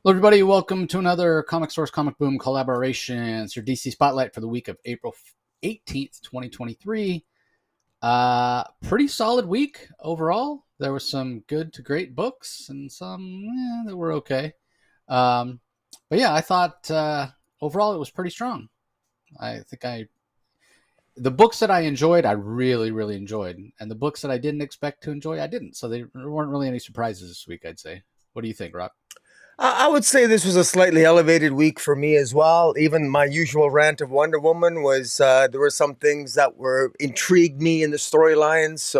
Hello, everybody. Welcome to another Comic Source Comic Boom collaboration. It's your DC Spotlight for the week of April 18th, 2023. Pretty solid week overall. There were some good to great books and some that were okay. But yeah, I thought overall it was pretty strong. I think the books that I enjoyed, I really, really enjoyed. And the books that I didn't expect to enjoy, I didn't. So there weren't really any surprises this week, I'd say. What do you think, Rob? I would say this was a slightly elevated week for me as well. Even my usual rant of Wonder Woman was there were some things that were intrigued me in the storylines.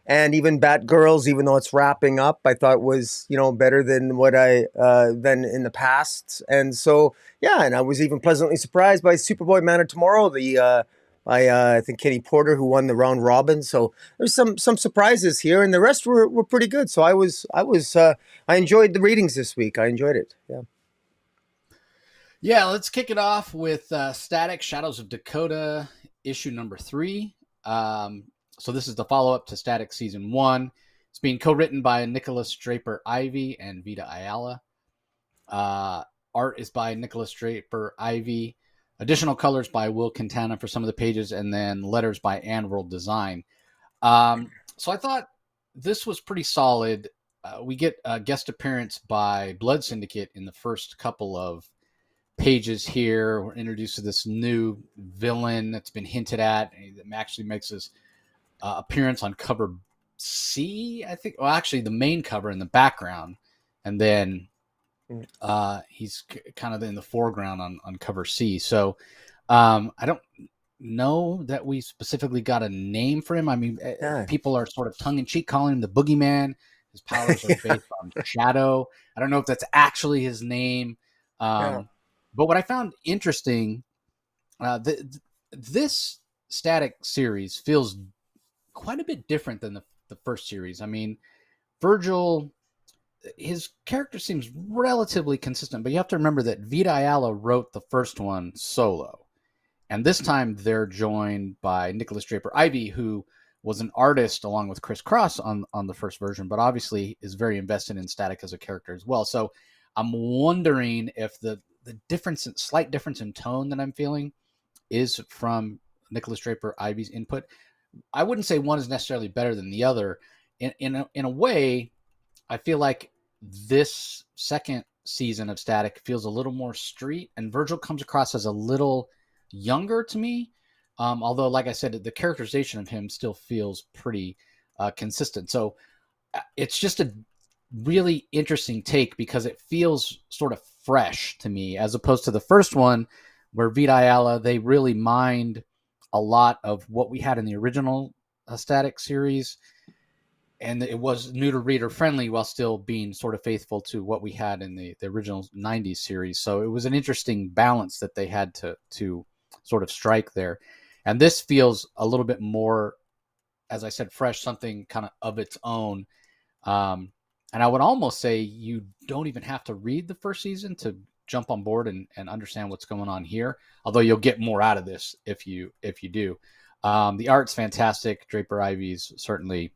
And even Batgirls, even though it's wrapping up, I thought was better than what I than in the past. And so yeah, and I was even pleasantly surprised by Superboy Man of Tomorrow, the by I think Kenny Porter, who won the round robin. So there's some surprises here, and the rest were pretty good. So I enjoyed the readings this week. I enjoyed it. Yeah. Yeah, let's kick it off with Static Shadows of Dakota, issue number 3. So this is the follow-up to Static Season 1. It's being co-written by Nicholas Draper Ivy and Vita Ayala. Art is by Nicholas Draper Ivy. Additional colors by Will Quintana for some of the pages, and then letters by World Design. So I thought this was pretty solid. We get a guest appearance by Blood Syndicate in the first couple of pages here. We're introduced to this new villain that's been hinted at. That actually makes his appearance on cover C, I think. Well, actually, the main cover in the background, and then he's kind of in the foreground on cover C. So I don't know that we specifically got a name for him. I mean, Yeah. people are sort of tongue-in-cheek calling him the Boogeyman. His powers are based on shadow. I don't know if that's actually his name. Yeah. But what I found interesting, this Static series feels quite a bit different than the first series. I mean, Virgil, his character seems relatively consistent, but you have to remember that Vita Ayala wrote the first one solo. And this time they're joined by Nicholas Draper Ivy, who was an artist along with Chris Cross on the first version, but obviously is very invested in Static as a character as well. So I'm wondering if the slight difference in tone that I'm feeling is from Nicholas Draper Ivy's input. I wouldn't say one is necessarily better than the other. In a way, I feel like this second season of Static feels a little more street, and Virgil comes across as a little younger to me. Although, like I said, the characterization of him still feels pretty consistent. So it's just a really interesting take because it feels sort of fresh to me as opposed to the first one where Vita Ayala, they really mined a lot of what we had in the original Static series, and it was new to reader friendly while still being sort of faithful to what we had in the original 90s series. So it was an interesting balance that they had to sort of strike there. And this feels a little bit more, as I said, fresh, something kind of its own. And I would almost say you don't even have to read the first season to jump on board and understand what's going on here. Although you'll get more out of this if you do. The art's fantastic. Draper Ivy's certainly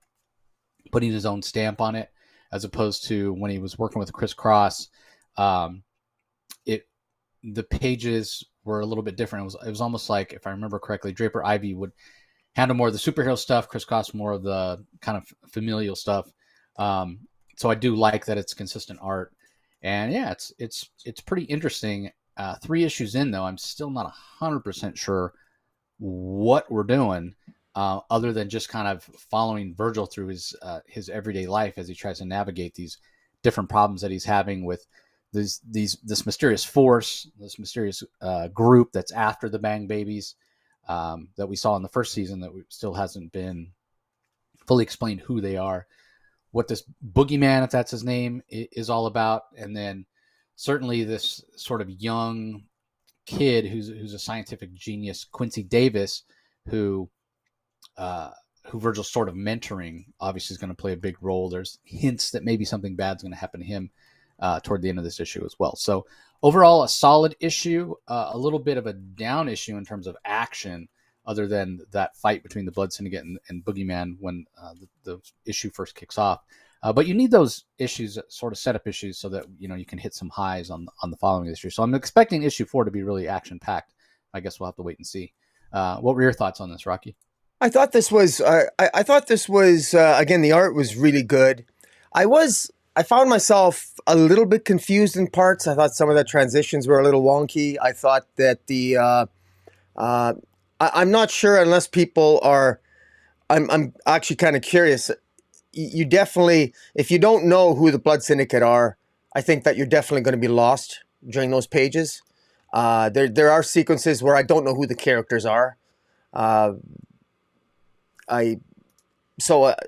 putting his own stamp on it, as opposed to when he was working with Chris Cross. The pages were a little bit different. It was almost like, if I remember correctly, Draper Ivy would handle more of the superhero stuff, Chris Cross more of the kind of familial stuff. So I do like that it's consistent art, and yeah, it's pretty interesting. 3 issues in though, I'm still not 100% sure what we're doing, other than just kind of following Virgil through his everyday life as he tries to navigate these different problems that he's having with this mysterious force, this mysterious group that's after the Bang Babies, that we saw in the first season that still hasn't been fully explained who they are, what this boogeyman, if that's his name, is all about, and then certainly this sort of young kid who's a scientific genius, Quincy Davis, who Virgil's sort of mentoring, obviously is going to play a big role. There's hints that maybe something bad's going to happen to him toward the end of this issue as well. So overall, a solid issue, a little bit of a down issue in terms of action, other than that fight between the Blood Syndicate and Boogeyman when the issue first kicks off. But you need those issues, sort of setup issues, so that you can hit some highs on the following issue. So I'm expecting issue 4 to be really action packed. I guess we'll have to wait and see. What were your thoughts on this, Rocky? I thought this was again, the art was really good. I found myself a little bit confused in parts. I thought some of the transitions were a little wonky. I thought that I'm not sure unless people are. I'm actually kind of curious. You definitely, if you don't know who the Blood Syndicate are, I think that you're definitely going to be lost during those pages. There are sequences where I don't know who the characters are. Uh, I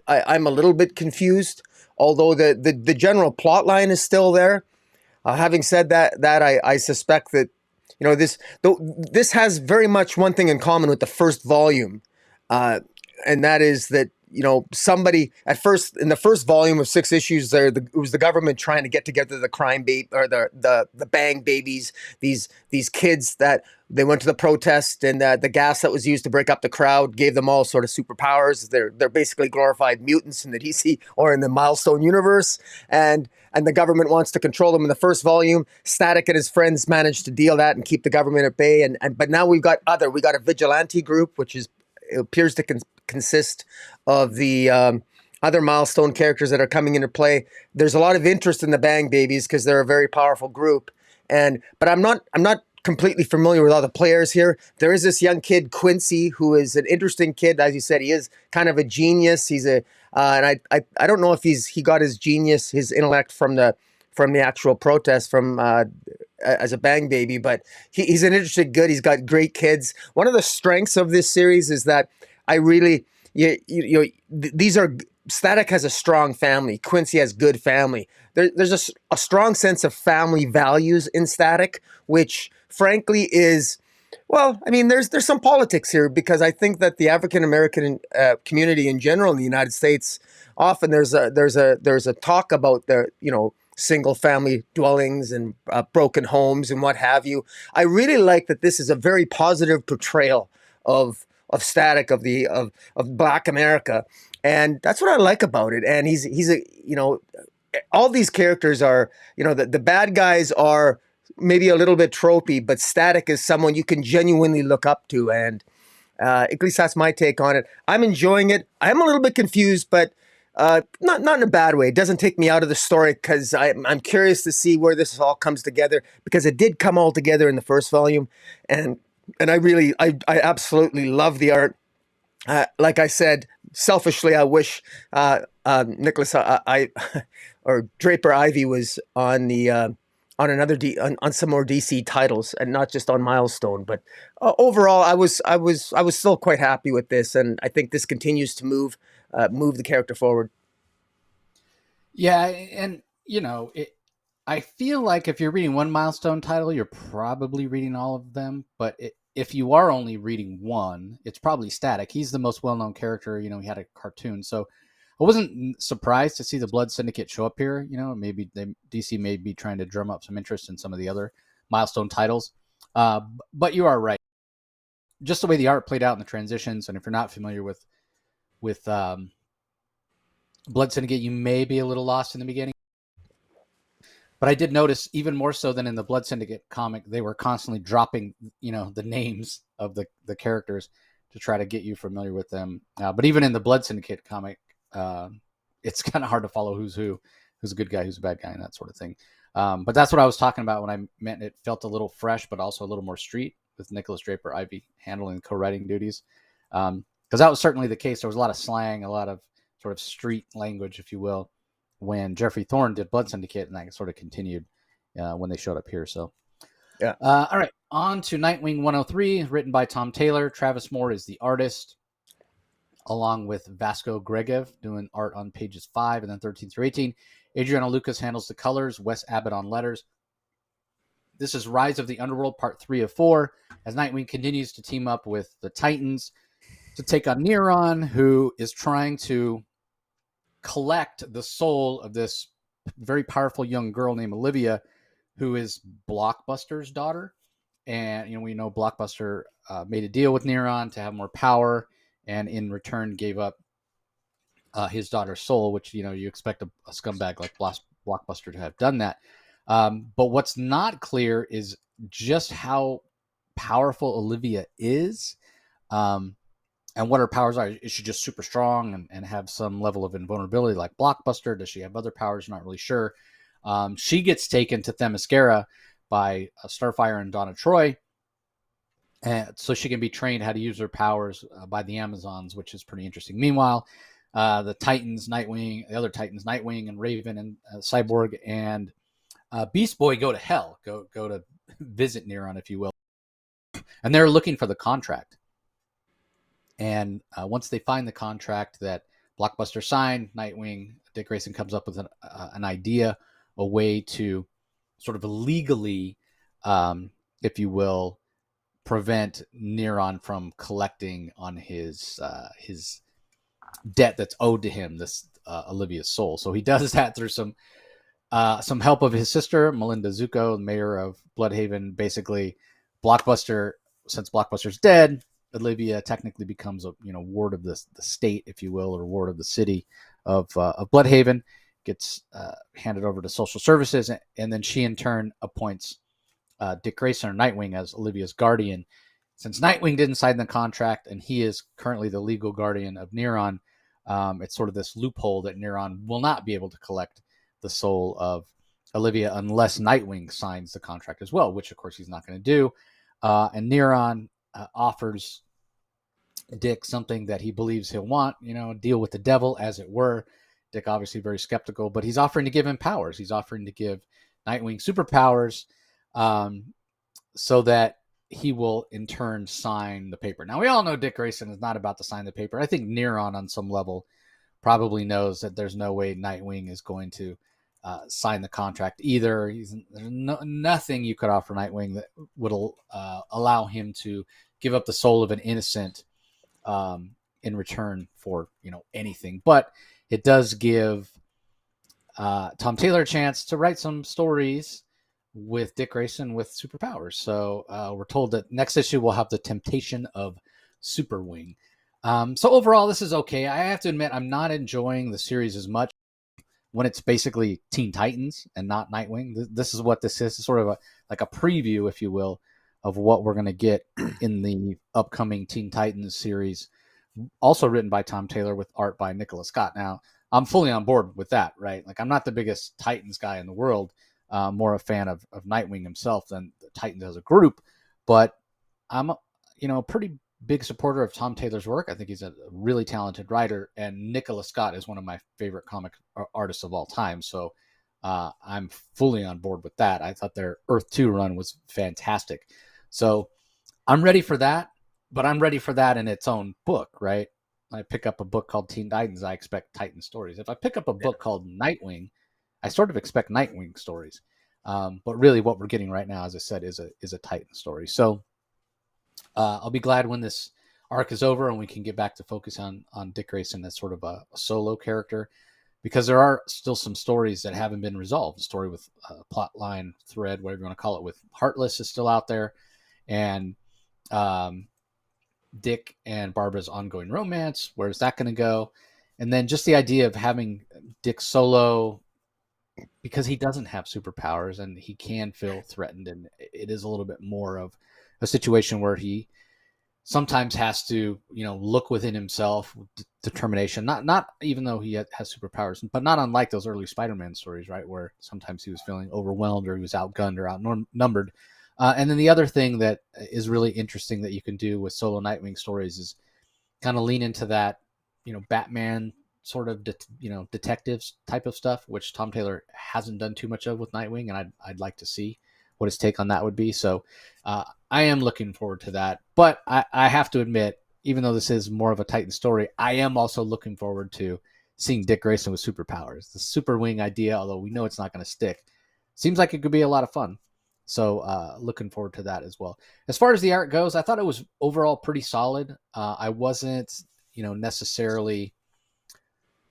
I'm a little bit confused, although the general plot line is still there. Having said that I suspect that this has very much one thing in common with the first volume, uh, and that is that somebody at first in the first volume of 6 issues it was the government trying to get together the crime babe or the bang babies, these kids that they went to the protest, and the gas that was used to break up the crowd gave them all sort of superpowers. They're basically glorified mutants in the DC or in the Milestone universe, and the government wants to control them. In the first volume, Static and his friends managed to deal that and keep the government at bay. And but now we got a vigilante group, which it appears to consist of the other Milestone characters that are coming into play. There's a lot of interest in the Bang Babies because they're a very powerful group. But I'm not completely familiar with all the players here. There is this young kid, Quincy, who is an interesting kid. As you said, he is kind of a genius. He's and I don't know if he got his genius, his intellect from the actual protest as a Bang Baby, but he's an interesting good. He's got great kids. One of the strengths of this series is that I really, these are, Static has a strong family. Quincy has good family. There's a strong sense of family values in Static, which frankly is, well, I mean, there's some politics here, because I think that the African American community in general in the United States, often there's a talk about the single family dwellings and broken homes and what have you. I really like that this is a very positive portrayal of Static, of Black America, and that's what I like about it. And he's a all these characters are, the bad guys are maybe a little bit tropey, but Static is someone you can genuinely look up to, and at least that's my take on it. I'm enjoying it. I'm a little bit confused, but not in a bad way. It doesn't take me out of the story, because I'm curious to see where this all comes together, because it did come all together in the first volume, and I absolutely love the art. Like I said, selfishly, I wish Nicholas or Draper Ivy was on the on another on some more DC titles, and not just on Milestone. But overall, I was still quite happy with this, and I think this continues to move the character forward. Yeah, and I feel like if you're reading one Milestone title, you're probably reading all of them. But if you are only reading one, it's probably Static. He's the most well-known character. He had a cartoon, so I wasn't surprised to see the Blood Syndicate show up here. Maybe DC may be trying to drum up some interest in some of the other Milestone titles. But you are right. Just the way the art played out in the transitions, and if you're not familiar with Blood Syndicate, you may be a little lost in the beginning. But I did notice, even more so than in the Blood Syndicate comic, they were constantly dropping, the names of the characters to try to get you familiar with them. But even in the Blood Syndicate comic, it's kind of hard to follow who's a good guy, who's a bad guy, and that sort of thing. But that's what I was talking about when I meant it felt a little fresh, but also a little more street, with Nicholas Draper Ivy handling co-writing duties. Because that was certainly the case. There was a lot of slang, a lot of sort of street language, if you will, when Jeffrey Thorne did Blood Syndicate, and that sort of continued when they showed up here. So, Yeah. All right, on to Nightwing 103, written by Tom Taylor. Travis Moore is the artist, along with Vasco Gregev doing art on pages 5 and then 13 through 18. Adriana Lucas handles the colors, Wes Abbott on letters. This is Rise of the Underworld, part 3 of 4, as Nightwing continues to team up with the Titans to take on Neron, who is trying to collect the soul of this very powerful young girl named Olivia, who is Blockbuster's daughter. And we know Blockbuster made a deal with Neron to have more power, and in return gave up his daughter's soul, which you expect a scumbag like Blockbuster to have done that. But what's not clear is just how powerful Olivia is, um, and what her powers are. Is she just super strong and have some level of invulnerability like Blockbuster? Does she have other powers? Not really sure. She gets taken to Themyscira by Starfire and Donna Troy, and so she can be trained how to use her powers by the Amazons, which is pretty interesting. Meanwhile, the other Titans, Nightwing and Raven and Cyborg and Beast Boy go to hell, go to visit Neron, if you will, and they're looking for the contract. And once they find the contract that Blockbuster signed, Nightwing, Dick Grayson comes up with an idea, a way to sort of legally, if you will, prevent Neron from collecting on his debt that's owed to him, this Olivia's soul. So he does that through some help of his sister, Melinda Zuko, mayor of Bloodhaven. Basically, Blockbuster, since Blockbuster's dead, Olivia technically becomes a ward of the state, if you will, or ward of the city of Bloodhaven. Gets handed over to social services, and then she in turn appoints Dick Grayson or Nightwing as Olivia's guardian. Since Nightwing didn't sign the contract and he is currently the legal guardian of Neron, it's sort of this loophole that Neron will not be able to collect the soul of Olivia unless Nightwing signs the contract as well, which of course he's not going to do. And Neron offers Dick something that he believes he'll want, deal with the devil, as it were. Dick obviously very skeptical, but he's offering to give him powers. He's offering to give Nightwing superpowers, so that he will in turn sign the paper. Now, we all know Dick Grayson is not about to sign the paper. I think Neron on some level probably knows that there's no way Nightwing is going to sign the contract either. There's nothing you could offer Nightwing that would allow him to give up the soul of an innocent in return for anything. But it does give Tom Taylor a chance to write some stories with Dick Grayson with superpowers. So we're told that next issue will have the temptation of Superwing. So overall, this is okay. I have to admit, I'm not enjoying the series as much when it's basically Teen Titans and not Nightwing. This is what this is. It's sort of like a preview, if you will, of what we're going to get in the upcoming Teen Titans series, also written by Tom Taylor with art by Nicola Scott. Now, I'm fully on board with that, right? Like, I'm not the biggest Titans guy in the world, more a fan of Nightwing himself than the Titans as a group, but I'm a pretty big supporter of Tom Taylor's work. I think he's a really talented writer, and Nicola Scott is one of my favorite comic artists of all time. So I'm fully on board with that. I thought their Earth 2 run was fantastic. So I'm ready for that, but I'm ready for that in its own book, right? I pick up a book called Teen Titans, I expect Titan stories. If I pick up a book called Nightwing, I sort of expect Nightwing stories. But really what we're getting right now, as I said, is a Titan story. So I'll be glad when this arc is over and we can get back to focus on Dick Grayson as sort of a solo character, because there are still some stories that haven't been resolved. The story with plot line, thread, whatever you want to call it, with Heartless is still out there, and Dick and Barbara's ongoing romance. Where's that going to go? And then just the idea of having Dick solo, because he doesn't have superpowers and he can feel threatened, and it is a little bit more of a situation where he sometimes has to look within himself with determination, not even though he has superpowers, but not unlike those early Spider-Man stories, right, where sometimes he was feeling overwhelmed or he was outgunned or outnumbered. And then the other thing that is really interesting that you can do with solo Nightwing stories is kind of lean into that Batman sort of detectives type of stuff, which Tom Taylor hasn't done too much of with Nightwing, and I'd like to see what his take on that would be. So I am looking forward to that. But I have to admit, even though this is more of a Titan story, I am also looking forward to seeing Dick Grayson with superpowers. The Super Wing idea, although we know it's not going to stick, seems like it could be a lot of fun. So looking forward to that as well. As far as the art goes, I thought it was overall pretty solid. I wasn't, necessarily,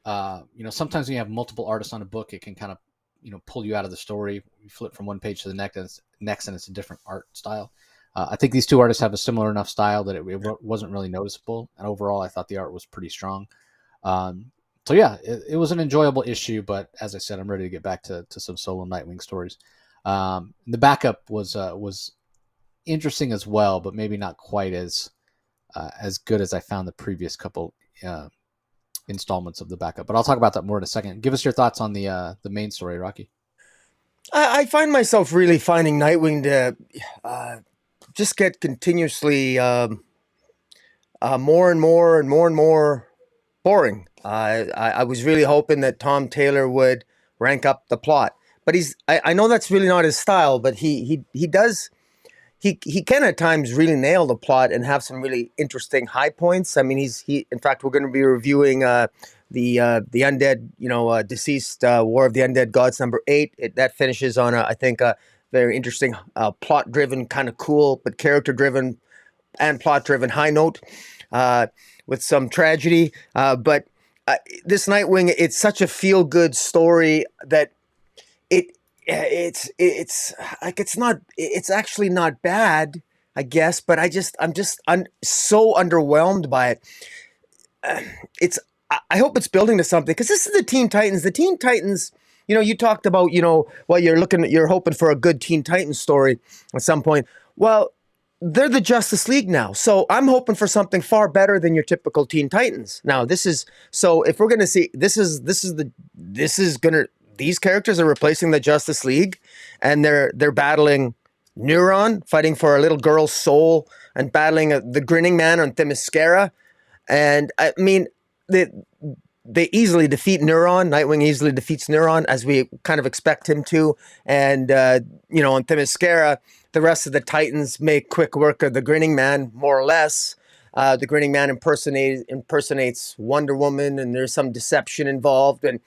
sometimes when you have multiple artists on a book, it can kind of, pull you out of the story. You flip from one page to the next, and it's a different art style. I think these two artists have a similar enough style that it wasn't really noticeable. And overall, I thought the art was pretty strong. Um, so yeah, it was an enjoyable issue. But as I said, I'm ready to get back to some solo Nightwing stories. The backup was interesting as well, but maybe not quite as good as I found the previous couple installments of the backup. But I'll talk about that more in a second. Give us your thoughts on the main story, Rocky. I find myself really finding Nightwing to just get continuously more and more and more and more boring. I was really hoping that Tom Taylor would rank up the plot, but I know that's really not his style, but he does. He can at times really nail the plot and have some really interesting high points. I mean, he in fact we're going to be reviewing the Undead, deceased War of the Undead Gods #8. That finishes on I think a very interesting plot driven, kind of cool but character driven and plot driven high note with some tragedy. But this Nightwing, it's such a feel good story that it it's like it's actually not bad, I guess, but I'm so underwhelmed by it. It's I hope it's building to something, because this is the Teen Titans. The Teen Titans, you talked about, well, you're hoping for a good Teen Titans story at some point. Well, they're the Justice League now. So I'm hoping for something far better than your typical Teen Titans. Now, if we're going to see, these characters are replacing the Justice League, and they're battling Neuron, fighting for a little girl's soul, and battling the Grinning Man on Themyscira. And I mean, they easily defeat Neuron. Nightwing easily defeats Neuron, as we kind of expect him to. And, on Themyscira, the rest of the Titans make quick work of the Grinning Man, more or less. The Grinning Man impersonates Wonder Woman, and there's some deception involved. And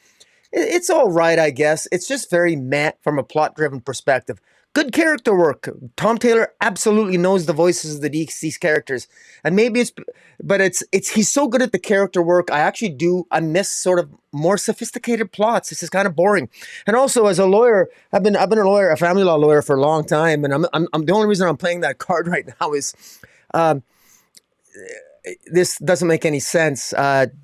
it's all right, I guess. It's just very meh from a plot-driven perspective. Good character work. Tom Taylor absolutely knows the voices of these characters, and maybe he's so good at the character work. I miss sort of more sophisticated plots. This is kind of boring. And also, as a lawyer, I've been a lawyer, a family law lawyer, for a long time, and I'm the only reason I'm playing that card right now is. This doesn't make any sense.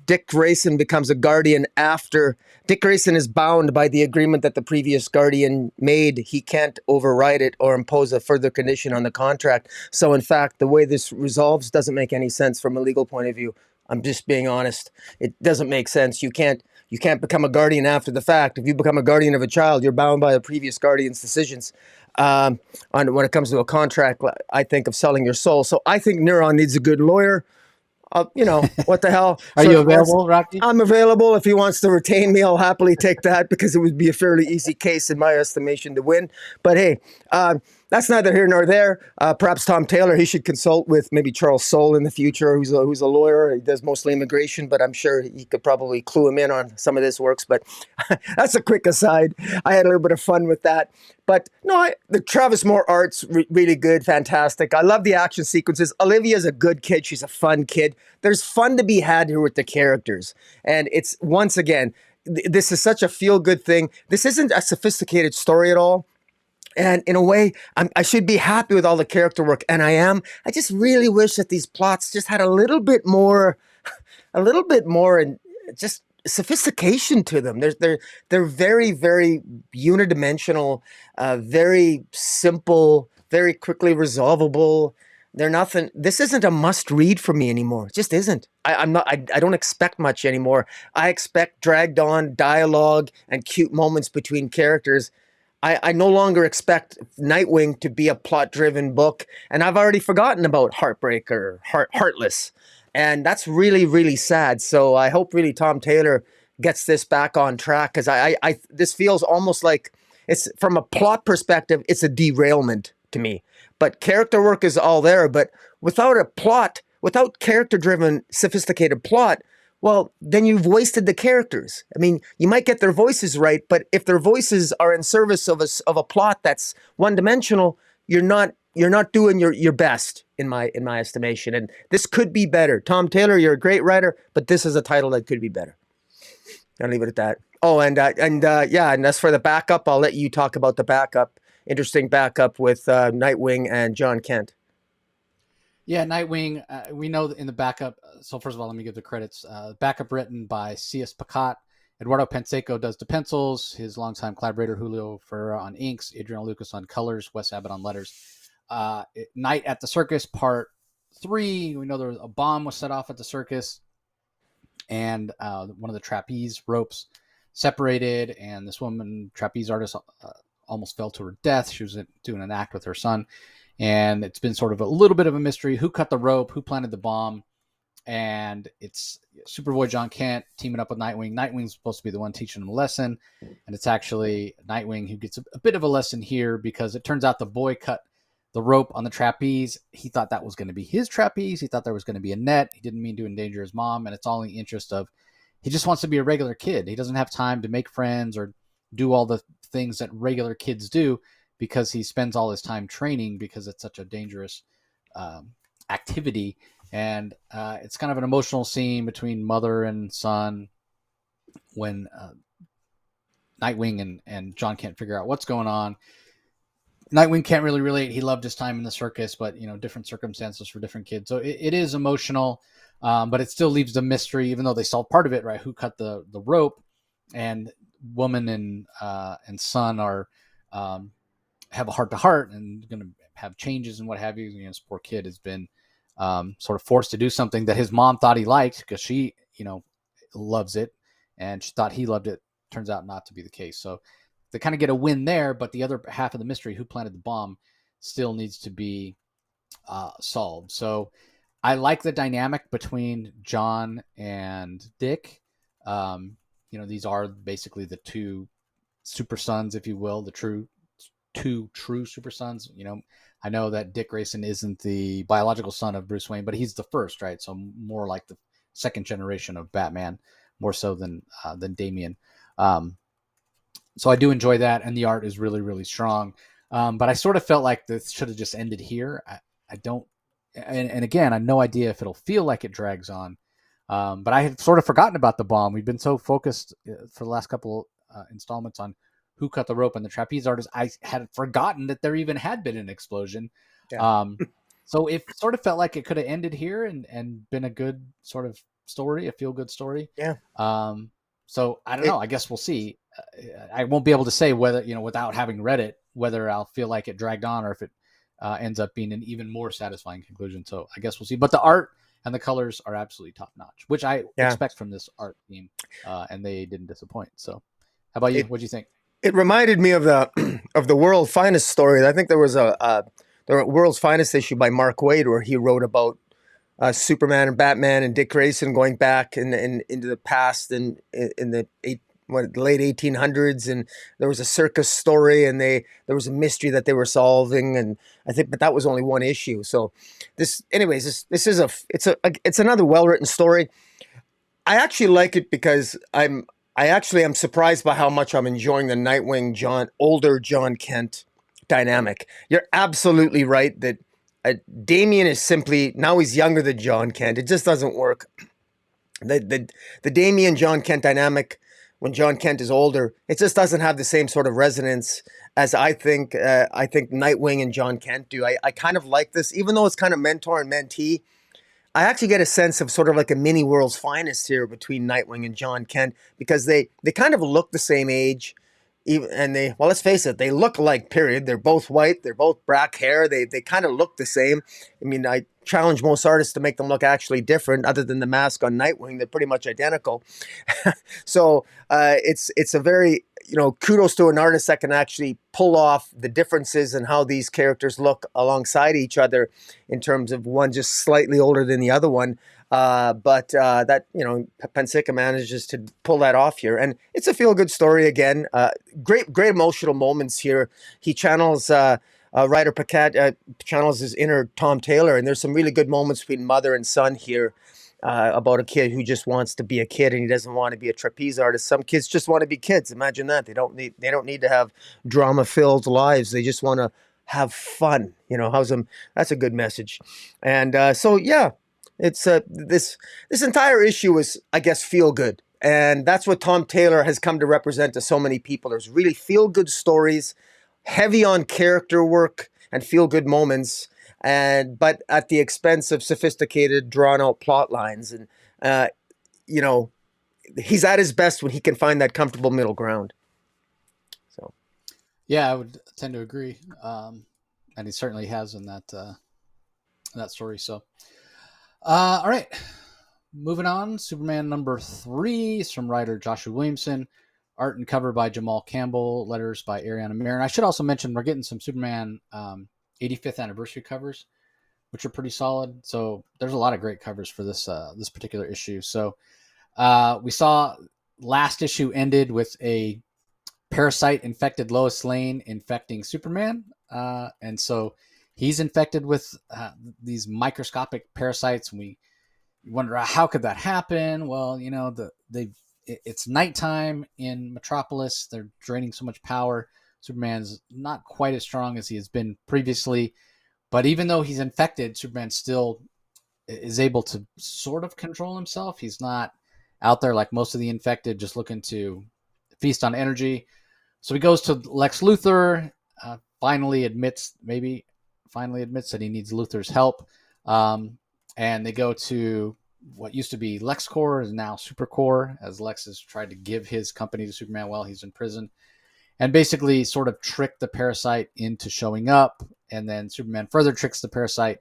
Dick Grayson becomes a guardian after. Dick Grayson is bound by the agreement that the previous guardian made. He can't override it or impose a further condition on the contract. So, in fact, the way this resolves doesn't make any sense from a legal point of view. I'm just being honest. It doesn't make sense. You can't become a guardian after the fact. If you become a guardian of a child, you're bound by the previous guardian's decisions. On when it comes to a contract, I think, of selling your soul. So I think Neuron needs a good lawyer. What the hell? Are you available, Rocky? I'm available. If he wants to retain me, I'll happily take that, because it would be a fairly easy case in my estimation to win. But hey, that's neither here nor there. Perhaps Tom Taylor, he should consult with maybe Charles Soule in the future, who's a lawyer. He does mostly immigration, but I'm sure he could probably clue him in on some of this works. But that's a quick aside. I had a little bit of fun with that. But no, the Travis Moore art's really good, fantastic. I love the action sequences. Olivia's a good kid. She's a fun kid. There's fun to be had here with the characters. And it's, once again, this is such a feel-good thing. This isn't a sophisticated story at all. And in a way, I should be happy with all the character work, and I am. I just really wish that these plots just had a little bit more, and just sophistication to them. They're very, very unidimensional, very simple, very quickly resolvable. They're nothing. This isn't a must read for me anymore. It just isn't. I don't expect much anymore. I expect dragged on dialogue and cute moments between characters. I no longer expect Nightwing to be a plot-driven book, and I've already forgotten about Heartbreak or Heartless, and that's really, really sad. So I hope really Tom Taylor gets this back on track, because this feels almost like it's, from a plot perspective, it's a derailment to me. But character work is all there, but without a plot, without character-driven, sophisticated plot, well, then you've wasted the characters. I mean, you might get their voices right, but if their voices are in service of a plot that's one-dimensional, you're not doing your best in my estimation. And this could be better. Tom Taylor, you're a great writer, but this is a title that could be better. I'll leave it at that. Oh, and as for the backup, I'll let you talk about the backup. Interesting backup with Nightwing and John Kent. Yeah, Nightwing. We know that in the backup. So first of all, let me give the credits. Backup written by C.S. Pacat. Eduardo Penseco does the pencils. His longtime collaborator Julio Ferreira on inks. Adrian Lucas on colors. Wes Abbott on letters. Night at the Circus Part 3. We know there was a bomb was set off at the circus, and one of the trapeze ropes separated, and this woman trapeze artist almost fell to her death. She was doing an act with her son, and it's been sort of a little bit of a mystery: who cut the rope, who planted the bomb, and it's Superboy John Kent teaming up with Nightwing. Nightwing's supposed to be the one teaching him a lesson, and it's actually Nightwing who gets a bit of a lesson here, because it turns out the boy cut the rope on the trapeze. He thought that was going to be his trapeze. He thought there was going to be a net. He didn't mean to endanger his mom, and it's all in the interest of, he just wants to be a regular kid. He doesn't have time to make friends or do all the things that regular kids do, because he spends all his time training, because it's such a dangerous activity. And it's kind of an emotional scene between mother and son when Nightwing and John can't figure out what's going on. Nightwing can't really relate. He loved his time in the circus, but different circumstances for different kids. So it is emotional, but it still leaves the mystery, even though they solved part of it, right? Who cut the rope? And woman and son are have a heart to heart and going to have changes and what have you. This poor kid has been sort of forced to do something that his mom thought he liked, because she, loves it, and she thought he loved it. Turns out not to be the case. So they kind of get a win there, but the other half of the mystery, who planted the bomb, still needs to be solved. So I like the dynamic between John and Dick. These are basically the two super sons, if you will, the two true super sons. I know that Dick Grayson isn't the biological son of Bruce Wayne, but he's the first, right? So more like the second generation of Batman, more so than Damian. So I do enjoy that, and the art is really, really strong. But I sort of felt like this should have just ended here. I don't, and again, I have no idea if it'll feel like it drags on. But I had sort of forgotten about the bomb. We've been so focused for the last couple installments on who cut the rope and the trapeze artist. I had forgotten that there even had been an explosion. Yeah. So it sort of felt like it could have ended here and been a good sort of story, a feel good story. Yeah. So I don't know. I guess we'll see. I won't be able to say whether, without having read it, whether I'll feel like it dragged on or if it ends up being an even more satisfying conclusion. So I guess we'll see. But the art and the colors are absolutely top notch, which I expect from this art team, and they didn't disappoint. So how about you? What do you think? It reminded me of the World's Finest story. I think there was the World's Finest issue by Mark Waid where he wrote about Superman and Batman and Dick Grayson going back into the past and in the late 1800s, and there was a circus story, and there was a mystery that they were solving, and I think, but that was only one issue. So this is it's another well written story. I actually like it because I'm surprised by how much I'm enjoying the Nightwing older John Kent dynamic. You're absolutely right that Damian is simply, now he's younger than John Kent. It just doesn't work. The Damian John Kent dynamic, when John Kent is older, it just doesn't have the same sort of resonance as I think Nightwing and John Kent do. I kind of like this, even though it's kind of mentor and mentee. I actually get a sense of sort of like a mini World's Finest here between Nightwing and John Kent, because they kind of look the same age. And let's face it, they look alike, period. They're both white. They're both black hair. They kind of look the same. I mean, I challenge most artists to make them look actually different, other than the mask on Nightwing. They're pretty much identical. So it's a very, kudos to an artist that can actually pull off the differences in how these characters look alongside each other, in terms of one just slightly older than the other one. But Pensica manages to pull that off here, and it's a feel-good story again. Great emotional moments here. He channels writer Paquette channels his inner Tom Taylor, and there's some really good moments between mother and son here, about a kid who just wants to be a kid and he doesn't want to be a trapeze artist. Some kids just want to be kids. Imagine that. They don't need to have drama-filled lives. They just want to have fun. That's a good message. And so yeah. It's this entire issue is, I guess, feel good, and that's what Tom Taylor has come to represent to so many people. There's really feel good stories, heavy on character work and feel good moments, but at the expense of sophisticated, drawn out plot lines. And uh, you know, he's at his best when he can find that comfortable middle ground. So Yeah, I would tend to agree, and he certainly has in that story. So, all right, moving on. Superman number 3 is from writer Joshua Williamson, art and cover by Jamal Campbell, letters by Ariana Marin. I should also mention we're getting some Superman 85th anniversary covers, which are pretty solid. So there's a lot of great covers for this particular issue. So we saw last issue ended with a parasite infected Lois Lane infecting Superman, and so he's infected with these microscopic parasites. And we wonder how could that happen. Well, you know, it's nighttime in Metropolis. They're draining so much power. Superman's not quite as strong as he has been previously, but even though he's infected, Superman still is able to sort of control himself. He's not out there like most of the infected, just looking to feast on energy. So he goes to Lex Luthor, finally admits that he needs Luthor's help. And they go to what used to be LexCorp, is now SuperCorp, as Lex has tried to give his company to Superman while he's in prison. And basically sort of trick the parasite into showing up. And then Superman further tricks the parasite.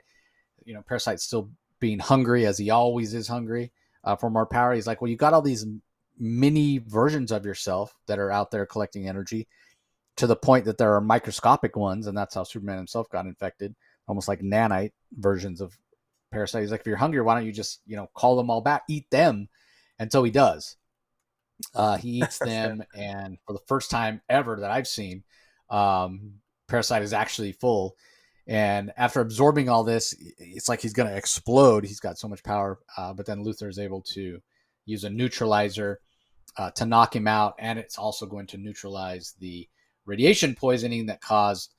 You know, Parasite's still being hungry, as he always is hungry, for more power. He's like, well, you got all these mini versions of yourself that are out there collecting energy, to the point that there are microscopic ones, and that's how Superman himself got infected, almost like nanite versions of Parasite. He's like, if you're hungry, why don't you just, you know, call them all back, eat them? And so he does. He eats them, and for the first time ever that I've seen, Parasite is actually full. And after absorbing all this, it's like he's going to explode. He's got so much power, but then Luthor is able to use a neutralizer to knock him out, and it's also going to neutralize the radiation poisoning that caused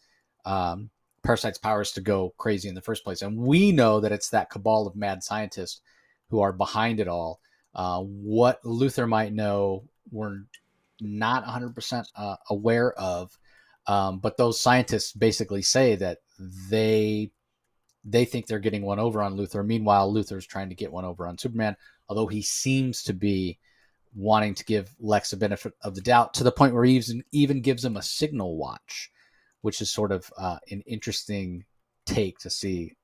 Parasite's powers to go crazy in the first place. And we know that it's that cabal of mad scientists who are behind it all. What Luthor might know, we're not 100% aware of, but those scientists basically say that they think they're getting one over on Luthor. Meanwhile, Luthor's trying to get one over on Superman, although he seems to be wanting to give Lex a benefit of the doubt, to the point where he even gives him a signal watch, which is sort of an interesting take to see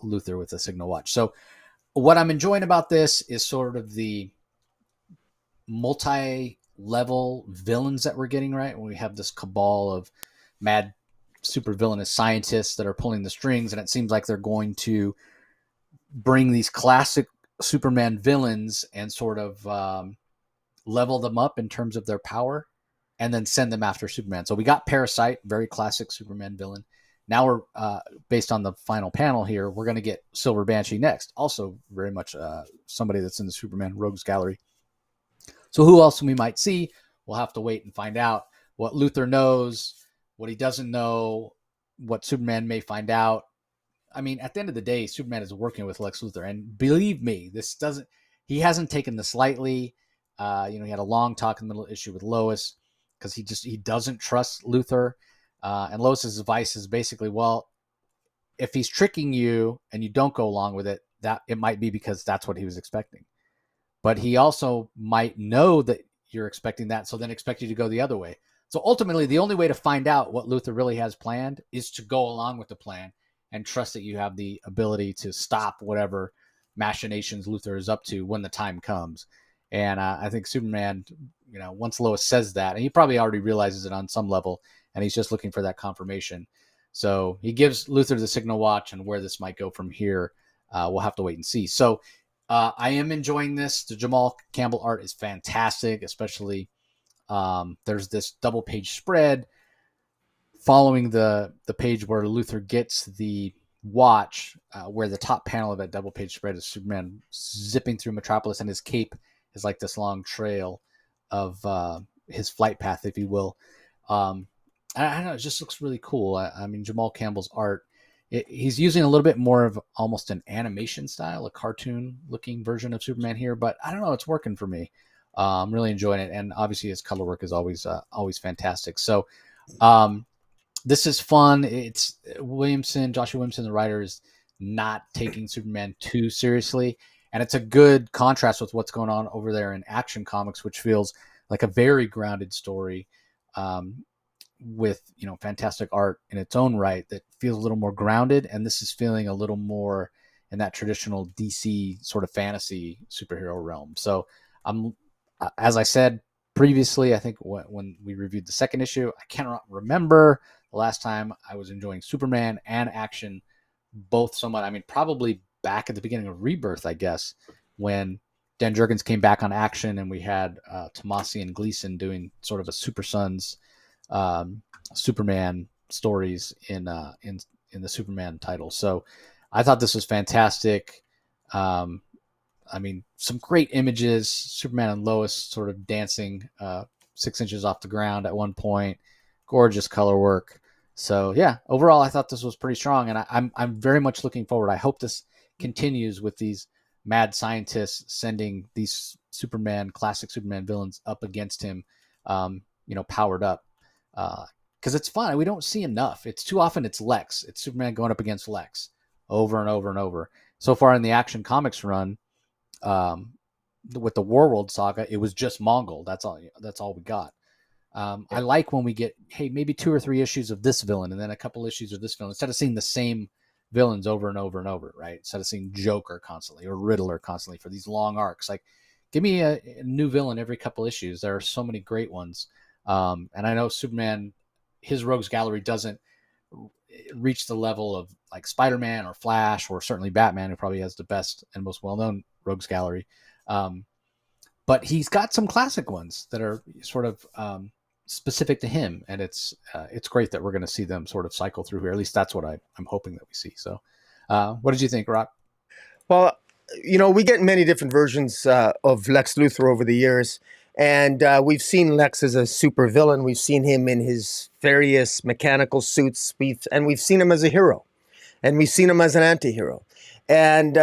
Luthor with a signal watch. So what I'm enjoying about this is sort of the multi-level villains that we're getting, right? When we have this cabal of mad super villainous scientists that are pulling the strings, and it seems like they're going to bring these classic Superman villains and sort of level them up in terms of their power, and then send them after Superman. So we got Parasite, very classic Superman villain. Now we're based on the final panel here, we're going to get Silver Banshee next, also very much somebody that's in the Superman Rogues Gallery. So who else we might see, we'll have to wait and find out. What Luthor knows, what he doesn't know, what Superman may find out. I mean, at the end of the day, Superman is working with Lex Luthor, and believe me, he hasn't taken this lightly. He had a long talk in the middle of the issue with Lois, because he doesn't trust Luthor. And Lois's advice is basically, well, if he's tricking you and you don't go along with it, that it might be because that's what he was expecting. But he also might know that you're expecting that, so then expect you to go the other way. So ultimately, the only way to find out what Luthor really has planned is to go along with the plan and trust that you have the ability to stop whatever machinations Luthor is up to when the time comes. And I think Superman, once Lois says that, and he probably already realizes it on some level, and he's just looking for that confirmation. So he gives Luthor the signal watch, and where this might go from here, we'll have to wait and see. So I am enjoying this. The Jamal Campbell art is fantastic, especially there's this double page spread following the page where Luthor gets the watch, where the top panel of that double page spread is Superman zipping through Metropolis, and his cape is like this long trail of his flight path, if you will. I don't know, it just looks really cool. I mean, Jamal Campbell's art, he's using a little bit more of almost an animation style, a cartoon looking version of Superman here, but I don't know, it's working for me. I'm really enjoying it, and obviously his color work is always fantastic. So This is fun. It's Joshua Williamson, the writer, is not taking Superman too seriously, and it's a good contrast with what's going on over there in Action Comics, which feels like a very grounded story, with fantastic art in its own right that feels a little more grounded, and this is feeling a little more in that traditional DC sort of fantasy superhero realm. So I'm, as I said previously, I think when we reviewed the second issue, I cannot remember the last time I was enjoying Superman and Action both so much. I mean, probably back at the beginning of Rebirth, I guess, when Dan Jurgens came back on Action and we had Tomasi and Gleason doing sort of a Super Sons Superman stories in the Superman title. So I thought this was fantastic. I mean, some great images. Superman and Lois sort of dancing 6 inches off the ground at one point. Gorgeous color work. So yeah, overall, I thought this was pretty strong, and I'm very much looking forward. I hope this continues with these mad scientists sending these classic Superman villains up against him, powered up, because it's fun. We don't see enough. It's too often it's Lex. It's Superman going up against Lex over and over and over. So far in the Action Comics run, with the Warworld saga, it was just Mongol. That's all we got. I like when we get, hey, maybe 2 or 3 issues of this villain and then a couple issues of this villain, instead of seeing the same villains over and over and over, right? Instead of seeing Joker constantly or Riddler constantly for these long arcs. Like, give me a new villain every couple issues. There are so many great ones. And I know Superman, his rogues gallery doesn't reach the level of like Spider-Man or Flash or certainly Batman, who probably has the best and most well-known rogues gallery. But he's got some classic ones that are sort of specific to him, and it's great that we're going to see them sort of cycle through here. At least that's what I'm hoping that we see. So, what did you think, Rock? Well, we get many different versions of Lex Luthor over the years, and we've seen Lex as a super villain. We've seen him in his various mechanical suits, and we've seen him as a hero, and we've seen him as an anti-hero. And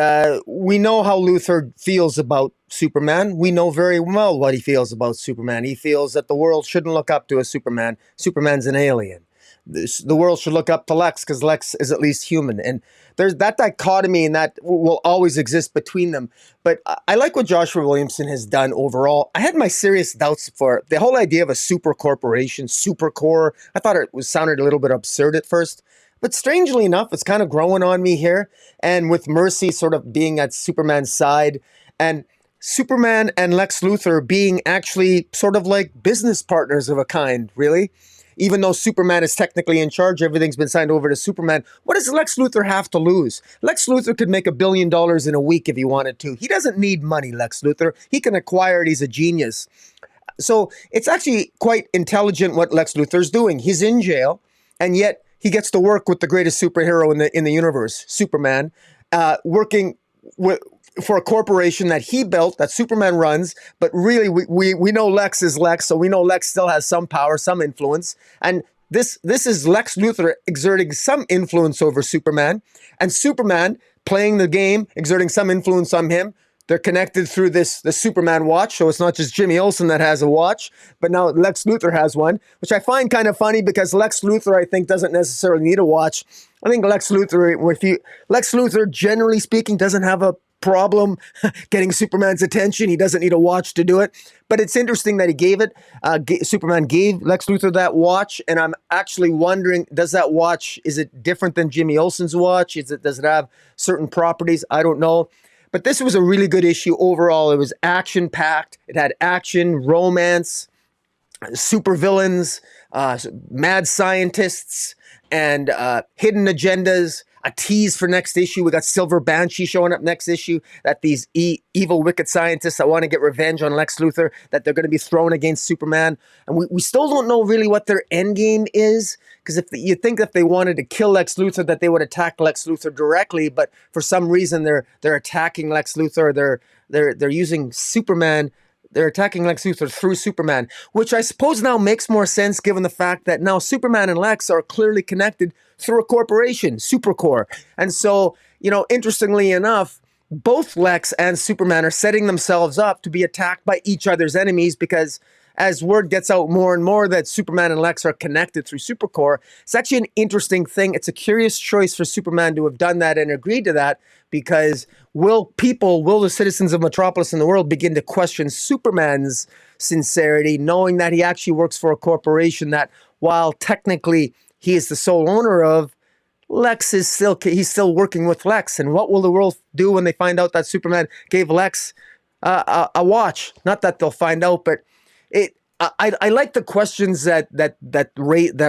we know how Luthor feels about Superman. We know very well what he feels about Superman. He feels that the world shouldn't look up to a Superman. Superman's an alien. The world should look up to Lex because Lex is at least human. And there's that dichotomy, and that will always exist between them. But I like what Joshua Williamson has done overall. I had my serious doubts for the whole idea of a super corporation, Supercore. I thought it sounded a little bit absurd at first. But strangely enough, it's kind of growing on me here. And with Mercy sort of being at Superman's side, and Superman and Lex Luthor being actually sort of like business partners of a kind, really. Even though Superman is technically in charge, everything's been signed over to Superman. What does Lex Luthor have to lose? Lex Luthor could make $1 billion in a week if he wanted to. He doesn't need money, Lex Luthor. He can acquire it. He's a genius. So it's actually quite intelligent what Lex Luthor's doing. He's in jail, and yet he gets to work with the greatest superhero in the universe, Superman, working for a corporation that he built, that Superman runs. But really, we know Lex is Lex, so we know Lex still has some power, some influence. And this is Lex Luthor exerting some influence over Superman, and Superman playing the game, exerting some influence on him. They're connected through the Superman watch, so it's not just Jimmy Olsen that has a watch, but now Lex Luthor has one, which I find kind of funny because Lex Luthor, I think, doesn't necessarily need a watch. I think Lex Luthor, generally speaking, doesn't have a problem getting Superman's attention. He doesn't need a watch to do it. But it's interesting that he gave it. Superman gave Lex Luthor that watch, and I'm actually wondering, does that watch, is it different than Jimmy Olsen's watch? Does it have certain properties? I don't know. But this was a really good issue overall. It was action-packed. It had action, romance, supervillains, mad scientists, and hidden agendas. A tease for next issue. We got Silver Banshee showing up next issue. That these evil, wicked scientists that want to get revenge on Lex Luthor, that they're going to be thrown against Superman. And we still don't know really what their end game is. Because you think if they wanted to kill Lex Luthor, that they would attack Lex Luthor directly. But for some reason, they're attacking Lex Luthor. They're using Superman. They're attacking Lex Luthor through Superman, which I suppose now makes more sense given the fact that now Superman and Lex are clearly connected through a corporation, Supercore. And so, interestingly enough, both Lex and Superman are setting themselves up to be attacked by each other's enemies because, as word gets out more and more that Superman and Lex are connected through Supercore, it's actually an interesting thing. It's a curious choice for Superman to have done that and agreed to that, because will the citizens of Metropolis and the world begin to question Superman's sincerity, knowing that he actually works for a corporation that, while technically he is the sole owner of, he's still working with Lex. And what will the world do when they find out that Superman gave Lex a watch? Not that they'll find out, but I like the questions that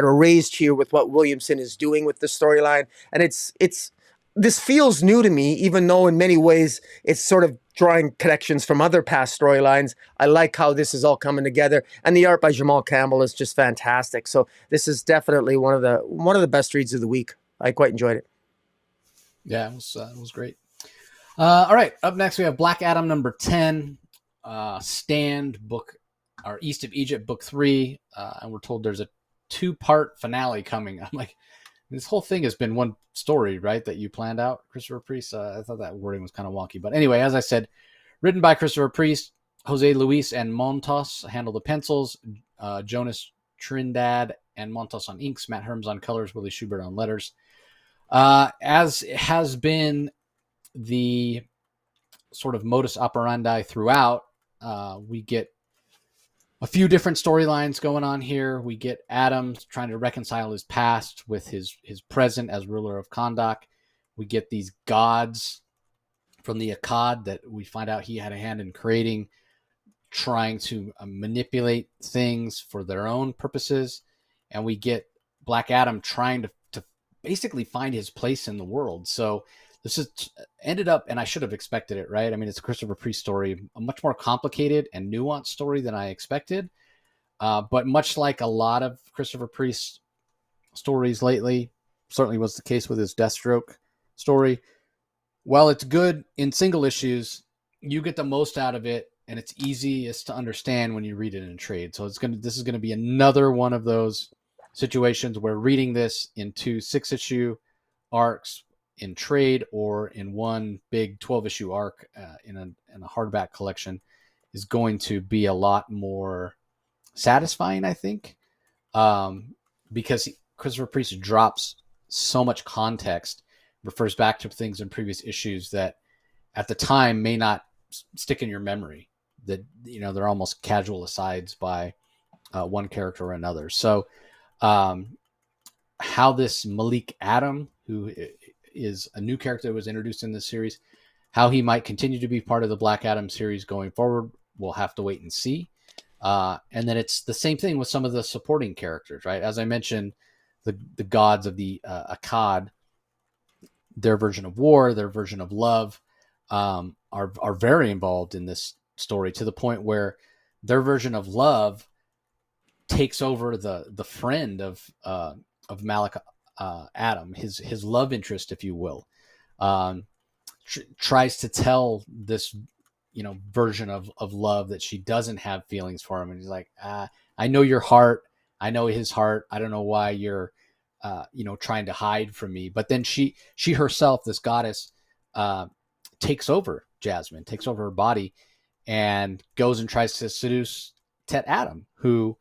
are raised here with what Williamson is doing with the storyline, and this feels new to me, even though in many ways it's sort of drawing connections from other past storylines. I like how this is all coming together, and the art by Jamal Campbell is just fantastic. So this is definitely one of the best reads of the week. I quite enjoyed it. Yeah, it was great. All right, up next we have Black Adam number 10, Stand book, or East of Egypt book 3, and we're told there's a 2-part finale coming. I'm like, this whole thing has been one story, right, that you planned out, Christopher Priest? I thought that wording was kind of wonky. But anyway, as I said, written by Christopher Priest, Jose Luis and Montos handle the pencils, Jonas Trindad and Montos on inks, Matt Herms on colors, Willie Schubert on letters. As has been the sort of modus operandi throughout, we get a few different storylines going on here. We get Adam trying to reconcile his past with his present as ruler of Kahndaq. We get these gods from the Akkad that we find out he had a hand in creating, trying to manipulate things for their own purposes. And we get Black Adam trying to basically find his place in the world. So this is ended up, and I should have expected it, right? I mean, it's a Christopher Priest story, a much more complicated and nuanced story than I expected. But much like a lot of Christopher Priest stories lately, certainly was the case with his Deathstroke story. While it's good in single issues, you get the most out of it, and it's easiest to understand when you read it in trade. So this is going to be another one of those situations where reading this in 2 6-issue arcs in trade or in one big 12-issue arc in a hardback collection is going to be a lot more satisfying, I think, because Christopher Priest drops so much context, refers back to things in previous issues that at the time may not stick in your memory, that, you know, they're almost casual asides by one character or another. So how this Malik Adam, who is a new character that was introduced in this series, how he might continue to be part of the Black Adam series going forward, we'll have to wait and see. And then it's the same thing with some of the supporting characters, right? As I mentioned, the gods of the Akkad, their version of war, their version of love, are very involved in this story, to the point where their version of love takes over the friend of Malik Adam, his love interest, if you will, tries to tell this, you know, version of love that she doesn't have feelings for him, and he's like, I know your heart, I know his heart, I don't know why you're trying to hide from me. But then she herself, this goddess, takes over Jasmine, takes over her body, and goes and tries to seduce Tet Adam, who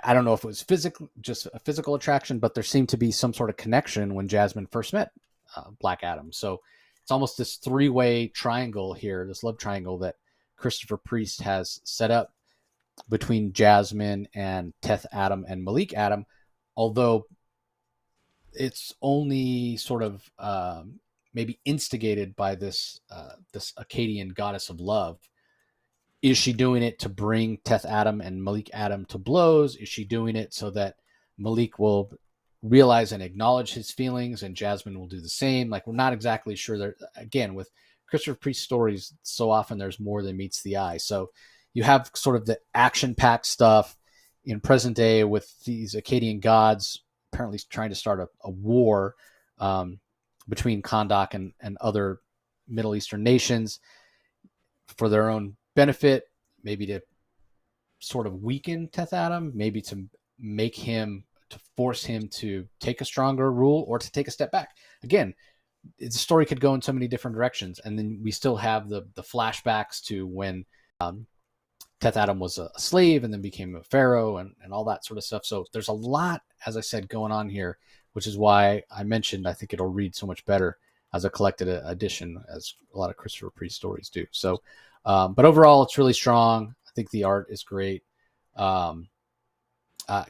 I don't know if it was just a physical attraction, but there seemed to be some sort of connection when Jasmine first met Black Adam. So it's almost this 3-way triangle here, this love triangle that Christopher Priest has set up between Jasmine and Teth Adam and Malik Adam, although it's only sort of maybe instigated by this Akkadian goddess of love. Is she doing it to bring Teth Adam and Malik Adam to blows? Is she doing it so that Malik will realize and acknowledge his feelings and Jasmine will do the same? Like, we're not exactly sure. There, again, with Christopher Priest stories, so often there's more than meets the eye. So you have sort of the action-packed stuff in present day with these Akkadian gods apparently trying to start a war between Kahndaq and other Middle Eastern nations for their own benefit, maybe to sort of weaken Teth Adam, maybe to force him to take a stronger rule or to take a step back. Again, the story could go in so many different directions. And then we still have the flashbacks to when Teth Adam was a slave and then became a pharaoh and all that sort of stuff. So there's a lot, as I said, going on here, which is why I mentioned I think it'll read so much better as a collected edition, as a lot of Christopher Priest stories do. So, but overall, it's really strong. I think the art is great. Um,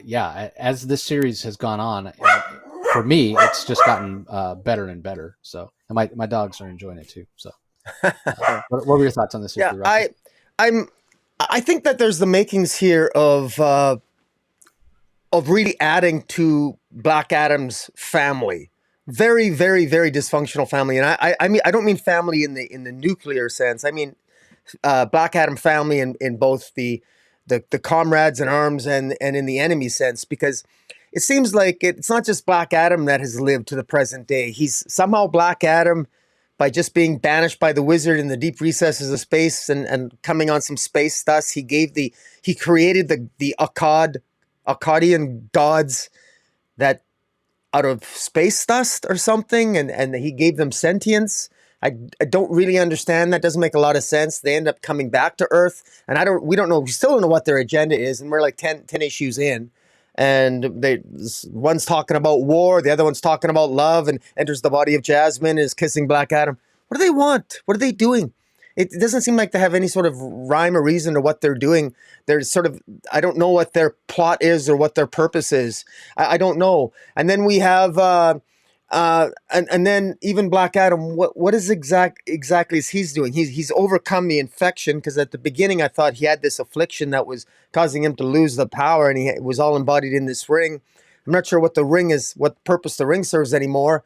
yeah, as this series has gone on, for me, it's just gotten better and better. So, and my dogs are enjoying it too. So, what were your thoughts on this Yeah, issue, Rocky? I'm I think that there's the makings here of really adding to Black Adam's family. Very, very, very dysfunctional family, and I mean I don't mean family in the nuclear sense. I mean Black Adam family in both the comrades in arms and in the enemy sense, because it seems like it's not just Black Adam that has lived to the present day. He's somehow Black Adam by just being banished by the wizard in the deep recesses of space and coming on some space dust. He created the Akkadian gods that out of space dust or something, and he gave them sentience. I don't really understand. That doesn't make a lot of sense. They end up coming back to Earth, and we don't know. We still don't know what their agenda is, and we're like 10 issues in, and one's talking about war, the other one's talking about love, and enters the body of Jasmine, is kissing Black Adam. What do they want? What are they doing? It doesn't seem like they have any sort of rhyme or reason to what they're doing. They're sort of, I don't know what their plot is or what their purpose is. I don't know. And then we have, and then even Black Adam, what is exactly is he's doing? He's overcome the infection, because at the beginning I thought he had this affliction that was causing him to lose the power, and he was all embodied in this ring. I'm not sure what the ring is, what purpose the ring serves anymore.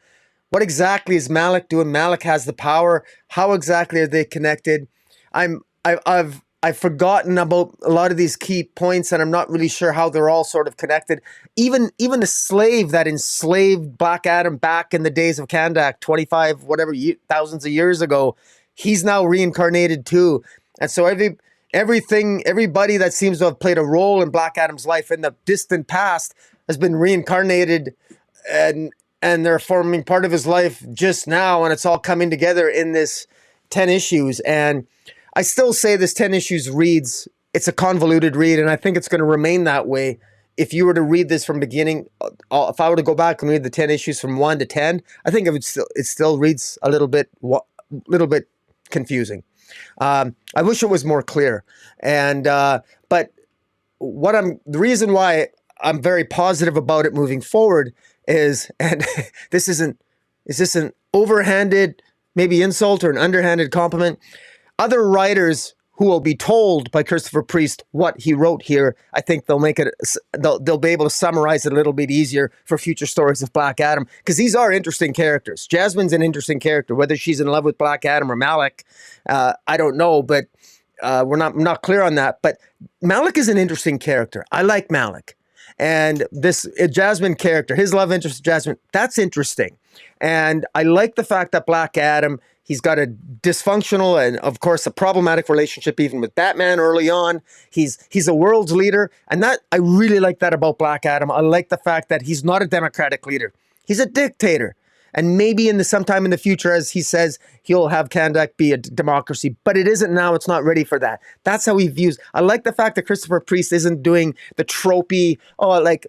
What exactly is Malik doing? Malik has the power. How exactly are they connected? I've forgotten about a lot of these key points, and I'm not really sure how they're all sort of connected. Even the slave that enslaved Black Adam back in the days of Kandak, 25 whatever thousands of years ago, he's now reincarnated too. And so everybody that seems to have played a role in Black Adam's life in the distant past has been reincarnated, and they're forming part of his life just now, and it's all coming together in this 10 issues. And I still say this 10 issues reads, it's a convoluted read, and I think it's going to remain that way. If you were to read this from beginning, if I were to go back and read the 10 issues from 1 to 10, I think it still reads a little bit confusing. I wish it was more clear. And but the reason why I'm very positive about it moving forward is, and is this an overhanded maybe insult or an underhanded compliment? Other writers who will be told by Christopher Priest what he wrote here, I think they'll be able to summarize it a little bit easier for future stories of Black Adam, because these are interesting characters. Jasmine's an interesting character. Whether she's in love with Black Adam or Malik, I don't know, but we're not clear on that. But Malik is an interesting character. I like Malik. And this Jasmine character, his love interest, Jasmine, that's interesting. And I like the fact that Black Adam, he's got a dysfunctional and, of course, a problematic relationship even with Batman early on. He's a world's leader. And that I really like that about Black Adam. I like the fact that he's not a democratic leader. He's a dictator. And maybe sometime in the future, as he says, he'll have Kandak be a democracy, but it isn't now. It's not ready for that. That's how he views. I like the fact that Christopher Priest isn't doing the tropey, like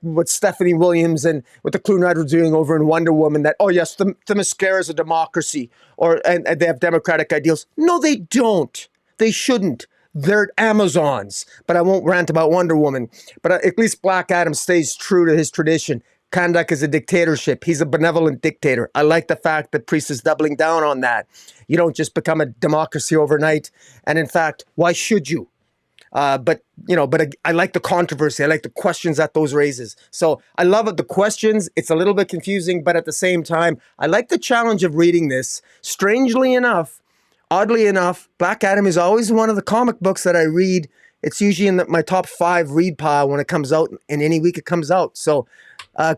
what Stephanie Williams and what the Clune Rider are doing over in Wonder Woman. That, oh yes, the mascara is a democracy, and they have democratic ideals. No, they don't. They shouldn't. They're Amazons. But I won't rant about Wonder Woman. But at least Black Adam stays true to his tradition. Kandak is a dictatorship. He's a benevolent dictator. I like the fact that Priest is doubling down on that. You don't just become a democracy overnight. And in fact, why should you? But I like the controversy. I like the questions that those raises. So I love it. The questions, it's a little bit confusing, but at the same time, I like the challenge of reading this. Strangely enough, oddly enough, Black Adam is always one of the comic books that I read. It's usually in my top 5 read pile when it comes out, in any week it comes out. So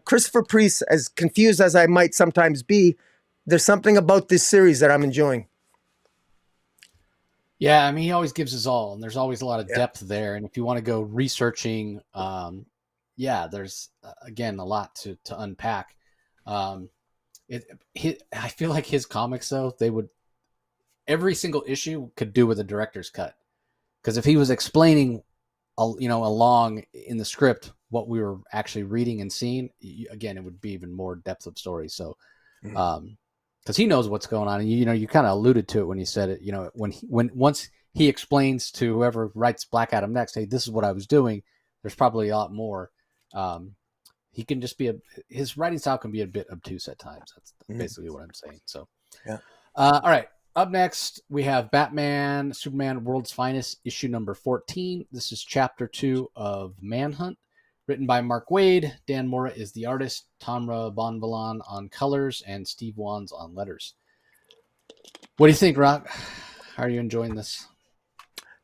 Christopher Priest, as confused as I might sometimes be, there's something about this series that I'm enjoying. Yeah, I mean, he always gives his all, and there's always a lot of depth there. And if you want to go researching, there's again a lot to unpack. I feel like his comics, though, every single issue could do with a director's cut. Because if he was explaining, along in the script what we were actually reading and seeing, again, it would be even more depth of story. So, because he knows what's going on, and you kind of alluded to it when you said it. When once he explains to whoever writes Black Adam next, hey, this is what I was doing. There's probably a lot more. He can just be his writing style can be a bit obtuse at times. That's basically what I'm saying. So, Yeah. All right. Up next, we have Batman, Superman, World's Finest, issue number 14. This is chapter 2 of Manhunt, written by Mark Waid. Dan Mora is the artist, Tamra Bonvillain on colors, and Steve Wands on letters. What do you think, Rock? How are you enjoying this?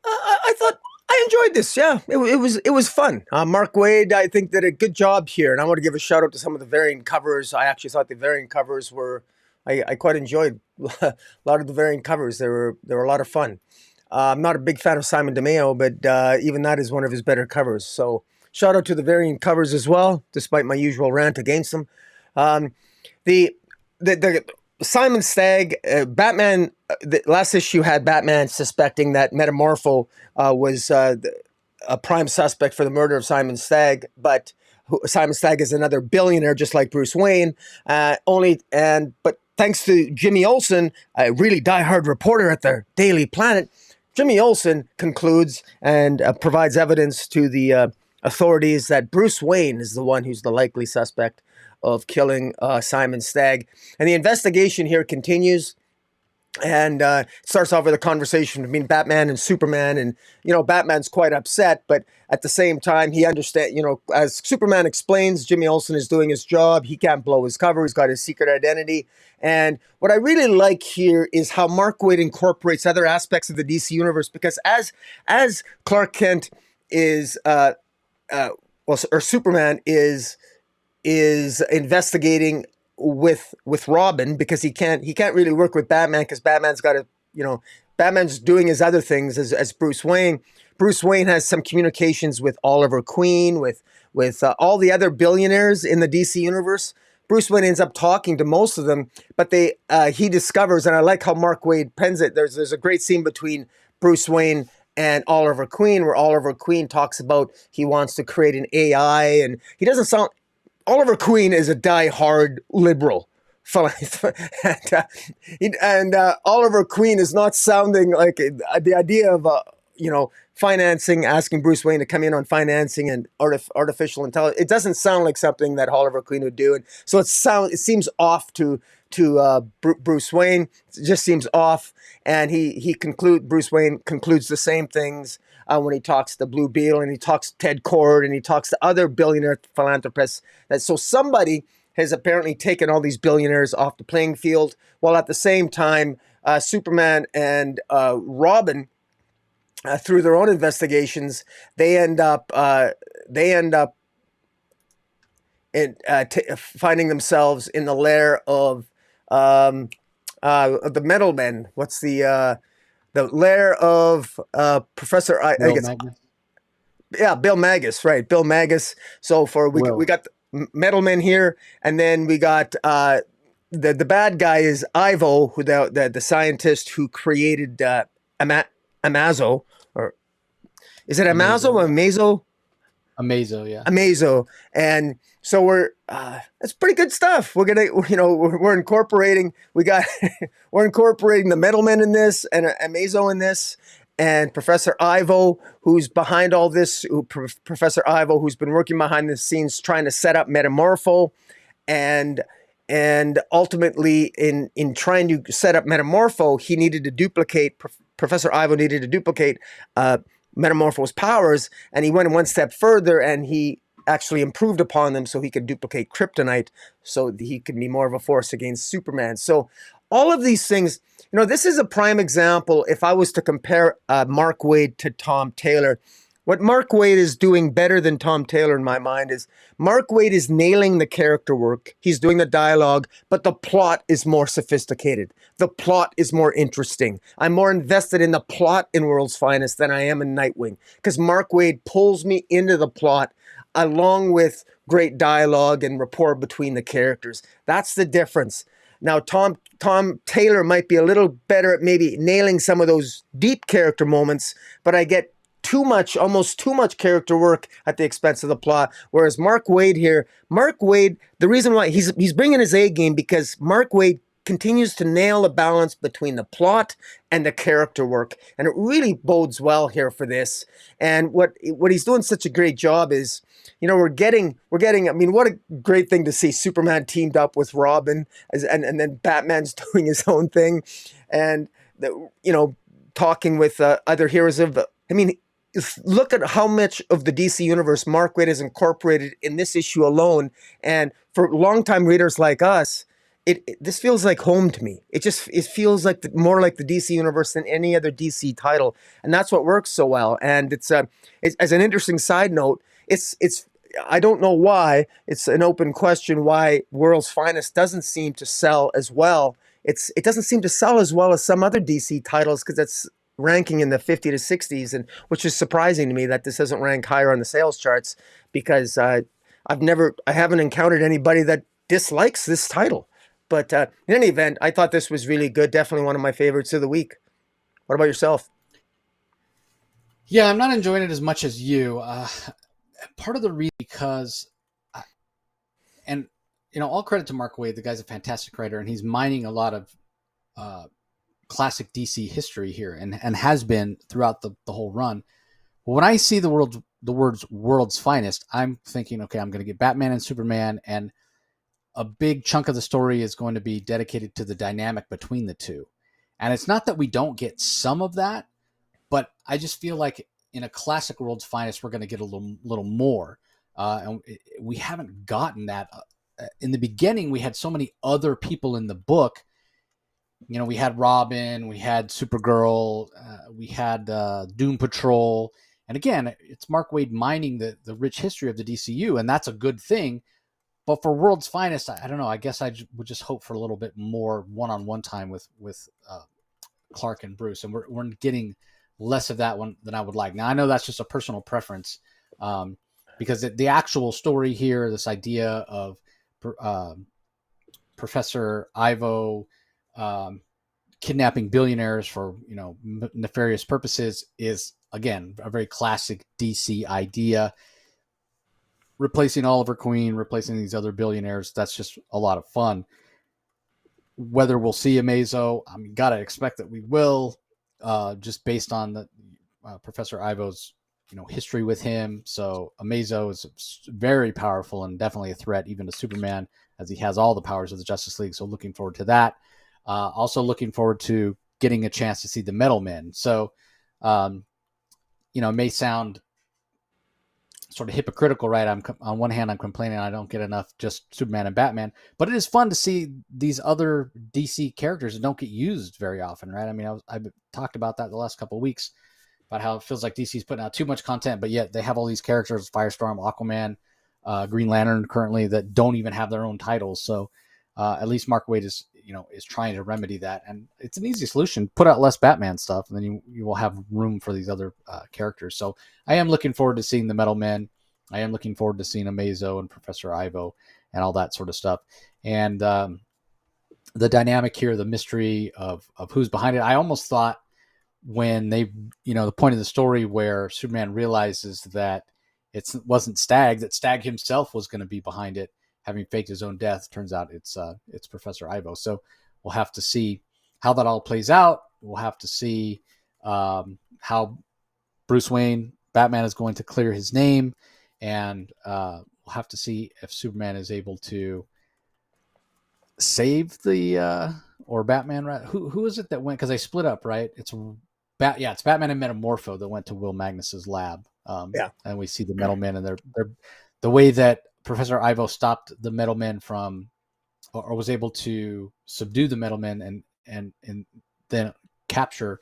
I thought I enjoyed this. Yeah, it was fun. Mark Waid, I think, did a good job here, and I want to give a shout out to some of the variant covers. I actually thought the variant covers were. I quite enjoyed a lot of the variant covers. They were a lot of fun. I'm not a big fan of Simon DeMeo, but even that is one of his better covers. So shout out to the variant covers as well, despite my usual rant against them. The Simon Stagg, Batman, the last issue had Batman suspecting that Metamorpho was a prime suspect for the murder of Simon Stagg, but Simon Stagg is another billionaire, just like Bruce Wayne. But thanks to Jimmy Olsen, a really diehard reporter at the Daily Planet, Jimmy Olsen concludes and provides evidence to the authorities that Bruce Wayne is the one who's the likely suspect of killing Simon Stagg. And the investigation here continues. And it starts off with a conversation between Batman and Superman. And, Batman's quite upset, but at the same time, he understands, as Superman explains, Jimmy Olsen is doing his job. He can't blow his cover. He's got his secret identity. And what I really like here is how Mark Waid incorporates other aspects of the DC universe, because as Clark Kent is, or Superman is investigating with Robin, because he can't really work with Batman, because Batman's got to, Batman's doing his other things as Bruce Wayne. Bruce Wayne has some communications with Oliver Queen, with all the other billionaires in the DC universe. Bruce Wayne ends up talking to most of them, but he discovers, and I like how Mark Waid pens it, there's a great scene between Bruce Wayne and Oliver Queen, where Oliver Queen talks about he wants to create an AI, and he doesn't sound... Oliver Queen is a die-hard liberal. and Oliver Queen is not sounding like the idea of, financing, asking Bruce Wayne to come in on financing and artificial intelligence. It doesn't sound like something that Oliver Queen would do. And so it seems off to Bruce Wayne. It just seems off. And Bruce Wayne concludes the same things when he talks to Blue Beetle, and he talks to Ted Kord, and he talks to other billionaire philanthropists. So somebody has apparently taken all these billionaires off the playing field, while at the same time, Superman and Robin, through their own investigations, they end up finding themselves in the lair of the Metal Men. What's the lair of Professor? I guess. Magnus. Yeah, Bill Magus, right? Bill Magus. So we got the Metal Men here, and then we got the bad guy is Ivo, who the scientist who created Amazo, or is it Amazo or Amazo? Amazo, yeah. Amazo. And so that's pretty good stuff. We're we're incorporating we're incorporating the Metal Men in this, and Amazo in this, and Professor Ivo, who's behind all this, Professor Ivo, who's been working behind the scenes trying to set up Metamorpho, and ultimately in trying to set up Metamorpho, he needed to duplicate Professor Ivo needed to duplicate Metamorpho's powers, and he went one step further, and he actually improved upon them so he could duplicate kryptonite, so he could be more of a force against Superman. So all of these things, this is a prime example. If I was to compare Mark Waid to Tom Taylor, what Mark Waid is doing better than Tom Taylor in my mind is Mark Waid is nailing the character work. He's doing the dialogue, but the plot is more sophisticated. The plot is more interesting. I'm more invested in the plot in World's Finest than I am in Nightwing, because Mark Waid pulls me into the plot along with great dialogue and rapport between the characters. That's the difference. Now Tom Taylor might be a little better at maybe nailing some of those deep character moments, but I get too much, almost too much character work at the expense of the plot. Whereas Mark Waid here, Mark Waid, the reason why he's bringing his A game because Mark Waid continues to nail a balance between the plot and the character work, and it really bodes well here for this. And what he's doing such a great job is, we're getting. I mean, what a great thing to see Superman teamed up with Robin, and then Batman's doing his own thing, and talking with other heroes of. I mean, look at how much of the DC universe Mark Waid has incorporated in this issue alone, and for longtime readers like us, this feels like home to me. It feels like more like the DC universe than any other DC title, and that's what works so well. And it's as an interesting side note, it's I don't know why. It's an open question why World's Finest doesn't seem to sell as well. It doesn't seem to sell as well as some other DC titles because it's ranking in the 50 to 60s, and which is surprising to me that this doesn't rank higher on the sales charts because I haven't encountered anybody that dislikes this title. But in any event, I thought this was really good. Definitely one of my favorites of the week. What about yourself? Yeah, I'm not enjoying it as much as you. Part of the reason because, I, and all credit to Mark Waid. The guy's a fantastic writer, and he's mining a lot of uh, classic DC history here, and has been throughout the whole run. But when I see the words "world's finest," I'm thinking, okay, I'm going to get Batman and Superman, and a big chunk of the story is going to be dedicated to the dynamic between the two. And it's not that we don't get some of that, but I just feel like in a classic World's Finest, we're going to get a little more. And we haven't gotten that. In the beginning, we had so many other people in the book. We had Robin, we had Supergirl, we had Doom Patrol. And again, it's Mark Waid mining the rich history of the DCU, and that's a good thing. But for World's Finest, I don't know. I guess would just hope for a little bit more one-on-one time with Clark and Bruce, and we're getting less of that one than I would like. Now I know that's just a personal preference, because the actual story here, this idea of uh, Professor Ivo kidnapping billionaires for nefarious purposes, is again a very classic DC idea. Replacing Oliver Queen, replacing these other billionaires, that's just a lot of fun. Whether we'll see Amazo, I'm gotta expect that we will, just based on the Professor Ivo's history with him. So Amazo is very powerful and definitely a threat even to Superman, as he has all the powers of the Justice League. So looking forward to that. Also looking forward to getting a chance to see the Metal Men. So it may sound sort of hypocritical, right? I'm on one hand, I'm complaining I don't get enough just Superman and Batman, but it is fun to see these other DC characters that don't get used very often, right? I mean, I've talked about that the last couple of weeks about how it feels like DC's putting out too much content, but yet they have all these characters: Firestorm, Aquaman, Green Lantern, currently, that don't even have their own titles. So at least Mark Waid is trying to remedy that, and it's an easy solution. Put out less Batman stuff, and then you will have room for these other characters. So I am looking forward to seeing the Metal Men. I am looking forward to seeing Amazo and Professor Ivo and all that sort of stuff. And the dynamic here, the mystery of who's behind it. I almost thought when they, the point of the story where Superman realizes that it wasn't Stag, that Stag himself was going to be behind it, having faked his own death. Turns out it's Professor Ivo. So we'll have to see how that all plays out. We'll have to see how Bruce Wayne, Batman, is going to clear his name, and we'll have to see if Superman is able to save the or Batman. Right? Who is it that went? Because they split up, right? It's Batman and Metamorpho that went to Will Magnus's lab. Yeah. And we see the Metal Men, and they're the way that Professor Ivo stopped the Metal Men from, or was able to subdue the Metal Men and then capture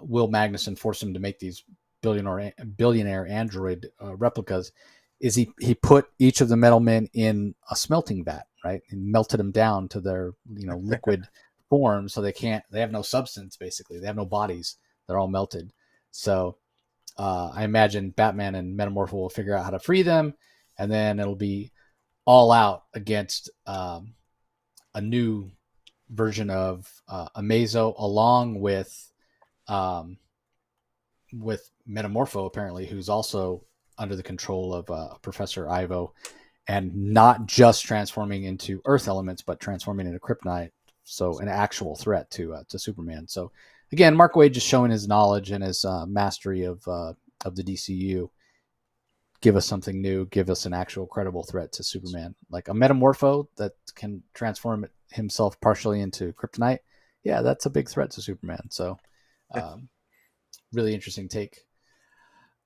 Will Magnus and force him to make these billionaire android replicas, is he put each of the Metal Men in a smelting vat, right, and melted them down to their liquid form, so they have no substance, basically. They have no bodies. They're all melted. So I imagine Batman and Metamorpho will figure out how to free them, and then it'll be all out against a new version of Amazo, along um, with Metamorpho, apparently, who's also under the control of Professor Ivo, and not just transforming into Earth elements, but transforming into kryptonite. So an actual threat to Superman. So again, Mark Waid just showing his knowledge and his mastery of the DCU. Give us something new. Give us an actual credible threat to Superman, like a Metamorpho that can transform himself partially into kryptonite. Yeah, that's a big threat to Superman. So, um, really interesting take.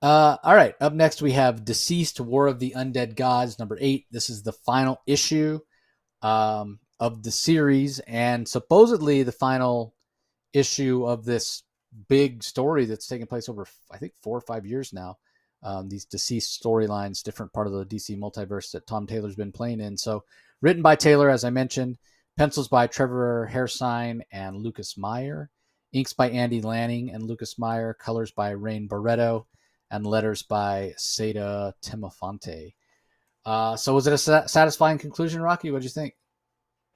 All right. Up next, we have Deceased: War of the Undead Gods, #8. This is the final issue of the series, and supposedly the final issue of this big story that's taken place over, I think, 4 or 5 years now. These Deceased storylines, different part of the DC multiverse that Tom Taylor's been playing in. So, written by Taylor, as I mentioned, pencils by Trevor Hairsine and Lucas Meyer, inks by Andy Lanning and Lucas Meyer, colors by Rain Barreto, and letters by Seda Timofonte. So was it a satisfying conclusion, Rocky? What did you think?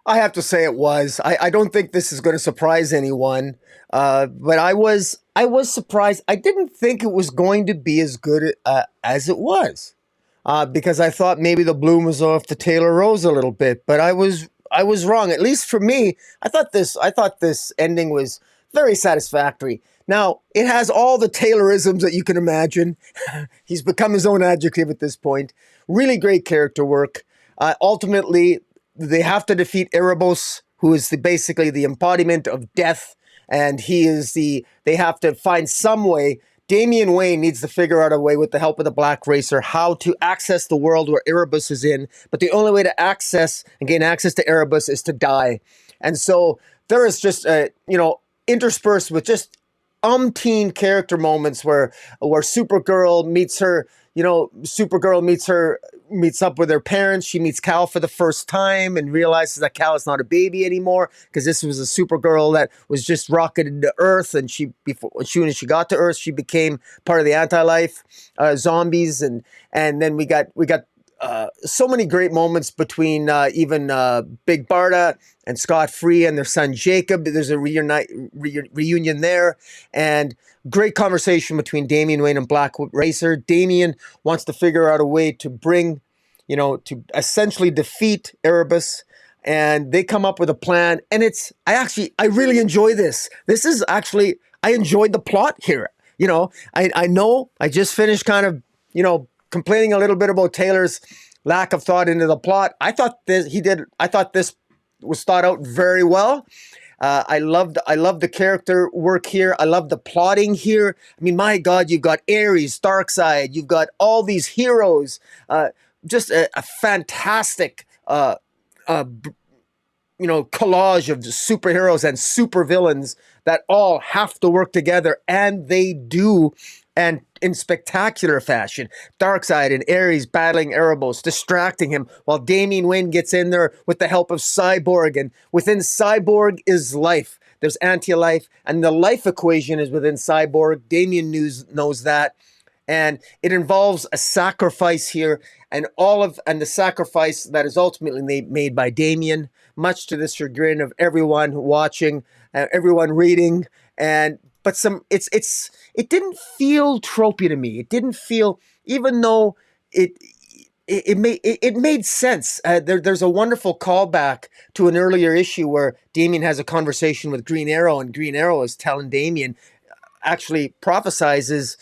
I have to say it was. I don't think this is going to surprise anyone, but I was surprised. I didn't think it was going to be as good as it was, because I thought maybe the bloom was off the Taylor Rose a little bit, but I was wrong. At least for me, I thought this ending was very satisfactory. Now it has all the Taylorisms that you can imagine. He's become his own adjective at this point. Really great character work. Ultimately, they have to defeat Erebos, who is basically the embodiment of death, and they have to find some way. Damian Wayne needs to figure out a way, with the help of the Black Racer, how to access the world where Erebus is in. But the only way to access and gain access to Erebus is to die. And so there is just interspersed with just umpteen character moments where Supergirl meets up with her parents. She meets Cal for the first time and realizes that Cal is not a baby anymore, because this was a Supergirl that was just rocketed to Earth, and as soon as she got to Earth, she became part of the anti-life zombies, and then we got so many great moments between even Big Barda and Scott Free and their son Jacob. There's a reunion there, and great conversation between Damian Wayne and Black Racer. Damian wants to figure out a way to to essentially defeat Erebus, and they come up with a plan. And I really enjoy this. I enjoyed the plot here. I know I just finished kind of, complaining a little bit about Taylor's lack of thought into the plot. I thought this was thought out very well. I loved the character work here. I love the plotting here. I mean, my God, you've got Ares, Darkseid, you've got all these heroes. Just a fantastic collage of superheroes and supervillains that all have to work together, and they do, and in spectacular fashion. Darkseid and Ares battling Erebos, distracting him, while Damian Wayne gets in there with the help of Cyborg, and within Cyborg is life. There's anti-life, and the life equation is within Cyborg. Damian knows that. And it involves a sacrifice here, and the sacrifice that is ultimately made by Damian, much to the chagrin of everyone watching, everyone reading. It didn't feel tropey to me. It didn't feel, even though it made sense. There's a wonderful callback to an earlier issue where Damian has a conversation with Green Arrow, and Green Arrow is telling Damian, actually prophesizes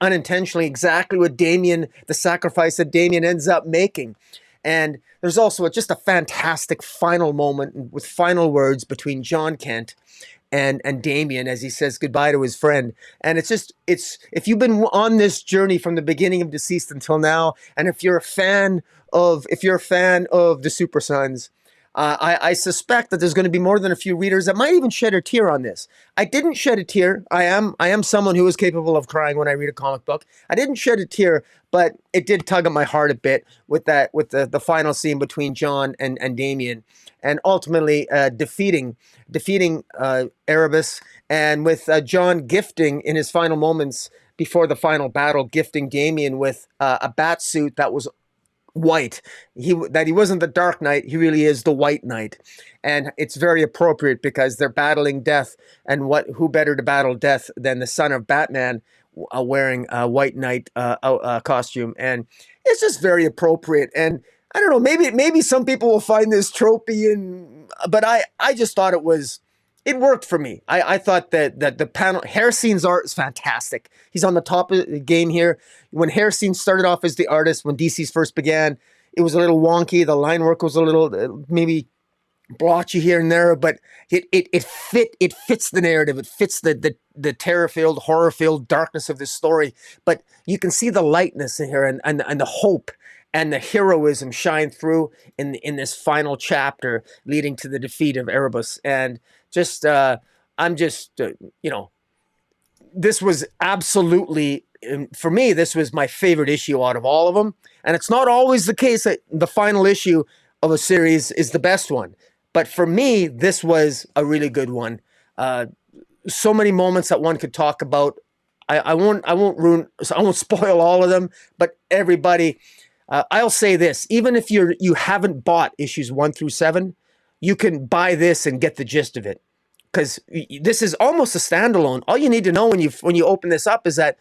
unintentionally exactly what the sacrifice that Damian ends up making. And there's also just a fantastic final moment with final words between John Kent and Damian as he says goodbye to his friend. And it's if you've been on this journey from the beginning of Deceased until now, and if you're a fan of the Super Sons, I suspect that there's going to be more than a few readers that might even shed a tear on this. I didn't shed a tear. I am someone who is capable of crying when I read a comic book. I didn't shed a tear, but it did tug at my heart a bit with the final scene between John and Damian, and ultimately defeating Erebus, and with John gifting in his final moments before the final battle, gifting Damian with a bat suit that was white. He wasn't the Dark Knight. He really is the White Knight, and it's very appropriate because they're battling death. And who better to battle death than the son of Batman, wearing a White Knight costume? And it's just very appropriate. And I don't know, maybe some people will find this tropey, but I just thought it worked for me. I thought that the panel Hairscene's art is fantastic. He's on the top of the game here. When Hairscene started off as the artist, when DC's first began, it was a little wonky. The line work was a little maybe blotchy here and there, but it fits the narrative. It fits the terror filled, horror filled darkness of this story. But you can see the lightness in here, and the hope and the heroism shine through in this final chapter leading to the defeat of Erebus. And just I'm just this was absolutely, for me, this was my favorite issue out of all of them. And it's not always the case that the final issue of a series is the best one. But for me, this was a really good one. So many moments that one could talk about. I won't spoil all of them, but everybody, I'll say this: even if you haven't bought issues 1 through 7, you can buy this and get the gist of it, because this is almost a standalone. All you need to know when you open this up is that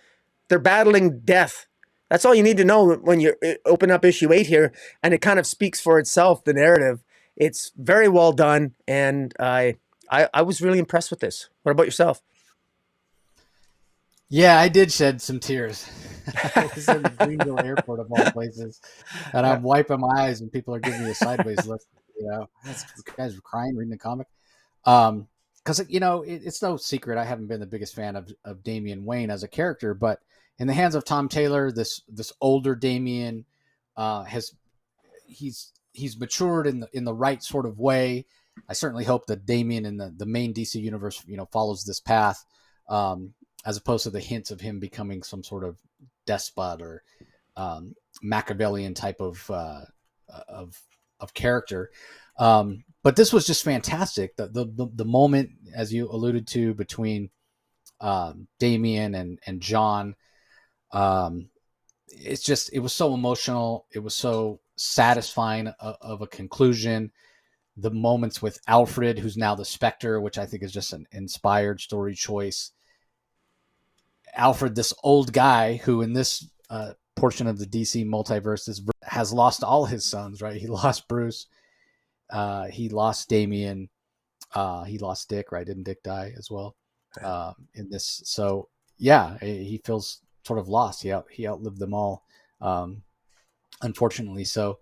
they're battling death. That's all you need to know when you open up issue 8 here, and it kind of speaks for itself. The narrative, it's very well done, and I was really impressed with this. What about yourself? Yeah, I did shed some tears. I was in the Greenville airport of all places, and I'm wiping my eyes, and people are giving me a sideways look. This guys are crying reading the comic. Because it's no secret I haven't been the biggest fan of Damian Wayne as a character, but in the hands of Tom Taylor, this older Damian he's matured in the right sort of way. I certainly hope that Damian in the main DC universe follows this path, as opposed to the hints of him becoming some sort of despot or Machiavellian type of character. But this was just fantastic. The moment, as you alluded to, between Damian and John, it was so emotional. It was so satisfying of a conclusion. The moments with Alfred, who's now the Spectre, which I think is just an inspired story choice. Alfred, this old guy who in this portion of the DC multiverse has lost all his sons, right? He lost Bruce. He lost Damian. He lost Dick, right? Didn't Dick die as well in this? So yeah, he feels sort of lost. He outlived them all, unfortunately. So,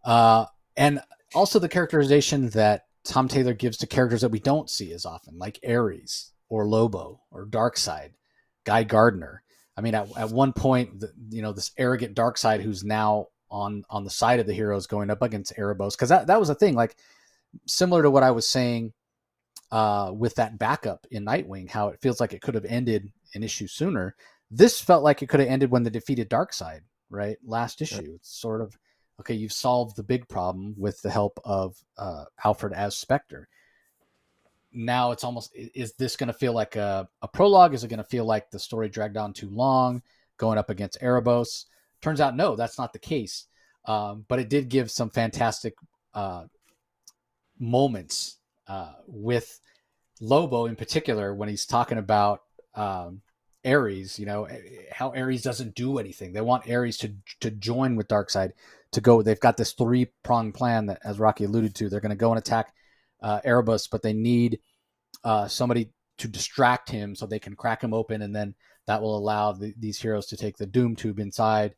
and also the characterization that Tom Taylor gives to characters that we don't see as often, like Ares or Lobo or Darkseid, Guy Gardner. I mean, at one point, this arrogant Darkseid who's now on the side of the heroes going up against Erebos, because that was a thing, like similar to what I was saying with that backup in Nightwing, how it feels like it could have ended an issue sooner. This felt like it could have ended when they defeated Darkseid, right? Last issue. It's sort of, okay, you've solved the big problem with the help of Alfred as Spectre. Now it's almost, is this going to feel like a prologue? Is it going to feel like the story dragged on too long, going up against Erebos? Turns out, no, that's not the case. But it did give some fantastic moments with Lobo in particular, when he's talking about Ares, how Ares doesn't do anything. They want Ares to join with Darkseid to go. They've got this 3-pronged plan that, as Rocky alluded to, they're going to go and attack Erebus, but they need somebody to distract him so they can crack him open, and then that will allow these heroes to take the Doom Tube inside.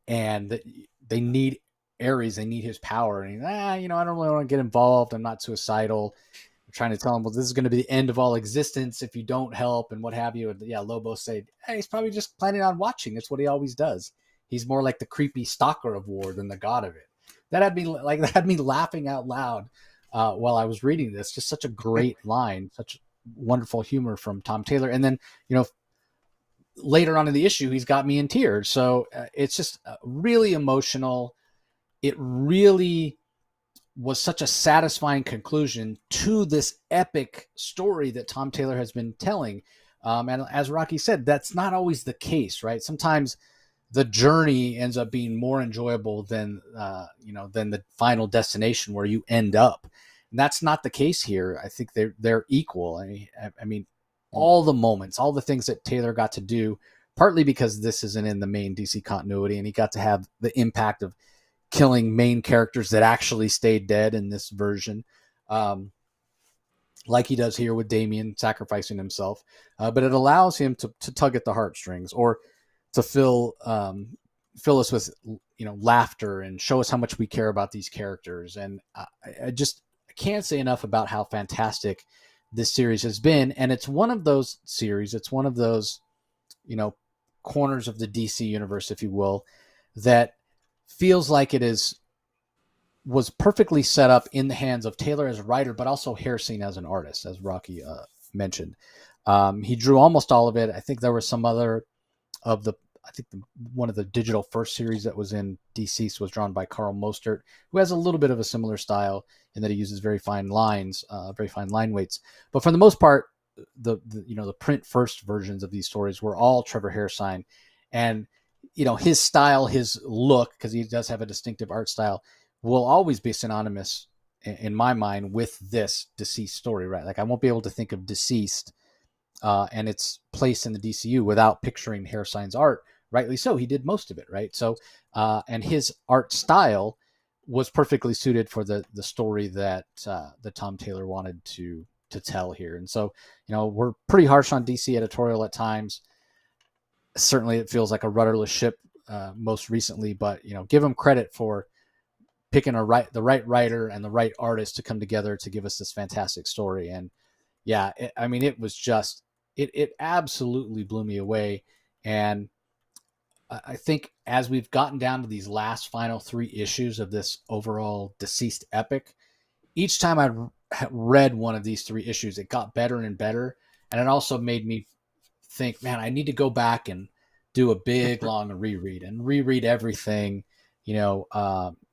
And they need Ares, they need his power. And he's, I don't really want to get involved. I'm not suicidal. I'm trying to tell him, well, this is going to be the end of all existence if you don't help and what have you. And yeah, Lobo said, hey, he's probably just planning on watching. That's what he always does. He's more like the creepy stalker of war than the god of it. That had me laughing out loud while I was reading this. Just such a great line, such wonderful humor from Tom Taylor. And then, later on in the issue, he's got me in tears. So it's just really emotional. It really was such a satisfying conclusion to this epic story that Tom Taylor has been telling. And as Rocky said, that's not always the case, right? Sometimes the journey ends up being more enjoyable than than the final destination where you end up. And that's not the case here. I think they're equal. I mean, all the moments, all the things that Taylor got to do, partly because this isn't in the main DC continuity, and he got to have the impact of killing main characters that actually stayed dead in this version. Um, like he does here with Damian sacrificing himself, but it allows him to tug at the heartstrings, or to fill us with laughter and show us how much we care about these characters. And I can't say enough about how fantastic this series has been. And it's one of those series, it's one of those corners of the DC universe, if you will, that feels like it was perfectly set up in the hands of Taylor as a writer, but also Hairsine as an artist, as Rocky mentioned. He drew almost all of it. I think there was some other of the, one of the digital first series that was in DC was drawn by Carl Mostert, who has a little bit of a similar style in that he uses very fine lines, very fine line weights. But for the most part, the print first versions of these stories were all Trevor Hairsine, and his style, his look, because he does have a distinctive art style, will always be synonymous in my mind with this Deceased story, right? Like I won't be able to think of Deceased and its place in the DCU without picturing Hairsine's art. Rightly so, he did most of it, right? So, and his art style was perfectly suited for the story that Tom Taylor wanted to tell here. And so, we're pretty harsh on DC editorial at times. Certainly, it feels like a rudderless ship most recently, but give him credit for picking the right writer and the right artist to come together to give us this fantastic story. And yeah, it was just it absolutely blew me away. And I think as we've gotten down to these last final 3 issues of this overall Deceased epic, each time I read one of these 3 issues, it got better and better. And it also made me think, man, I need to go back and do a big long reread and reread everything,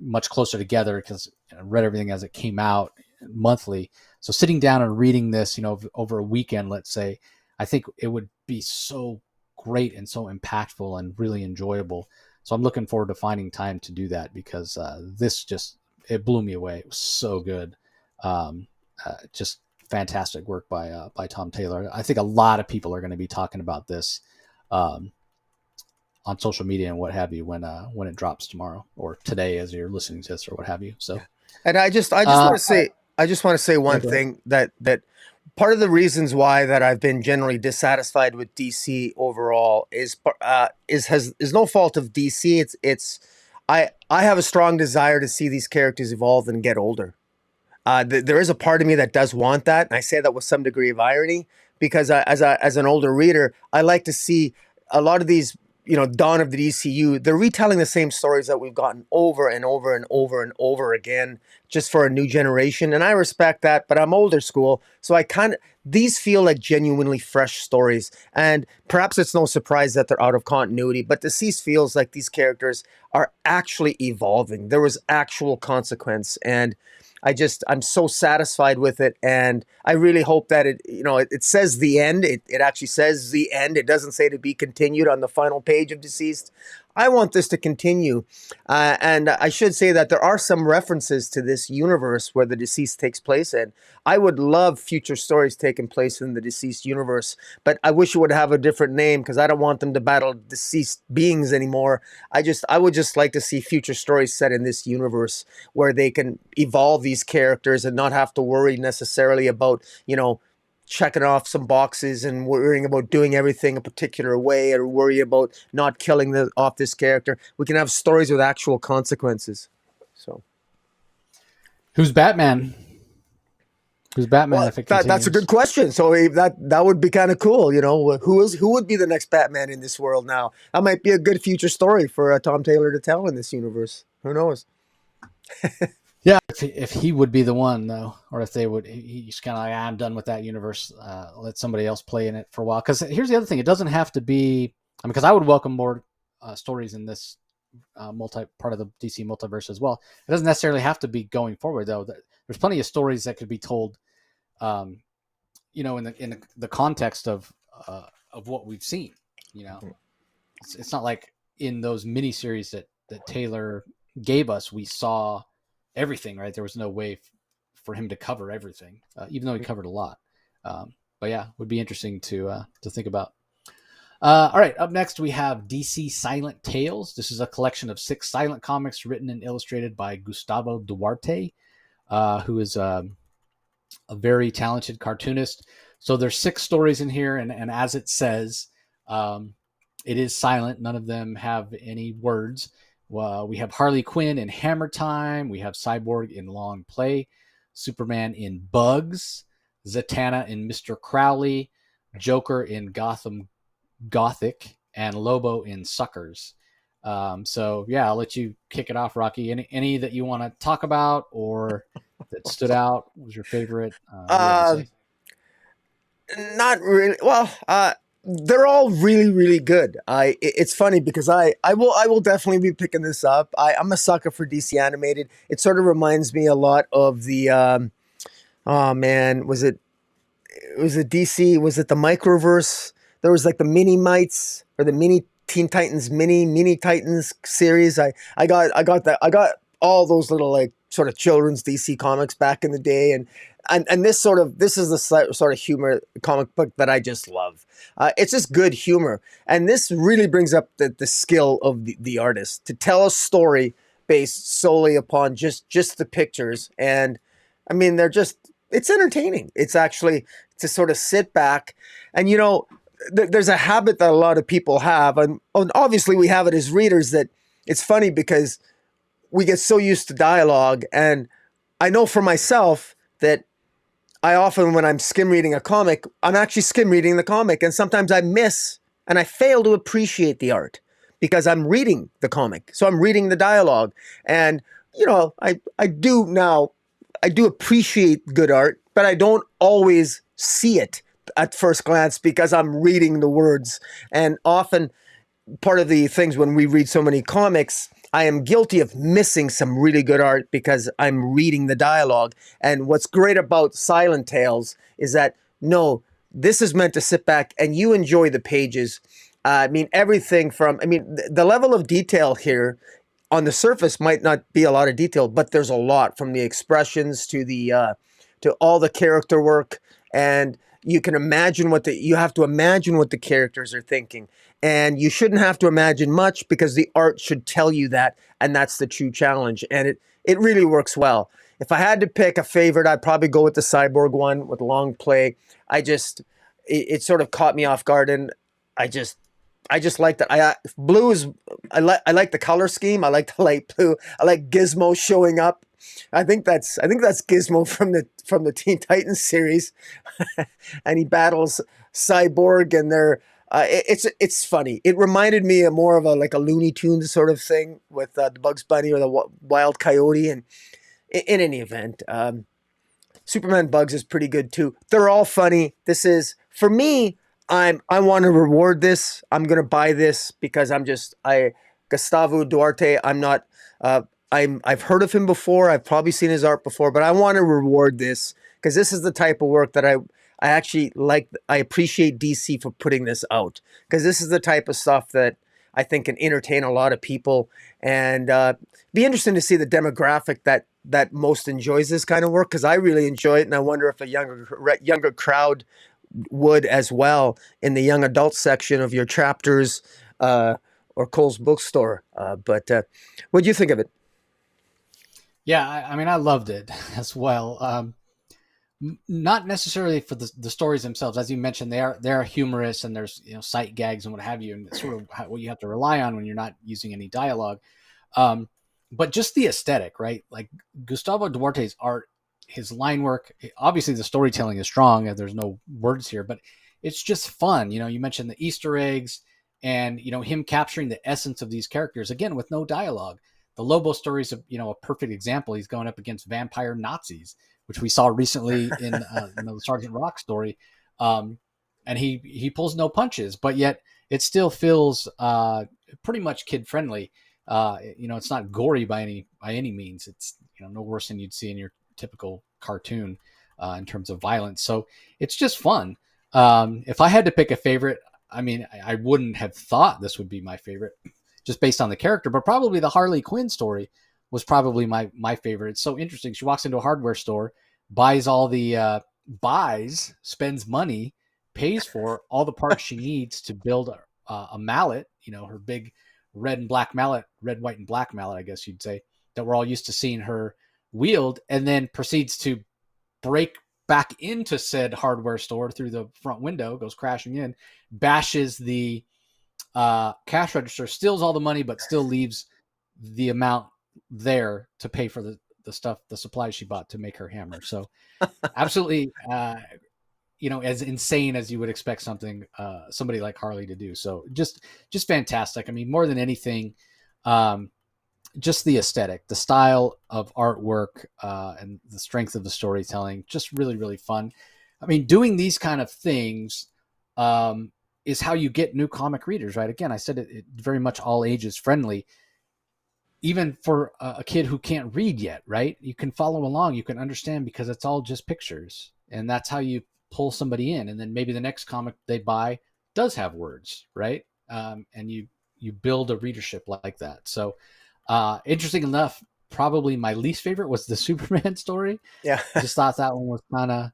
much closer together, because I read everything as it came out monthly. So sitting down and reading this, over a weekend, let's say, I think it would be so great and so impactful and really enjoyable. So I'm looking forward to finding time to do that, because this it blew me away. It was so good. Just fantastic work by Tom Taylor. I think a lot of people are going to be talking about this on social media and what have you when it drops tomorrow or today as you're listening to this or what have you. So, and I just want to say one thing that part of the reasons why that I've been generally dissatisfied with DC overall is no fault of DC. It's I have a strong desire to see these characters evolve and get older. There is a part of me that does want that, and I say that with some degree of irony, because as an older reader, I like to see a lot of these, dawn of the DCU. They're retelling the same stories that we've gotten over and over and over and over again, just for a new generation, and I respect that. But I'm older school, so these feel like genuinely fresh stories, and perhaps it's no surprise that they're out of continuity. But Deceased feels like these characters are actually evolving. There was actual consequence, and I'm so satisfied with it, and I really hope that it says the end. It actually says the end. It doesn't say to be continued on the final page of Deceased. I want this to continue, and I should say that there are some references to this universe where the Deceased takes place in. I would love future stories taking place in the Deceased universe, but I wish it would have a different name, because I don't want them to battle deceased beings anymore. I would just like to see future stories set in this universe where they can evolve these characters and not have to worry necessarily about, checking off some boxes and worrying about doing everything a particular way, or worry about not killing off this character. We can have stories with actual consequences. So, who's Batman? Who's Batman? well, if it continues? that's a good question. So that would be kind of cool. Who would be the next Batman in this world now? That might be a good future story for Tom Taylor to tell in this universe. Who knows? Yeah, if he would be the one, though, or if they would, he's kind of like, I'm done with that universe. Let somebody else play in it for a while. Because here's the other thing: it doesn't have to be. Because I would welcome more stories in this part of the DC multiverse as well. It doesn't necessarily have to be going forward, though. There's plenty of stories that could be told, in the context of what we've seen. It's not like in those miniseries that Taylor gave us, we saw everything, right? There was no way for him to cover everything, even though he covered a lot. But yeah, would be interesting to think about. All right, up next we have DC Silent Tales. This is a collection of 6 silent comics written and illustrated by Gustavo Duarte, who is a very talented cartoonist. So there's 6 stories in here, and as it says, it is silent. None of them have any words. We have Harley Quinn in Hammer Time. We have Cyborg in Long Play, Superman in Bugs, Zatanna in Mr. Crowley, Joker in Gotham Gothic, and Lobo in Suckers. So yeah, I'll let you kick it off, Rocky. Any that you want to talk about or that stood out? What was your favorite? What do you have to Um, say? Not really. Well, they're all really, really good. It's funny because I will definitely be picking this up. I'm a sucker for DC animated. It sort of reminds me a lot of the oh man, was it DC? Was it the Microverse? There was like the Mini Mites or the Mini Teen Titans Mini Titans series. I got all those little like sort of children's DC comics back in the day, and this is the sort of humor comic book that I just love. It's just good humor, and this really brings up the skill of the artist to tell a story based solely upon just the pictures. And I mean, it's entertaining. It's actually to sort of sit back and, there's a habit that a lot of people have. And obviously we have it as readers that it's funny because we get so used to dialogue. And I know for myself that I often, when I'm skim reading a comic, I'm actually skim reading the comic. And sometimes I miss and I fail to appreciate the art because I'm reading the comic. So I'm reading the dialogue. And, I do now I do appreciate good art, but I don't always see it at first glance because I'm reading the words. And often, part of the things when we read so many comics, I am guilty of missing some really good art because I'm reading the dialogue. And what's great about Silent Tales is that no, this is meant to sit back and you enjoy the pages. Everything from, the level of detail here on the surface might not be a lot of detail, but there's a lot from the expressions to to all the character work, and you have to imagine what the characters are thinking, and you shouldn't have to imagine much because the art should tell you that, and that's the true challenge, and it really works well. If I had to pick a favorite, I'd probably go with the Cyborg one with Long Play. It sort of caught me off guard, and I just I just like that. Blue is I like the color scheme. I like the light blue. I like Gizmo showing up. I think that's Gizmo from the Teen Titans series, and he battles Cyborg, and it's funny. It reminded me of more of a Looney Tunes sort of thing with the Bugs Bunny or the Wild Coyote. And in any event, Superman Bugs is pretty good too. They're all funny. This is for me. I want to reward this. I'm gonna buy this because Gustavo Duarte. I'm not. I've heard of him before. I've probably seen his art before, but I want to reward this because this is the type of work that I actually like. I appreciate DC for putting this out because this is the type of stuff that I think can entertain a lot of people, and be interesting to see the demographic that most enjoys this kind of work because I really enjoy it, and I wonder if a younger crowd would as well in the young adult section of your chapters or Cole's bookstore. But what do you think of it? Yeah, I mean, I loved it as well. Not necessarily for the stories themselves, as you mentioned, they are humorous, and there's sight gags and what have you, and it's sort of what you have to rely on when you're not using any dialogue. But just the aesthetic, right? Like Gustavo Duarte's art, his line work. Obviously, the storytelling is strong, and there's no words here, but it's just fun. You mentioned the Easter eggs, and him capturing the essence of these characters again with no dialogue. The Lobo story is a perfect example. He's going up against vampire Nazis, which we saw recently in the Sergeant Rock story, and he pulls no punches, but yet it still feels pretty much kid friendly. It's not gory by any means. It's no worse than you'd see in your typical cartoon in terms of violence. So it's just fun. If I had to pick a favorite, I mean, I wouldn't have thought this would be my favorite just based on the character. But probably the Harley Quinn story was probably my favorite. It's so interesting. She walks into a hardware store, buys all the spends money, pays for all the parts she needs to build a mallet. Her big red and black mallet, red, white, and black mallet, I guess you'd say, that we're all used to seeing her wield, and then proceeds to break back into said hardware store through the front window, goes crashing in, bashes the cash register, steals all the money, but still leaves the amount there to pay for the stuff, the supplies she bought to make her hammer. So absolutely, as insane as you would expect somebody like Harley to do. So just fantastic. I mean, more than anything, just the aesthetic, the style of artwork, and the strength of the storytelling, just really, really fun. I mean, doing these kind of things is how you get new comic readers, right? Again, I said it very much all ages friendly, even for a kid who can't read yet, right? You can follow along, you can understand because it's all just pictures, and that's how you pull somebody in. And then maybe the next comic they buy does have words, right? And you build a readership like that. So interesting enough, probably my least favorite was the Superman story. Yeah. I just thought that one was kind of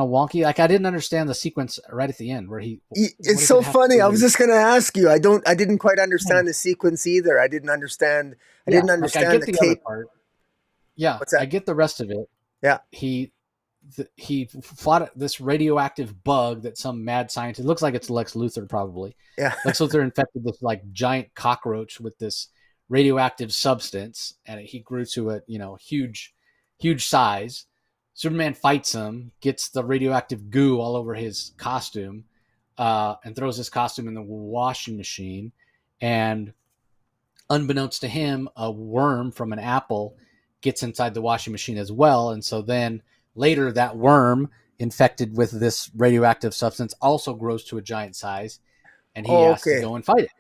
wonky. Like, I didn't understand the sequence right at the end where it's so funny. I was just going to ask you. I didn't quite understand the sequence either. I didn't understand like, I get the the cape. other part. Yeah. What's that? I get the rest of it. Yeah. He fought this radioactive bug that some mad scientist, looks like it's Lex Luthor probably. Yeah. Lex Luthor infected this like giant cockroach with this radioactive substance, and he grew to a huge size. Superman fights him, gets the radioactive goo all over his costume, and throws his costume in the washing machine. And unbeknownst to him, a worm from an apple gets inside the washing machine as well. And so then later, that worm infected with this radioactive substance also grows to a giant size, and he has to go and fight it.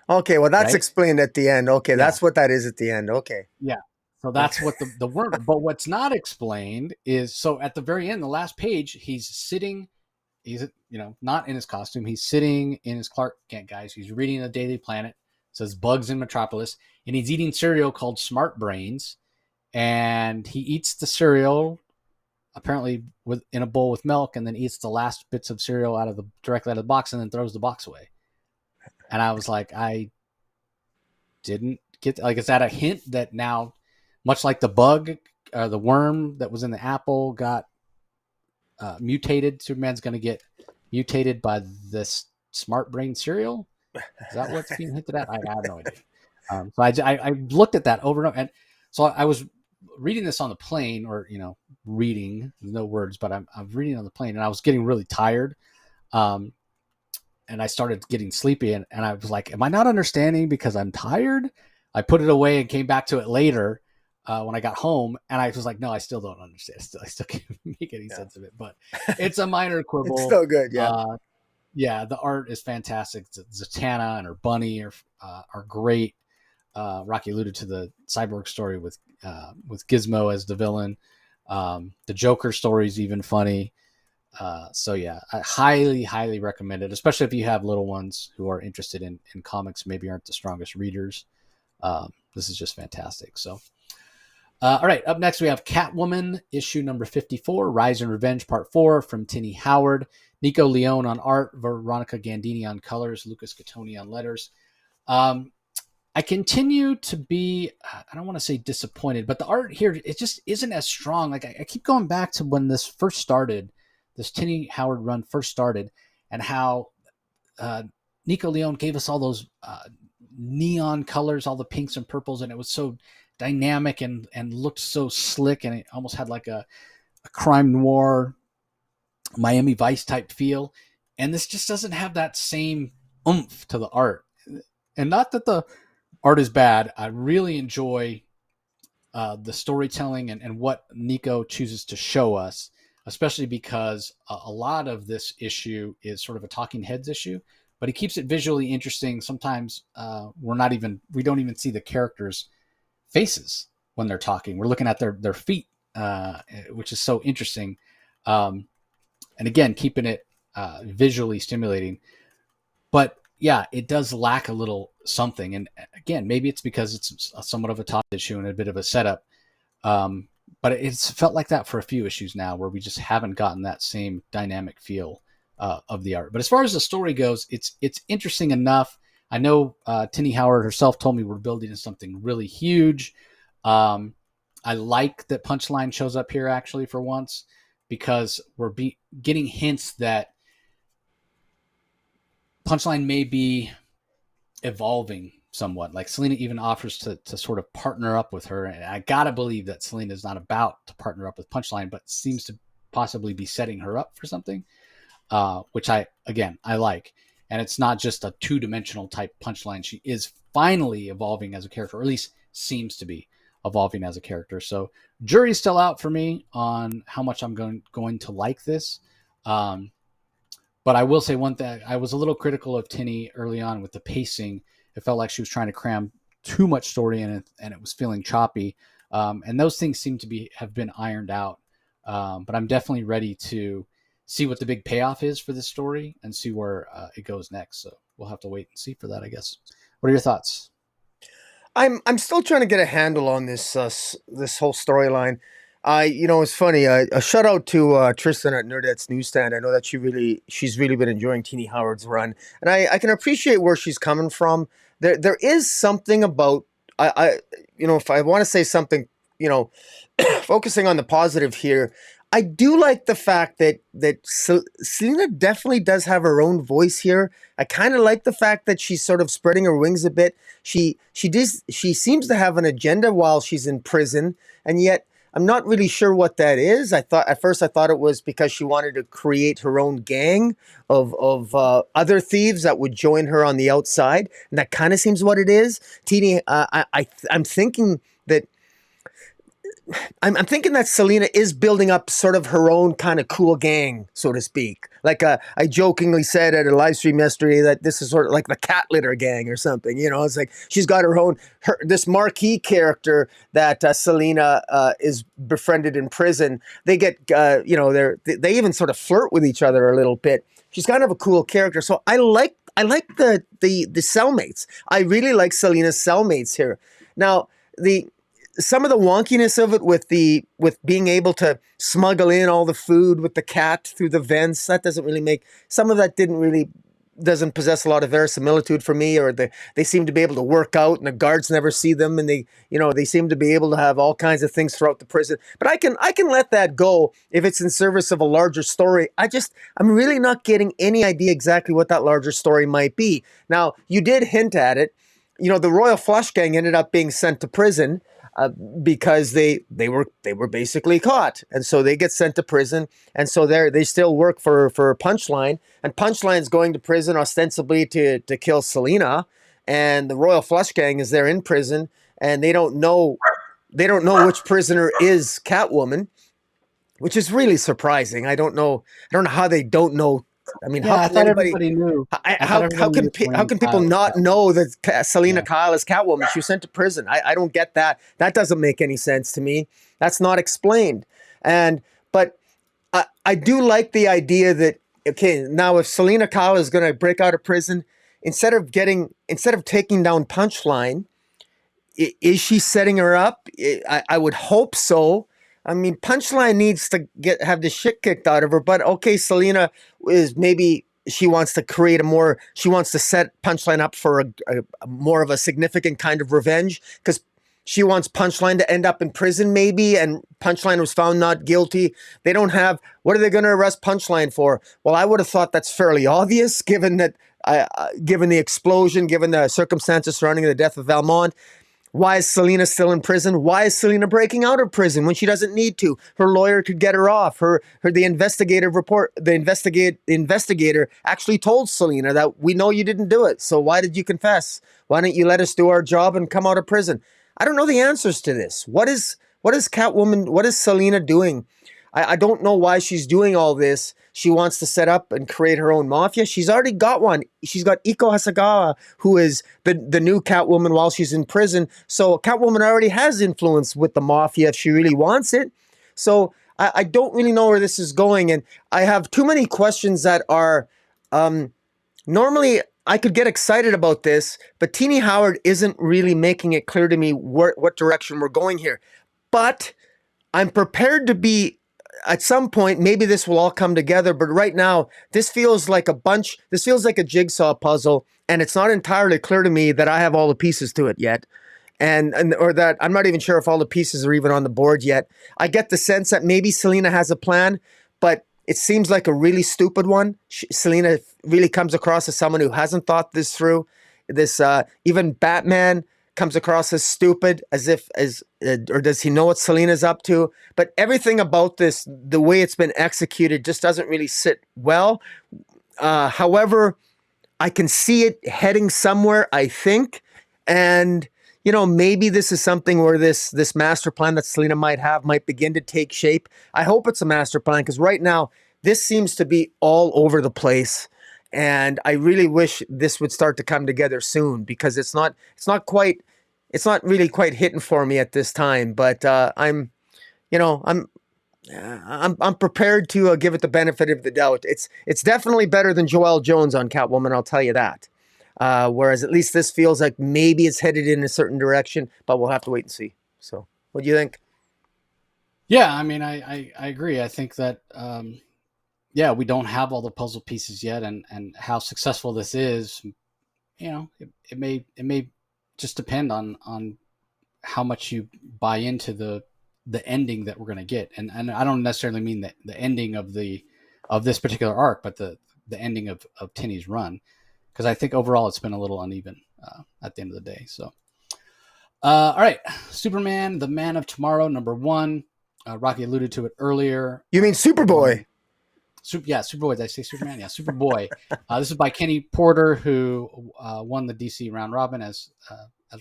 Okay, well, that's explained at the end. Okay, that's what that is at the end. Okay. Yeah. So that's what the worm. But what's not explained is, so at the very end, the last page, he's sitting. He's not in his costume. He's sitting in his Clark Kent guys. He's reading the Daily Planet. It says Bugs in Metropolis, and he's eating cereal called Smart Brains, and he eats the cereal apparently in a bowl with milk, and then eats the last bits of cereal directly out of the box, and then throws the box away. And I was like, I didn't get, like, is that a hint that now, much like the bug or the worm that was in the apple got mutated, Superman's going to get mutated by this Smart Brain cereal? Is that what's being hinted at? I have no idea. So I looked at that over and over. And so I was reading this on the plane, or, reading, no words, but I'm reading on the plane, and I was getting really tired. And I started getting sleepy, and I was like, am I not understanding because I'm tired? I put it away and came back to it later when I got home, and I was like, no, I still don't understand. I still can't make any sense of it, but it's a minor quibble. It's still good, yeah. Yeah, the art is fantastic. Zatanna and her bunny are great. Rocky alluded to the Cyborg story with Gizmo as the villain. The Joker story is even funny. So yeah, I highly recommend it, especially if you have little ones who are interested in comics, maybe aren't the strongest readers. This is just fantastic. So, all right, up next we have Catwoman, issue number 54, Rise and Revenge, part 4, from Tini Howard, Nico Leone on art, Veronica Gandini on colors, Lucas Catoni on letters. I continue to be, I don't want to say disappointed, but the art here, it just isn't as strong. Like, I keep going back to when this first started, this Tini Howard run first started, and how Nico Leone gave us all those neon colors, all the pinks and purples, and it was so dynamic and looked so slick, and it almost had like a crime noir, Miami Vice type feel. And this just doesn't have that same oomph to the art. And not that the art is bad. I really enjoy the storytelling and what Nico chooses to show us, especially because a lot of this issue is sort of a talking heads issue, but he keeps it visually interesting. Sometimes we don't even see the characters' faces when they're talking. We're looking at their feet, which is so interesting. And again, keeping it visually stimulating. But yeah, it does lack a little something. And again, maybe it's because it's somewhat of a top issue and a bit of a setup. Um, but it's felt like that for a few issues now, where we just haven't gotten that same dynamic feel of the art. But as far as the story goes, it's interesting enough. I know Tinny Howard herself told me we're building something really huge. Um, I like that Punchline shows up here actually for once, because we're getting hints that Punchline may be evolving somewhat. Like Selena even offers to sort of partner up with her, and I gotta believe that Selena is not about to partner up with Punchline, but seems to possibly be setting her up for something, which I like. And it's not just a two-dimensional type Punchline. She is finally evolving as a character, or at least seems to be evolving as a character. So jury's still out for me on how much I'm going to like this. But I will say one thing: I was a little critical of Tinny early on with the pacing. It felt like she was trying to cram too much story in it, and it was feeling choppy. And those things seem to have been ironed out. But I'm definitely ready to see what the big payoff is for this story and see where it goes next. So we'll have to wait and see for that, I guess. What are your thoughts? I'm still trying to get a handle on this whole storyline. It's funny. A shout out to Tristan at Nerdette's Newsstand. I know that she's really been enjoying Teeny Howard's run, and I can appreciate where she's coming from. There is something about if I want to say something, focusing on the positive here. I do like the fact that Selena definitely does have her own voice here. I kind of like the fact that she's sort of spreading her wings a bit. She seems to have an agenda while she's in prison, and yet I'm not really sure what that is. At first I thought it was because she wanted to create her own gang of other thieves that would join her on the outside, and that kind of seems what it is. Teeny, I'm thinking that I'm thinking that Selena is building up sort of her own kind of cool gang, so to speak. Like I jokingly said at a live stream yesterday that this is sort of like the cat litter gang or something. It's like she's got this marquee character that Selena is befriended in prison. They get they even sort of flirt with each other a little bit. She's kind of a cool character, so I like the cellmates. I really like Selena's cellmates here. Now some of the wonkiness of it with being able to smuggle in all the food with the cat through the vents, that doesn't really some of that doesn't possess a lot of verisimilitude for me, or they seem to be able to work out and the guards never see them, and they seem to be able to have all kinds of things throughout the prison. But I can let that go if it's in service of a larger story. I'm really not getting any idea exactly what that larger story might be. Now, you did hint at it. The Royal Flush Gang ended up being sent to prison because they were basically caught, and so they get sent to prison, and so they still work for Punchline, and Punchline's going to prison ostensibly to kill Selena, and the Royal Flush Gang is there in prison, and they don't know which prisoner is Catwoman, which is really surprising. I don't know how they don't know. I mean, Yeah, how I can thought anybody? everybody knew. I thought How everybody knew how can Dwayne people Kyle was not Catwoman. know that Selena Yeah. Kyle is Catwoman? She was sent to prison. I don't get that. That doesn't make any sense to me. That's not explained. But I do like the idea that, okay, now if Selena Kyle is going to break out of prison, instead of taking down Punchline, is she setting her up? I would hope so. I mean, Punchline needs to have the shit kicked out of her. But okay, Selena is maybe she wants to set Punchline up for a more of a significant kind of revenge, because she wants Punchline to end up in prison, maybe, and Punchline was found not guilty. What are they going to arrest Punchline for? Well, I would have thought that's fairly obvious, given the explosion, given the circumstances surrounding the death of Valmont. Why is Selena still in prison? Why is Selena breaking out of prison when she doesn't need to? Her lawyer could get her off. The investigator actually told Selena that we know you didn't do it. So why did you confess? Why don't you let us do our job and come out of prison? I don't know the answers to this. What is Catwoman? What is Selena doing? I don't know why she's doing all this. She wants to set up and create her own mafia. She's already got one. She's got Iko Hasegawa, who is the new Catwoman while she's in prison. So Catwoman already has influence with the mafia if she really wants it. So I don't really know where this is going. And I have too many questions that are normally I could get excited about this, but Teeny Howard isn't really making it clear to me what direction we're going here. But I'm prepared to be at some point. Maybe this will all come together, but right now this feels like this feels like a jigsaw puzzle, and it's not entirely clear to me that I have all the pieces to it yet. And or that I'm not even sure if all the pieces are even on the board yet. I get the sense that maybe Selena has a plan, but it seems like a really stupid one. Selena really comes across as someone who hasn't thought this through. This even Batman comes across as stupid, or does he know what Selena's up to? But everything about this, the way it's been executed, just doesn't really sit well. However, I can see it heading somewhere, I think, and maybe this is something where this master plan that Selena might have might begin to take shape. I hope it's a master plan, because right now this seems to be all over the place, and I really wish this would start to come together soon, because it's not really quite hitting for me at this time. But I'm prepared to give it the benefit of the doubt. It's definitely better than Joelle Jones on Catwoman, I'll tell you that. Whereas at least this feels like maybe it's headed in a certain direction, but we'll have to wait and see. So, what do you think? Yeah, I mean, I agree. I think that yeah, we don't have all the puzzle pieces yet, and how successful this is, it may just depend on how much you buy into the ending that we're going to get, and I don't necessarily mean the ending of this particular arc, but the ending of Tinny's run, because I think overall it's been a little uneven at the end of the day. So, all right, Superman, the Man of Tomorrow, #1. Rocky alluded to it earlier. You mean Superboy? Superboy. Did I say Superman? Yeah, Superboy. This is by Kenny Porter, who won the DC round robin, as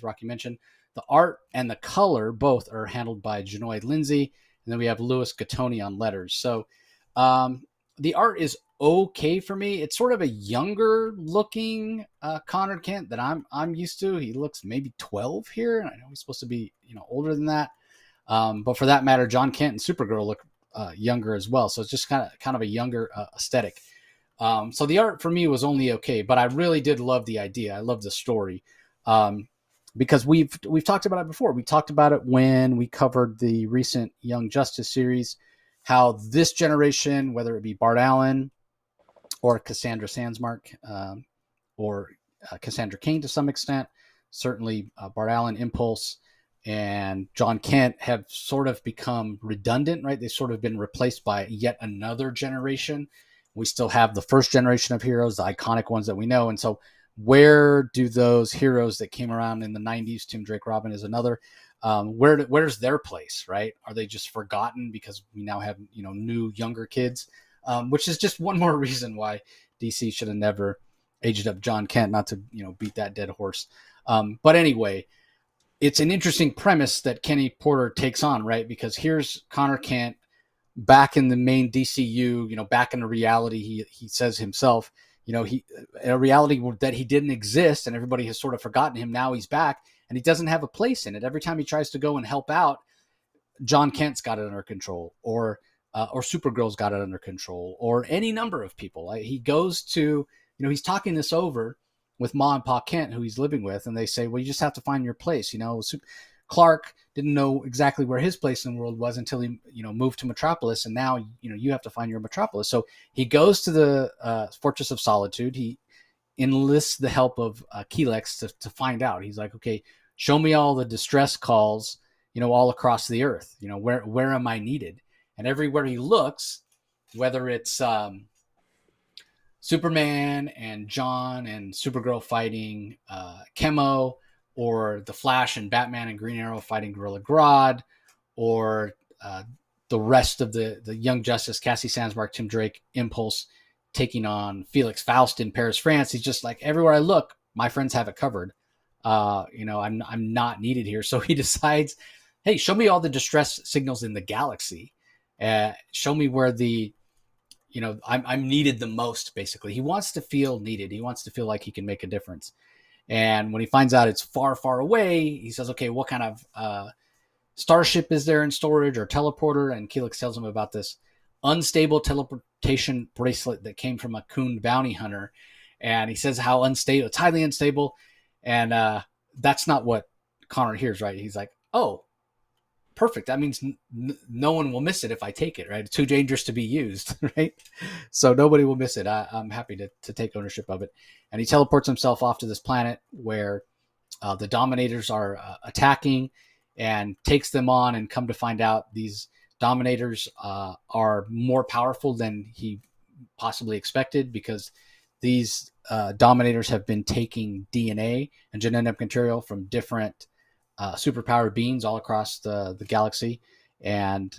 Rocky mentioned. The art and the color both are handled by Janoy Lindsay, and then we have Louis Gattoni on letters. So the art is okay for me. It's sort of a younger looking Connor Kent that I'm used to. He looks maybe 12 here, and I know he's supposed to be older than that. But for that matter, John Kent and Supergirl look younger as well. So it's just kind of a younger aesthetic. So the art for me was only okay, but I really did love the idea. I love the story. Because we've talked about it before. We talked about it when we covered the recent Young Justice series, how this generation, whether it be Bart Allen or Cassandra Sandsmark, or Cassandra Cain to some extent, certainly Bart Allen, Impulse, and John Kent have sort of become redundant, right? They've sort of been replaced by yet another generation. We still have the first generation of heroes, the iconic ones that we know. And so where do those heroes that came around in the 90s, Tim Drake Robin is another, where's their place, right? Are they just forgotten because we now have new younger kids, which is just one more reason why DC should have never aged up John Kent, not to beat that dead horse. But anyway, it's an interesting premise that Kenny Porter takes on, right? Because here's Connor Kent back in the main DCU, back in the reality he says himself, a reality that he didn't exist, and everybody has sort of forgotten him. Now he's back, and he doesn't have a place in it. Every time he tries to go and help out, John Kent's got it under control, or Supergirl's got it under control, or any number of people. He goes to, he's talking this over with Ma and Pa Kent, who he's living with, and they say, well, you just have to find your place. Clark didn't know exactly where his place in the world was until he, moved to Metropolis, and now, you have to find your Metropolis. So he goes to the Fortress of Solitude. He enlists the help of Kelex to find out. He's like, okay, show me all the distress calls, all across the earth. Where am I needed? And everywhere he looks, whether it's Superman and John and Supergirl fighting Chemo, or the Flash and Batman and Green Arrow fighting Gorilla Grodd, or the rest of the Young Justice, Cassie Sandsmark, Tim Drake, Impulse, taking on Felix Faust in Paris, France. He's just like, everywhere I look, my friends have it covered. I'm not needed here. So he decides, hey, show me all the distress signals in the galaxy. Show me where I'm needed the most, basically. He wants to feel needed. He wants to feel like he can make a difference. And when he finds out it's far, far away, he says, okay, what kind of starship is there in storage, or teleporter? And Kelex tells him about this unstable teleportation bracelet that came from a coon bounty hunter. and he says how unstable, it's highly unstable, and that's not what Connor hears. Right? He's like, oh, perfect. That means no one will miss it if I take it. Right? It's too dangerous to be used. Right? So nobody will miss it. I'm happy to take ownership of it, and he teleports himself off to this planet where the Dominators are attacking and takes them on, and come to find out these Dominators are more powerful than he possibly expected, because these Dominators have been taking DNA and genetic material from different superpowered beings all across the galaxy, and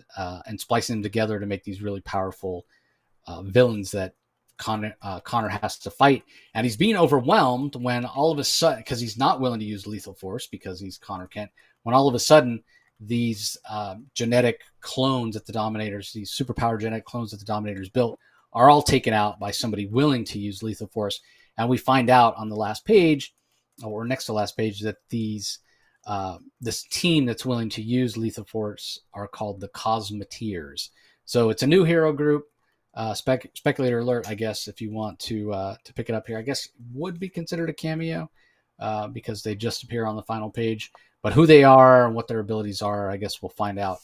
splicing them together to make these really powerful villains that Connor has to fight. And he's being overwhelmed when all of a sudden, because he's not willing to use lethal force because he's Connor Kent, when all of a sudden these genetic clones that the Dominators, these superpowered genetic clones that the Dominators built, are all taken out by somebody willing to use lethal force. And we find out on the last page, or next to last page, that this team that's willing to use lethal force are called the Cosmeteers. So it's a new hero group. Speculator alert, I guess, if you want to pick it up here. I guess would be considered a cameo because they just appear on the final page. But who they are and what their abilities are, I guess we'll find out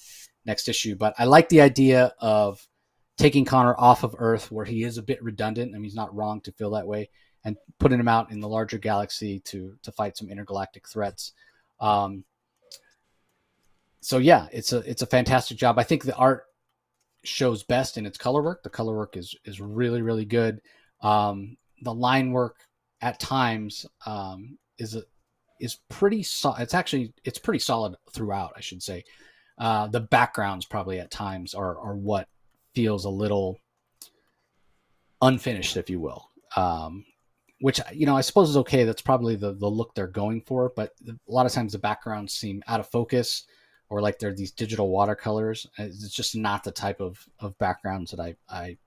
next issue. But I like the idea of taking Connor off of Earth, where he is a bit redundant. I mean, he's not wrong to feel that way, and putting him out in the larger galaxy to fight some intergalactic threats. So yeah, it's a fantastic job. I think the art shows best in its color work. The color work is really, really good. The line work at times is pretty solid. It's pretty solid throughout, I should say. The backgrounds probably at times are what feels a little unfinished, if you will. Which, I suppose is okay. That's probably the look they're going for. But a lot of times the backgrounds seem out of focus, or like they're these digital watercolors. It's just not the type of backgrounds that I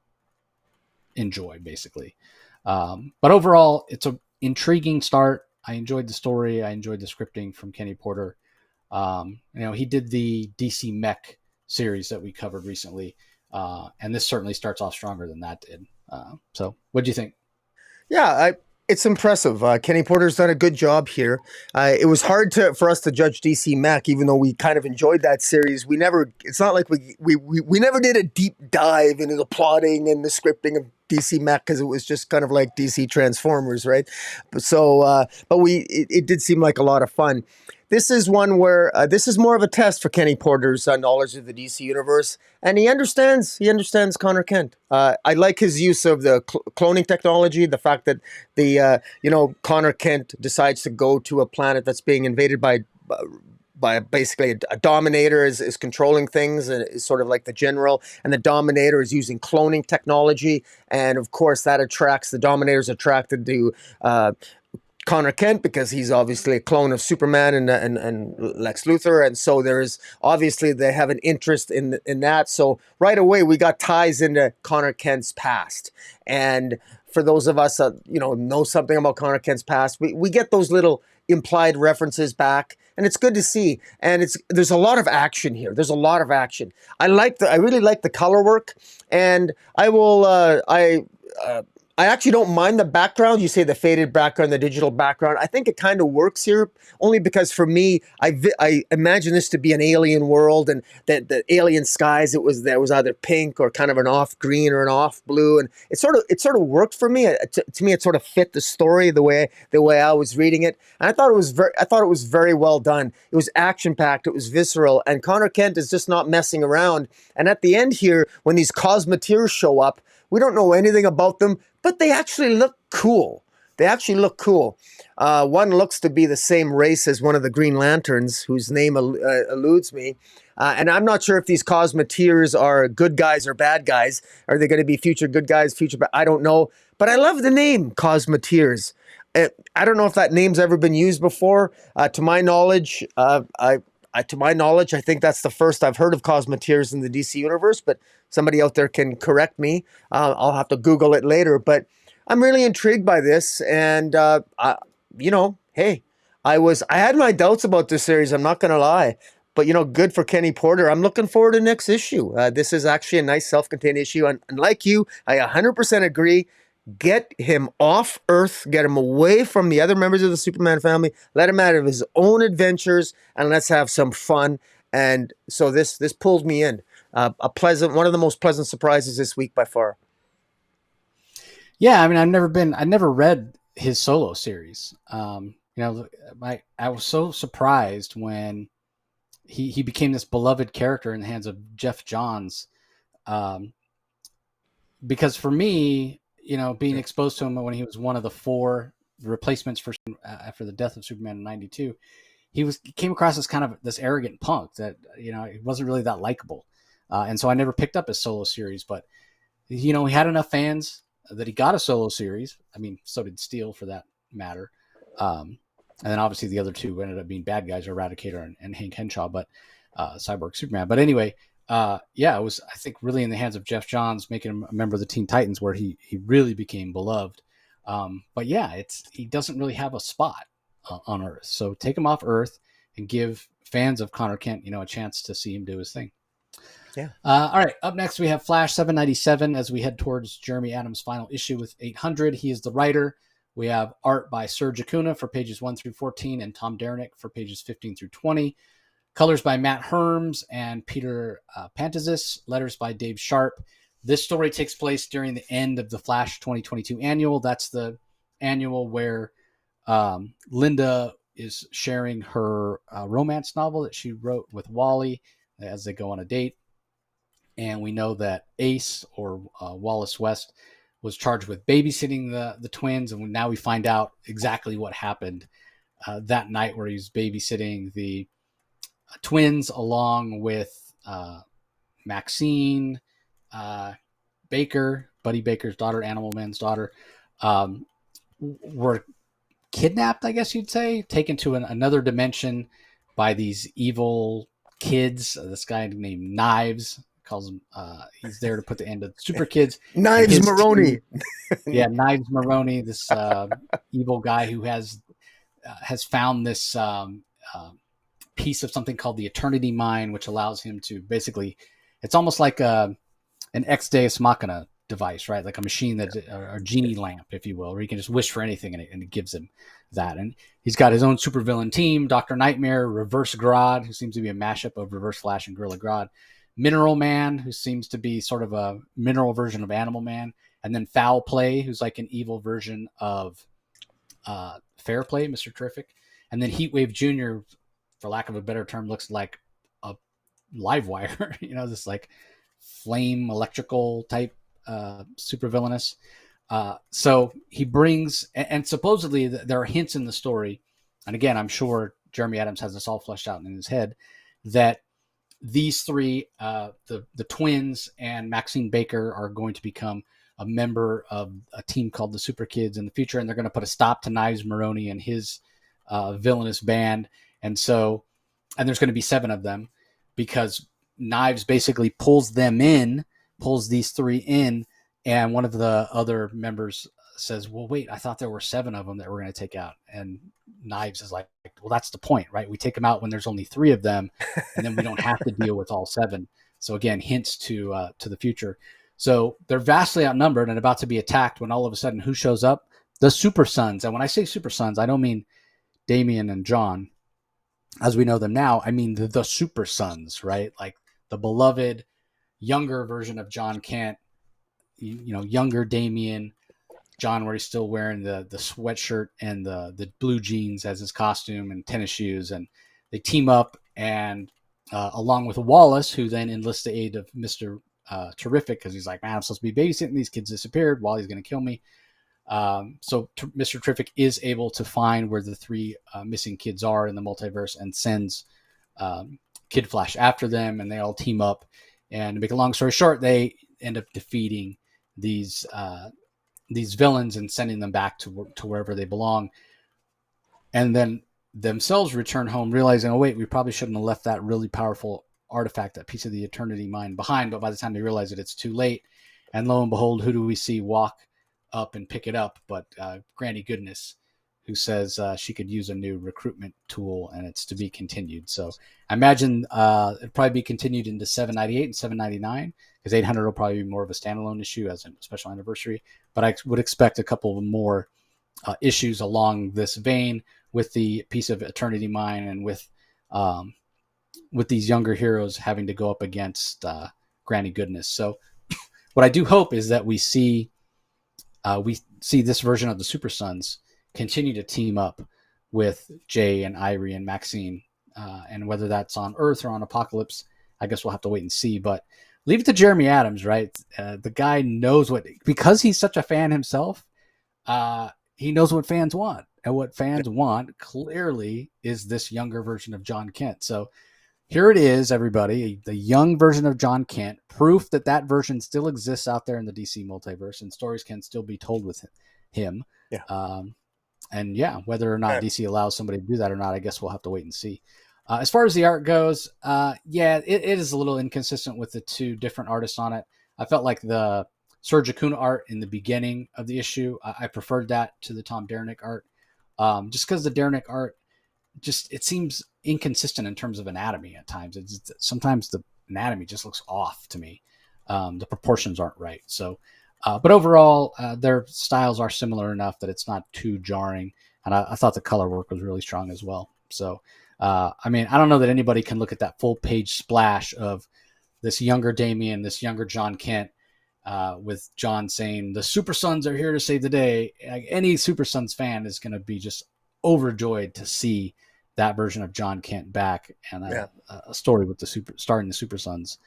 enjoy, basically. But overall, it's an intriguing start. I enjoyed the story. I enjoyed the scripting from Kenny Porter. He did the DC Mech series that we covered recently, and this certainly starts off stronger than that did. So what do you think? Yeah, it's impressive. Kenny Porter's done a good job here. It was hard for us to judge DC Mac, even though we kind of enjoyed that series. We never. It's not like we never did a deep dive into the plotting and the scripting of DC Mac, because it was just kind of like DC Transformers, right? But it did seem like a lot of fun. This is one where this is more of a test for Kenny Porter's knowledge of the DC universe, and he understands Connor Kent. I like his use of the cloning technology, the fact that the Connor Kent decides to go to a planet that's being invaded by basically a dominator is controlling things, and is sort of like the general, and the dominator is using cloning technology, and of course that attracts the dominator's attracted to Connor Kent, because he's obviously a clone of Superman and Lex Luthor, and so there is obviously they have an interest in that. So right away we got ties into Connor Kent's past, and for those of us that know something about Connor Kent's past, we get those little implied references back, and it's good to see. And there's a lot of action here. There's a lot of action. I really like the color work, and I actually don't mind the background. You say the faded background, the digital background. I think it kind of works here, only because for me, I imagine this to be an alien world, and that the alien skies, there was either pink or kind of an off green or an off blue, and it sort of worked for me. To me, it sort of fit the story the way I was reading it, and I thought it was very well done. It was action packed. It was visceral, and Connor Kent is just not messing around. And at the end here, when these Cosmeteers show up, we don't know anything about them, but they actually look cool. One looks to be the same race as one of the Green Lanterns, whose name eludes me. And I'm not sure if these Cosmeteers are good guys or bad guys. Are they going to be future good guys, future bad? I don't know. But I love the name Cosmeteers. I don't know if that name's ever been used before. To my knowledge, I think that's the first I've heard of Cosmeteers in the DC universe, but somebody out there can correct me. I'll have to Google it later, but I'm really intrigued by this. And, hey, I had my doubts about this series. I'm not going to lie, but good for Kenny Porter. I'm looking forward to next issue. This is actually a nice self-contained issue. And like you, I 100% agree. Get him off Earth, get him away from the other members of the Superman family, let him out of his own adventures, and let's have some fun. And so this pulled me in. A pleasant, one of the most pleasant surprises this week by far. Yeah, I mean, I never read his solo series. I was so surprised when he became this beloved character in the hands of Jeff Johns. Um, because for me, being exposed to him when he was one of the four replacements for after the death of Superman in '92, he came across as kind of this arrogant punk that he wasn't really that likable, and so I never picked up his solo series. But he had enough fans that he got a solo series. I mean, so did Steel for that matter. And then obviously the other two ended up being bad guys, Eradicator and Hank Henshaw, but Cyborg Superman. But anyway, yeah, it was, I think, really in the hands of Jeff Johns, making him a member of the Teen Titans, where he really became beloved. But yeah, he doesn't really have a spot on Earth. So take him off Earth and give fans of Connor Kent, a chance to see him do his thing. Yeah. All right. Up next, we have Flash 797 as we head towards Jeremy Adams' final issue with 800. He is the writer. We have art by Serge Acuna for pages 1 through 14 and Tom Derenick for pages 15 through 20. Colors by Matt Herms and Peter Pantazis. Letters by Dave Sharp. This story takes place during the end of the Flash 2022 annual. That's the annual where Linda is sharing her romance novel that she wrote with Wally as they go on a date. And we know that Ace, or Wallace West, was charged with babysitting the twins. And now we find out exactly what happened that night, where he was babysitting the twins along with Maxine Baker, Buddy Baker's daughter, Animal Man's daughter, were kidnapped, I guess you'd say, taken to another dimension by these evil kids. This guy named Knives calls him. He's there to put the end of the Super Kids. Knives Maroney. Yeah, Knives Maroney, this evil guy who has found this piece of something called the Eternity Mine, which allows him to basically, it's almost like an Ex Deus Machina device, right? Like a machine that, a genie lamp, if you will, where he can just wish for anything and it gives him that. And he's got his own supervillain team: Dr. Nightmare, Reverse Grodd, who seems to be a mashup of Reverse Flash and Gorilla Grodd, Mineral Man, who seems to be sort of a mineral version of Animal Man, and then Foul Play, who's like an evil version of Fair Play, Mr. Terrific, and then Heatwave Jr., for lack of a better term, looks like a live wire, this like flame electrical type super villainous. So he brings, and supposedly there are hints in the story, and again, I'm sure Jeremy Adams has this all fleshed out in his head, that these three, the twins and Maxine Baker, are going to become a member of a team called the Super Kids in the future, and they're going to put a stop to Knives Maroney and his villainous band. And there's going to be 7 of them, because Knives basically pulls these 3 in, and one of the other members says, well, wait, I thought there were 7 of them that we're going to take out. And Knives is like, well, that's the point, right? We take them out when there's only 3 of them, and then we don't have to deal with all 7. So again, hints to the future. So they're vastly outnumbered and about to be attacked, when all of a sudden, who shows up? The Super Sons. And when I say Super Sons, I don't mean Damian and John as we know them now. I mean the Super Sons, right? Like the beloved younger version of John Kent, younger Damian, John, where he's still wearing the sweatshirt and the blue jeans as his costume and tennis shoes. And they team up, and along with Wallace, who then enlists the aid of Mr. Terrific, because he's like, man, I'm supposed to be babysitting. These kids disappeared. Wally's going to kill me. So Mr. Terrific is able to find where the 3 missing kids are in the multiverse, and sends Kid Flash after them, and they all team up. And to make a long story short, they end up defeating these villains and sending them back to wherever they belong. And then themselves return home, realizing, oh wait, we probably shouldn't have left that really powerful artifact, that piece of the Eternity Mine, behind. But by the time they realize it, it's too late. And lo and behold, who do we see walk up and pick it up but Granny Goodness, who says she could use a new recruitment tool, and it's to be continued. So I imagine it'd probably be continued into 798 and 799, because 800 will probably be more of a standalone issue as a special anniversary. But I would expect a couple more issues along this vein with the piece of Eternity Mine and with these younger heroes having to go up against Granny Goodness. So what I do hope is that we see this version of the Super Sons continue to team up with Jay and Irie and Maxine, and whether that's on Earth or on Apocalypse, I guess we'll have to wait and see. But leave it to Jeremy Adams, right? The guy knows because he's such a fan himself. He knows what fans want, and what fans want clearly is this younger version of John Kent. So here it is, everybody, the young version of John Kent, proof that that version still exists out there in the DC multiverse and stories can still be told with him. Yeah. And yeah, whether or not DC allows somebody to do that or not, I guess we'll have to wait and see. As far as the art goes, it is a little inconsistent with the two different artists on it. I felt like the Serge Acuna art in the beginning of the issue, I preferred that to the Tom Derenick art, just because the Derenick art, it seems inconsistent in terms of anatomy at times. Sometimes the anatomy just looks off to me. The proportions aren't right. So, but overall, their styles are similar enough that it's not too jarring. And I thought the color work was really strong as well. So, I mean, I don't know that anybody can look at that full page splash of this younger Damian, this younger John Kent, with John saying the Super Sons are here to save the day. Like, any Super Sons fan is going to be just overjoyed to see that version of John Kent back, and a story with starring the Super Sons.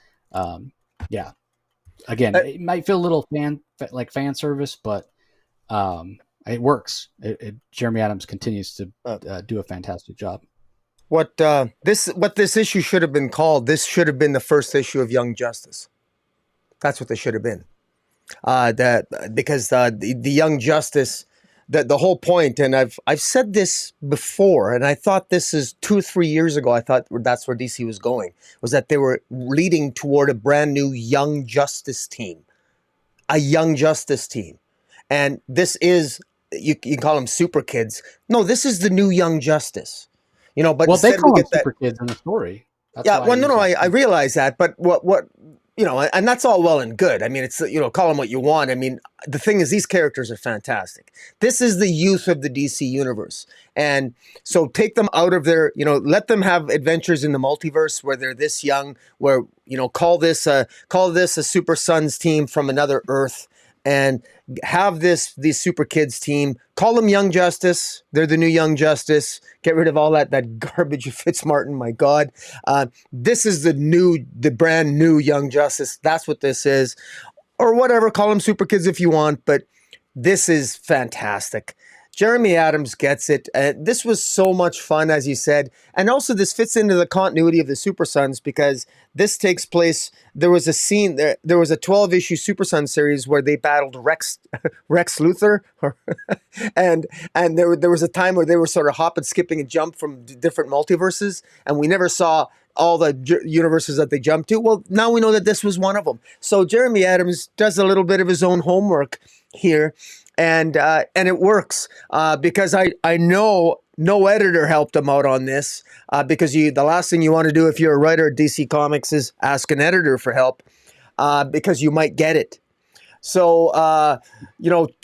Again, it might feel a little fan service, but it works. Jeremy Adams continues to do a fantastic job. What this issue should have been called? This should have been the first issue of Young Justice. That's what they should have been. Because the Young Justice, the whole point, and I've said this before, and I thought this is 2 or 3 years ago. I thought that's where DC was going, was that they were leading toward a brand new Young Justice team, a Young Justice team, and this is you call them Super Kids. No, this is the new Young Justice. But they call them Super Kids in the story. That's I realize that, but what. And that's all well and good. I mean, it's, call them what you want. I mean, the thing is, these characters are fantastic. This is the youth of the DC universe. And so take them out of their, let them have adventures in the multiverse where they're this young, where, call this a Super Sons team from another Earth, and have these Super Kids team. Call them Young Justice. They're the new Young Justice. Get rid of all that garbage of Fitzmartin. My God, this is the brand new Young Justice. That's what this is, or whatever. Call them Super Kids if you want, but this is fantastic. Jeremy Adams gets it. This was so much fun, as you said. And also this fits into the continuity of the Super Sons, because this takes place, there was a scene, there was a 12-issue Super Sons series where they battled Rex Luthor. and there was a time where they were sort of hop and skipping and jump from different multiverses, and we never saw all the universes that they jumped to. Well, now we know that this was one of them. So Jeremy Adams does a little bit of his own homework here. And it works because I know no editor helped him out on this, because the last thing you want to do if you're a writer at DC Comics is ask an editor for help, because you might get it. So,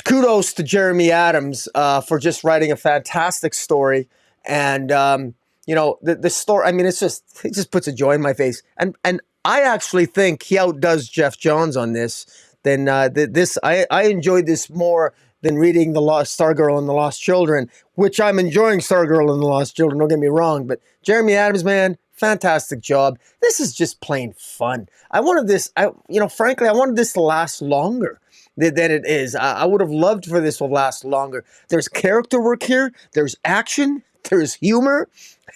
kudos to Jeremy Adams for just writing a fantastic story. And, the story, I mean, it just puts a joy in my face. And I actually think he outdoes Jeff Johns on this. Then I enjoyed this more than reading the Lost Stargirl and the Lost Children, which I'm enjoying Stargirl and the Lost Children, don't get me wrong, but Jeremy Adams, man, fantastic job. This is just plain fun. Frankly, I wanted this to last longer than it is. I would have loved for this to last longer. There's character work here, there's action, there's humor,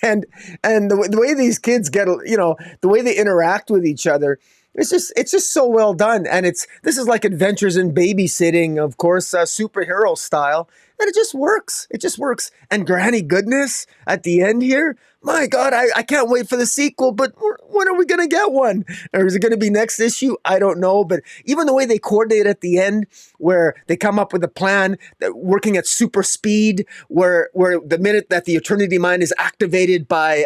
and the way these kids get, the way they interact with each other, it's just so well done. And this is like Adventures in Babysitting, of course, superhero style. And it just works. It just works. And Granny Goodness at the end here, my God, I can't wait for the sequel, but when are we going to get one? Or is it going to be next issue? I don't know. But even the way they coordinate at the end, where they come up with a plan, working at super speed, where the minute that the Eternity Mine is activated by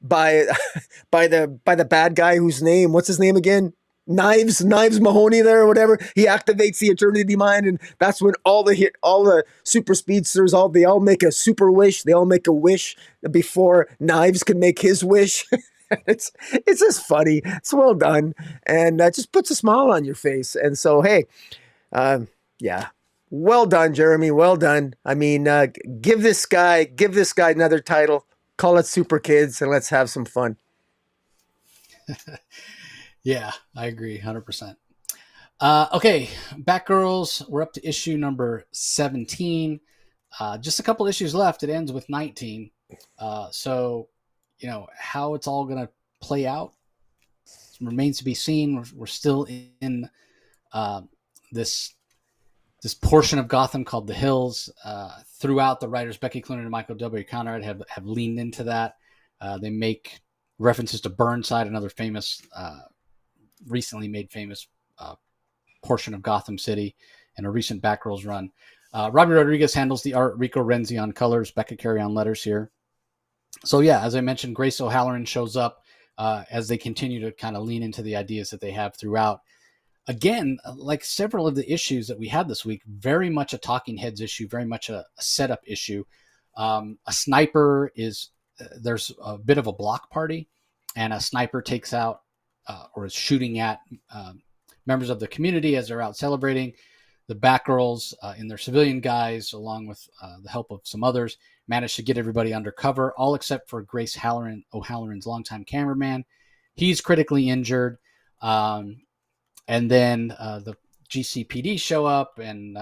the bad guy whose name, what's his name again? Knives Mahoney there or whatever. He activates the Eternity Mine, and that's when all the super speedsters they all make a super wish. They all make a wish before Knives can make his wish. It's just funny. It's well done, and that just puts a smile on your face. And so, hey, uh, yeah, well done, Jeremy. Well done. I mean, give this guy another title. Call it Super Kids, and let's have some fun. Yeah, I agree 100%. Okay, Batgirls, we're up to issue number 17. Just a couple issues left. It ends with 19. So, how it's all going to play out remains to be seen. We're still in this portion of Gotham called the Hills. Throughout, the writers Becky Cloonan and Michael W. Conrad have leaned into that. They make references to Burnside, another famous, recently made famous portion of Gotham City in a recent Batgirls run. Robbie Rodriguez handles the art, Rico Renzi on colors, Becca Carey on letters here. So yeah, as I mentioned, Grace O'Halloran shows up as they continue to kind of lean into the ideas that they have throughout. Again, like several of the issues that we had this week, very much a talking heads issue, very much a setup issue. A sniper there's a bit of a block party, and a sniper takes out or is shooting at members of the community as they're out celebrating. The Batgirls in their civilian guise, along with the help of some others, managed to get everybody under cover, all except for Grace O'Halloran's longtime cameraman. He's critically injured. And then the GCPD show up, and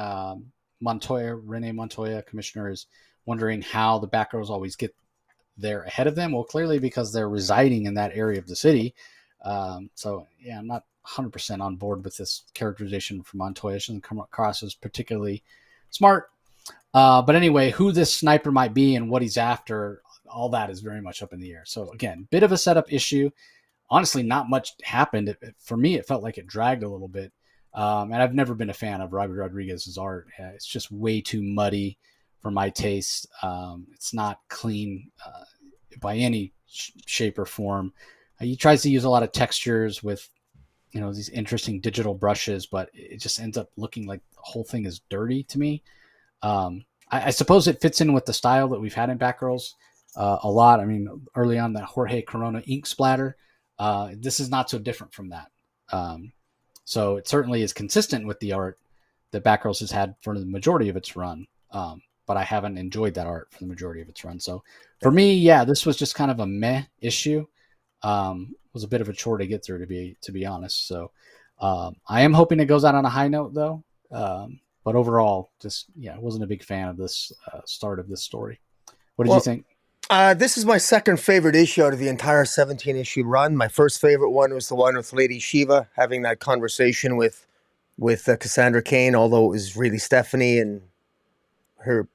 Renee Montoya, commissioner, is wondering how the Batgirls always get there ahead of them. Well, clearly because they're residing in that area of the city. So, yeah, I'm not 100% on board with this characterization from Montoya. She doesn't come across as particularly smart. But anyway, who this sniper might be and what he's after, all that is very much up in the air. So, again, bit of a setup issue. Honestly, not much happened. For me, it felt like it dragged a little bit. And I've never been a fan of Robbie Rodriguez's art. It's just way too muddy for my taste. It's not clean by any shape or form. He tries to use a lot of textures with, these interesting digital brushes, but it just ends up looking like the whole thing is dirty to me. I suppose it fits in with the style that we've had in Batgirls a lot. I mean, early on, that Jorge Corona ink splatter. This is not so different from that. So it certainly is consistent with the art that Batgirls has had for the majority of its run. But I haven't enjoyed that art for the majority of its run. So for me, yeah, this was just kind of a meh issue. Was a bit of a chore to get through, to be honest. So I am hoping it goes out on a high note, though. But overall, just wasn't a big fan of this start of this story. What did you think? This is my second favorite issue out of the entire 17 issue run. My first favorite one was the one with Lady Shiva having that conversation with Cassandra Cain, although it was really Stephanie and her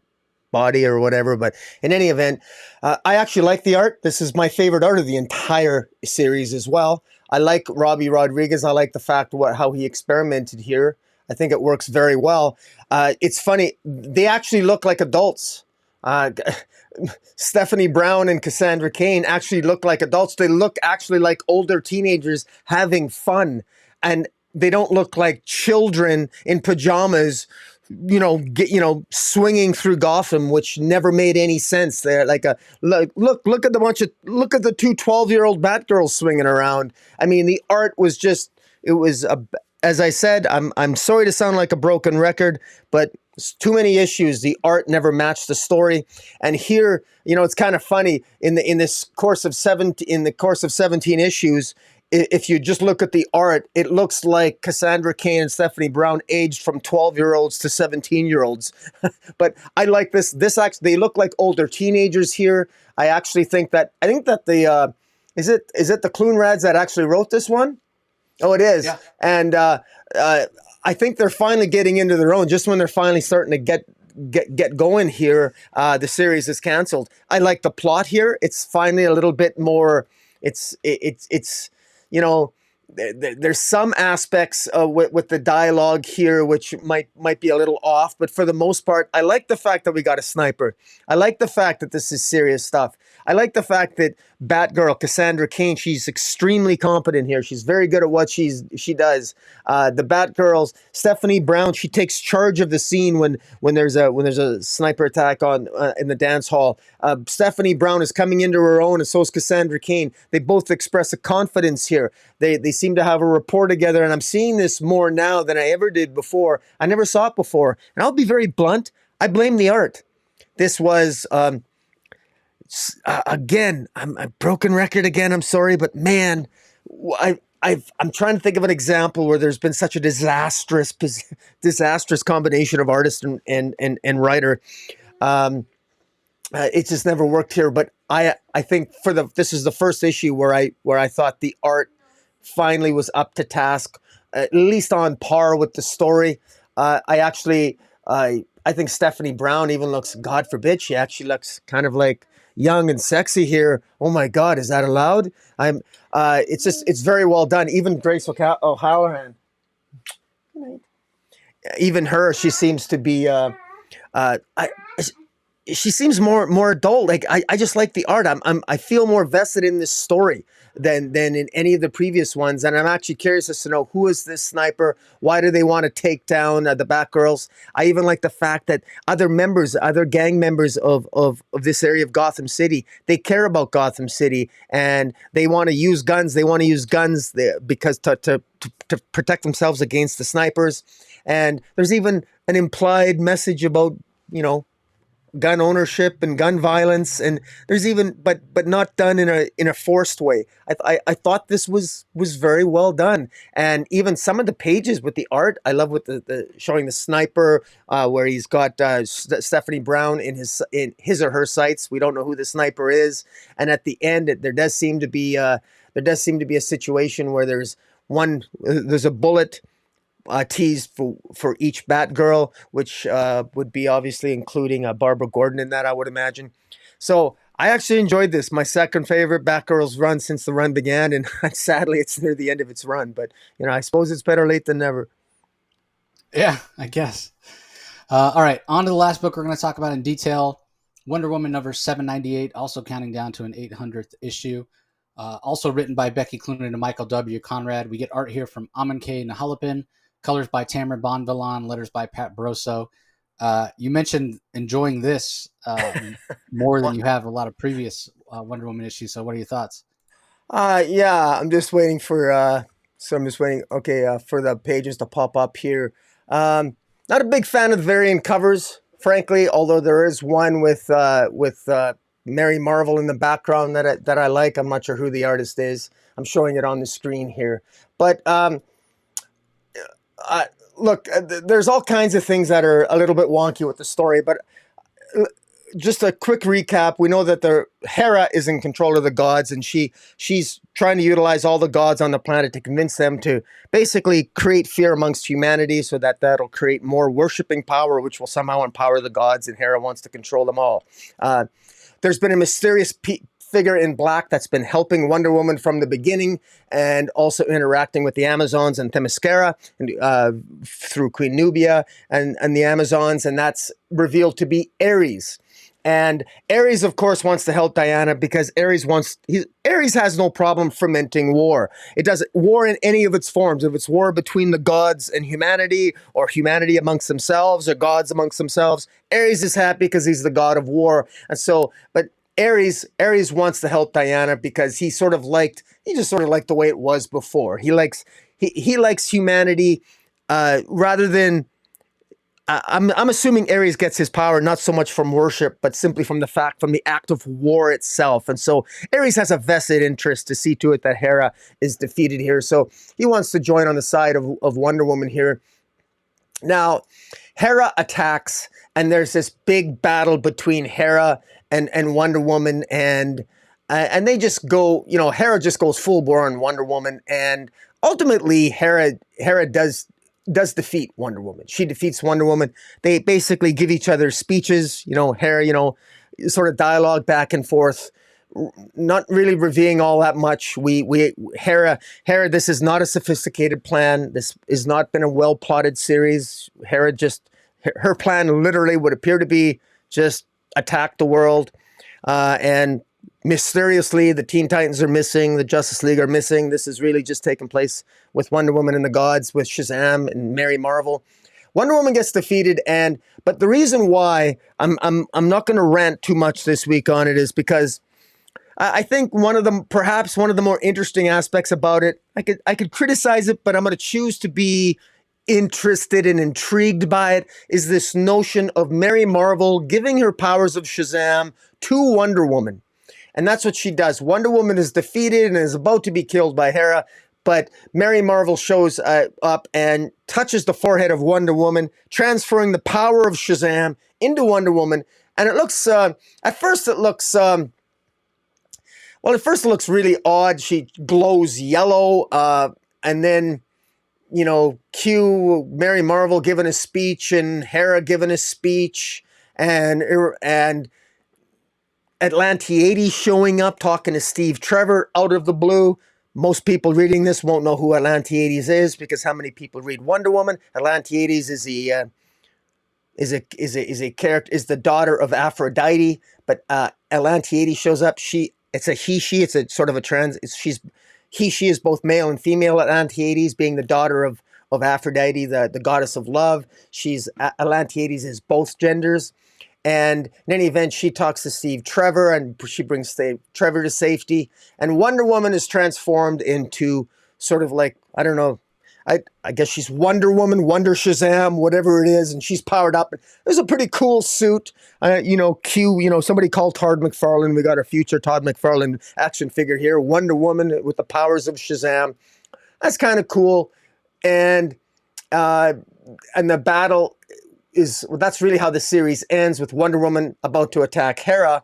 body or whatever. But in any event, I actually like the art. This is my favorite art of the entire series as well. I like Robbie Rodriguez. I like the fact how he experimented here. I think it works very well. It's funny. They actually look like adults. Stephanie Brown and Cassandra Cain actually look like adults. They look actually like older teenagers having fun. And they don't look like children in pajamas, swinging through Gotham, which never made any sense. They're like look at the two 12-year-old Batgirls swinging around. I mean, the art was just, as I said, I'm sorry to sound like a broken record, but too many issues. The art never matched the story. And here, it's kind of funny in the course of 17 issues. If you just look at the art, it looks like Cassandra Cain and Stephanie Brown aged from 12-year-olds to 17-year-olds. But I like this. This actually, they look like older teenagers here. I think that the is it the Clunrads that actually wrote this one? Oh, it is. Yeah. And I think they're finally getting into their own. Just when they're finally starting to get going here, the series is canceled. I like the plot here. It's finally a little bit more. It's there's some aspects with the dialogue here which might be a little off, but for the most part, I like the fact that we got a sniper. I like the fact that this is serious stuff. I like the fact that Batgirl, Cassandra Cain, she's extremely competent here. She's very good at what she does. The Batgirls, Stephanie Brown, she takes charge of the scene when there's a sniper attack on in the dance hall. Stephanie Brown is coming into her own, and so is Cassandra Cain. They both express a confidence here. They seem to have a rapport together, and I'm seeing this more now than I ever did before. I never saw it before, and I'll be very blunt. I blame the art. This was again. I'm a broken record again. I'm sorry, but man, I'm trying to think of an example where there's been such a disastrous combination of artist and writer. It just never worked here. But I think this is the first issue where I thought the art finally was up to task, at least on par with the story. I think Stephanie Brown even looks, God forbid, she actually looks kind of like young and sexy here. Oh my God, is that allowed? It's very well done. Even Grace O'Halloran, even her, she seems to be, she seems more adult. Like I just like the art. I feel more vested in this story than in any of the previous ones, and I'm actually curious as to know who is this sniper. Why do they want to take down the Batgirls? I even like the fact that other gang members of this area of Gotham City, they care about Gotham City and they want to use guns. They want to use guns because to protect themselves against the snipers. And there's even an implied message about gun ownership and gun violence, and there's even but not done in a forced way. I thought this was very well done, and even some of the pages with the art, I love with the showing the sniper where he's got Stephanie Brown in his or her sights. We don't know who the sniper is, and at the end there does seem to be a situation where there's a bullet teased for each Batgirl, which would be obviously including Barbara Gordon in that, I would imagine. So I actually enjoyed this. My second favorite Batgirls run since the run began, and sadly it's near the end of its run. But I suppose it's better late than never. Yeah, I guess. All right, on to the last book we're going to talk about in detail. Wonder Woman number 798, also counting down to an 800th issue. Also written by Becky Cloonan and Michael W. Conrad. We get art here from Aman K. Nahalapin. Colors by Tamara Bonvillain, letters by Pat Broso. You mentioned enjoying this more than you have a lot of previous Wonder Woman issues. So what are your thoughts? Yeah, I'm just waiting for for the pages to pop up here. Not a big fan of the variant covers, frankly, although there is one with Mary Marvel in the background that I like. I'm not sure who the artist is. I'm showing it on the screen here. But look, there's all kinds of things that are a little bit wonky with the story, but just a quick recap. We know that Hera is in control of the gods, and she's trying to utilize all the gods on the planet to convince them to basically create fear amongst humanity so that'll create more worshipping power, which will somehow empower the gods, and Hera wants to control them all. There's been a mysterious figure in black that's been helping Wonder Woman from the beginning and also interacting with the Amazons and Themyscira and, through Queen Nubia and the Amazons, and that's revealed to be Ares. And Ares, of course, wants to help Diana because Ares has no problem fomenting war. It does war in any of its forms. If it's war between the gods and humanity, or humanity amongst themselves, or gods amongst themselves, Ares is happy because he's the god of war. And so, but Ares wants to help Diana because he just sort of liked the way it was before. He likes humanity rather than. I'm assuming Ares gets his power not so much from worship, but simply from the act of war itself. And so Ares has a vested interest to see to it that Hera is defeated here. So he wants to join on the side of Wonder Woman here. Now, Hera attacks, and there's this big battle between Hera and Wonder Woman, and they just go, Hera just goes full bore on Wonder Woman, and ultimately Hera does defeat Wonder Woman. She defeats Wonder Woman. They basically give each other speeches, Hera, sort of dialogue back and forth, not really revealing all that much. Hera, this is not a sophisticated plan. This has not been a well-plotted series. Her plan literally would appear to be just attack the world, and mysteriously the Teen Titans are missing, the Justice League are missing. This is really just taking place with Wonder Woman and the gods, with Shazam and Mary Marvel. Wonder Woman gets defeated, but the reason why I'm not going to rant too much this week on it is because I think perhaps one of the more interesting aspects about it, I could criticize it, but I'm going to choose to be interested and intrigued by it, is this notion of Mary Marvel giving her powers of Shazam to Wonder Woman. And that's what she does. Wonder Woman is defeated and is about to be killed by Hera, but Mary Marvel shows up and touches the forehead of Wonder Woman, transferring the power of Shazam into Wonder Woman. And it looks, at first it looks really odd. She glows yellow, and then, cue Mary Marvel giving a speech and Hera giving a speech, and Atlantiades showing up talking to Steve Trevor out of the blue. Most people reading this won't know who Atlantiades is, because how many people read Wonder Woman? Atlantiades is a character, is the daughter of Aphrodite, but Atlantiades shows up. It's a he, she, it's a sort of a trans, she is both male and female. Atlantiades being the daughter of Aphrodite, the goddess of love. Atlantiades is both genders. And in any event, she talks to Steve Trevor, and she brings Trevor to safety. And Wonder Woman is transformed into sort of like, I don't know, I guess she's Wonder Woman, Wonder Shazam, whatever it is, and she's powered up. There's a pretty cool suit. Somebody called Todd McFarlane. We got our future Todd McFarlane action figure here, Wonder Woman with the powers of Shazam. That's kind of cool. And the battle that's really how the series ends, with Wonder Woman about to attack Hera.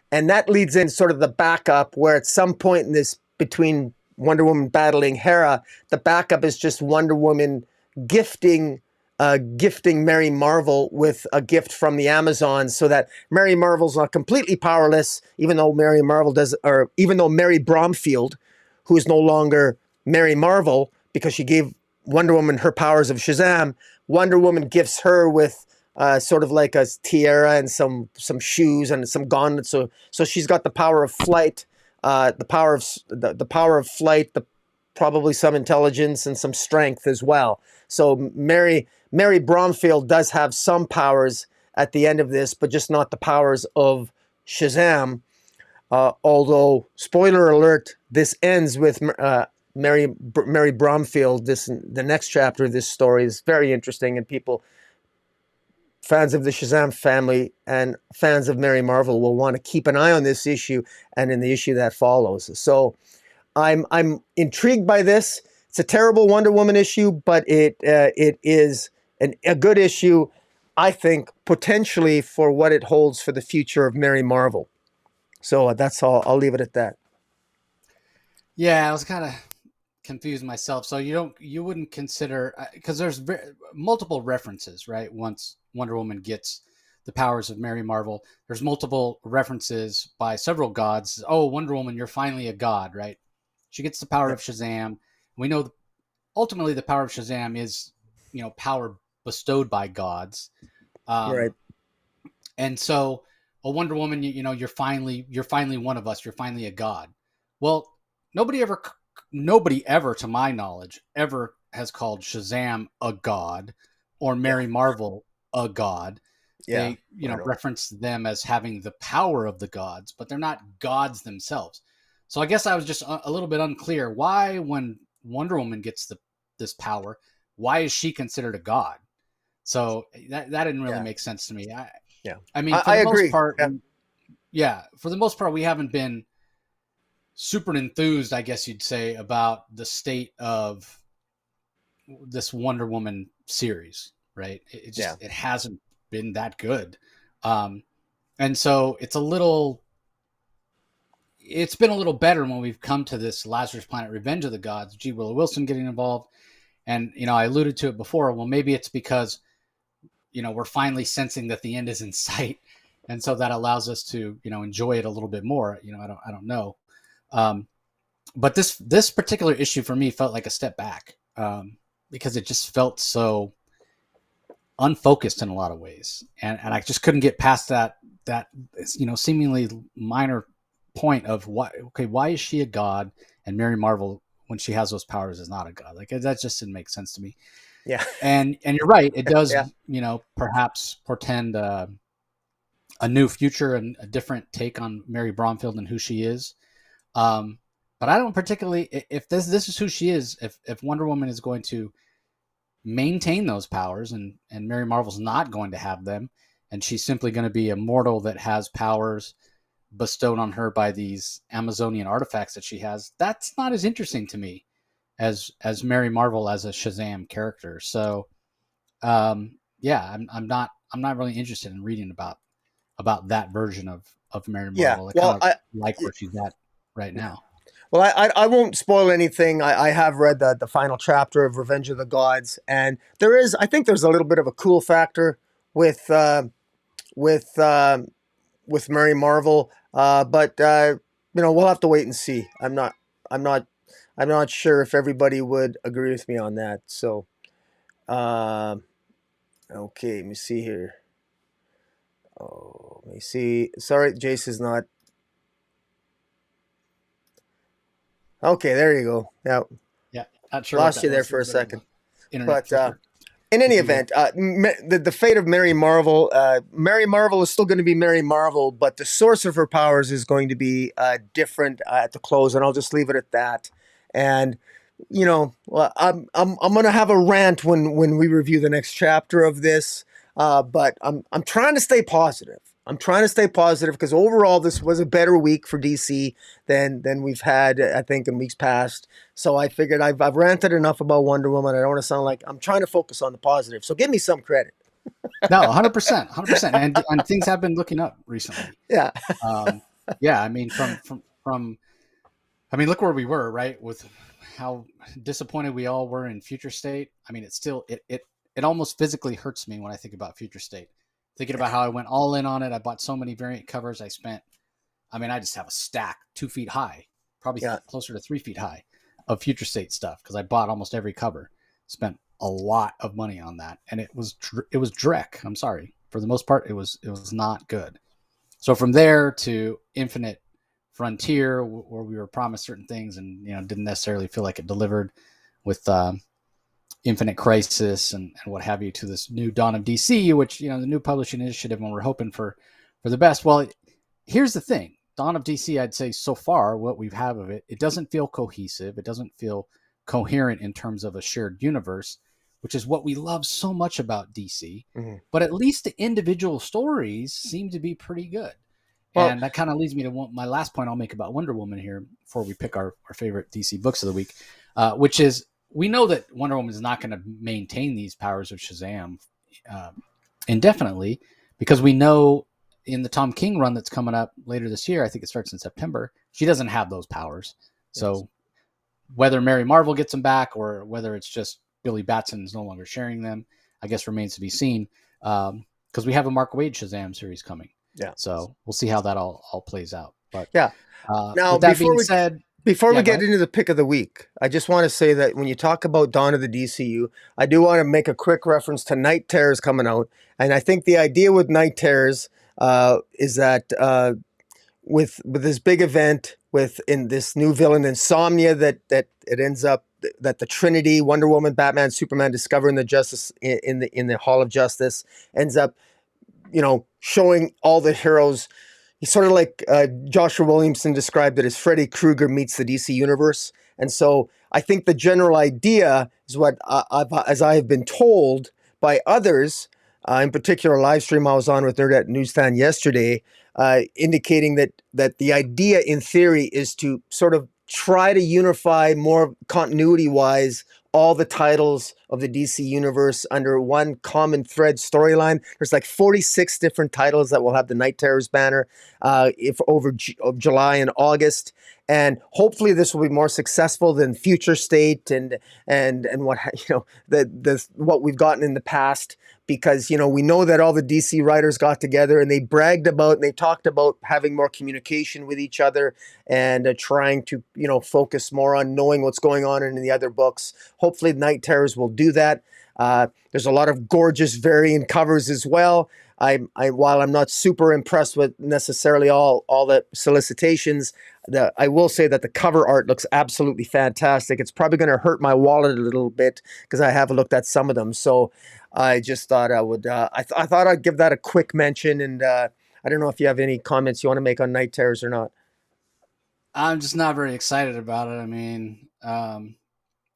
And that leads in sort of the backup, where at some point in this, between Wonder Woman battling Hera, the backup is just Wonder Woman gifting Mary Marvel with a gift from the Amazons, so that Mary Marvel's not completely powerless, even though Mary Bromfield, who is no longer Mary Marvel because she gave Wonder Woman her powers of Shazam, Wonder Woman gifts her with sort of like a tiara and some shoes and some gauntlets. So she's got the power of flight, the power of flight, probably some intelligence and some strength as well. So Mary Bromfield does have some powers at the end of this, but just not the powers of Shazam. Although, spoiler alert, this ends with Mary Bromfield. The next chapter of this story is very interesting, and fans of the Shazam family and fans of Mary Marvel will want to keep an eye on this issue and in the issue that follows. So I'm intrigued by this. It's a terrible Wonder Woman issue, but it is a good issue, I think, potentially for what it holds for the future of Mary Marvel. So that's all. I'll leave it at that. Yeah, I was kind of confused myself. So you wouldn't consider, because there's multiple references, right? Once Wonder Woman gets the powers of Mary Marvel, there's multiple references by several gods. Oh, Wonder Woman, you're finally a god, right? She gets the power of Shazam. We know ultimately the power of Shazam is, power bestowed by gods. Right. And so a Wonder Woman, you're finally one of us. You're finally a god. Well, nobody ever, to my knowledge, ever has called Shazam a god or Mary Marvel a god. Yeah. They, reference them as having the power of the gods, but they're not gods themselves. So I guess I was just a little bit unclear why, when Wonder Woman gets this power, why is she considered a god? So that didn't really make sense to me. I mean, for the most agree. part, for the most part, we haven't been super enthused, I guess you'd say, about the state of this Wonder Woman series, right? It hasn't been that good. And so it's been a little better when we've come to this Lazarus Planet Revenge of the Gods, G. Willow Wilson getting involved. And, I alluded to it before. Well, maybe it's because, we're finally sensing that the end is in sight. And so that allows us to, enjoy it a little bit more. I don't know. But this particular issue for me felt like a step back, because it just felt so unfocused in a lot of ways. And I just couldn't get past that seemingly minor point of why is she a god and Mary Marvel, when she has those powers, is not a god? Like, that just didn't make sense to me. Yeah. And you're right, it does, Yeah. perhaps portend a new future and a different take on Mary Bromfield and who she is. Um, but I don't particularly, if this is who she is, if Wonder Woman is going to maintain those powers, and Mary Marvel's not going to have them, and she's simply going to be a mortal that has powers bestowed on her by these Amazonian artifacts that she has, that's not as interesting to me as Mary Marvel as a Shazam character. So yeah, I'm not really interested in reading about that version of Mary Yeah. Marvel. I kind Well, of like where she's at right yeah. now. Well, I won't spoil anything. I have read the final chapter of Revenge of the Gods, and I think there's a little bit of a cool factor with with uh, with Mary Marvel, but we'll have to wait and see. I'm not I'm not sure if everybody would agree with me on that. So, uh, okay, let me see here. Oh, let me see. Sorry, Jace is not. Okay, there you go. Yeah, Yeah, not sure what lost that you there was. A for a bit of second. internet But flicker, in any if you will. event, the fate of Mary Marvel is still going to be Mary Marvel, but the source of her powers is going to be different at the close, and I'll just leave it at that. And well, I'm going to have a rant when we review the next chapter of this, but I'm trying to stay positive. I'm trying to stay positive because overall this was a better week for DC than we've had, I think, in weeks past. So I figured I've ranted enough about Wonder Woman. I don't want to sound like I'm trying to focus on the positive. So give me some credit. No, 100%, 100%, and things have been looking up recently. Yeah. Um, yeah, I mean, from I mean, look where we were, right? With how disappointed we all were in Future State. I mean, it almost physically hurts me when I think about Future State. Thinking about how I went all in on it. I bought so many variant covers. I mean, I just have a stack 2 feet high, probably Yeah. closer to 3 feet high, of Future State stuff because I bought almost every cover. Spent a lot of money on that, and it was dreck. I'm sorry. For the most part, it was not good. So from there to Infinite Frontier, where we were promised certain things and didn't necessarily feel like it delivered, with Infinite Crisis and what have you, to this new Dawn of DC, which the new publishing initiative, and we're hoping for the best. Well, here's the thing: Dawn of DC, I'd say so far what we've had of it, it doesn't feel cohesive. It doesn't feel coherent in terms of a shared universe, which is what we love so much about DC. Mm-hmm. But at least the individual stories seem to be pretty good. Well, And that kind of leads me to my last point I'll make about Wonder Woman here before we pick our favorite DC books of the week, which is, we know that Wonder Woman is not going to maintain these powers of Shazam uh, indefinitely, because we know in the Tom King run that's coming up later this year, I think it starts in September, she doesn't have those powers. So whether Mary Marvel gets them back or whether it's just Billy Batson is no longer sharing them, I guess remains to be seen, because we have a Mark Waid Shazam series coming. yeah. So we'll see how that all plays out. But Yeah. Now, with that being said, before we yeah, go get ahead. into the pick of the week, I just want to say that when you talk about Dawn of the DCU, I do want to make a quick reference to Night Terrors coming out. And I think the idea with Night Terrors is that with this big event, in this new villain Insomnia, that it ends up that the Trinity, Wonder Woman, Batman, Superman, discovering the justice in the Hall of Justice, ends up showing all the heroes. He's sort of like Joshua Williamson described it as Freddy Krueger meets the DC universe. And so I think the general idea is what as I have been told by others, in particular, a live stream I was on with Nerd at Newsstand yesterday, indicating that the idea in theory is to sort of try to unify more continuity-wise all the titles of the DC universe under one common thread storyline. There's like 46 different titles that will have the Night Terrors banner if over July and August. And hopefully this will be more successful than Future State and what what we've gotten in the past, because we know that all the DC writers got together and they bragged about and they talked about having more communication with each other and trying to focus more on knowing what's going on in the other books. Hopefully Night Terrors will do that. There's a lot of gorgeous variant covers as well. While I'm not super impressed with necessarily all the solicitations, I will say that the cover art looks absolutely fantastic. It's probably going to hurt my wallet a little bit because I haven't looked at some of them. So I just thought I would. I thought I'd give that a quick mention, and I don't know if you have any comments you want to make on Night Terrors or not. I'm just not very excited about it. I mean, I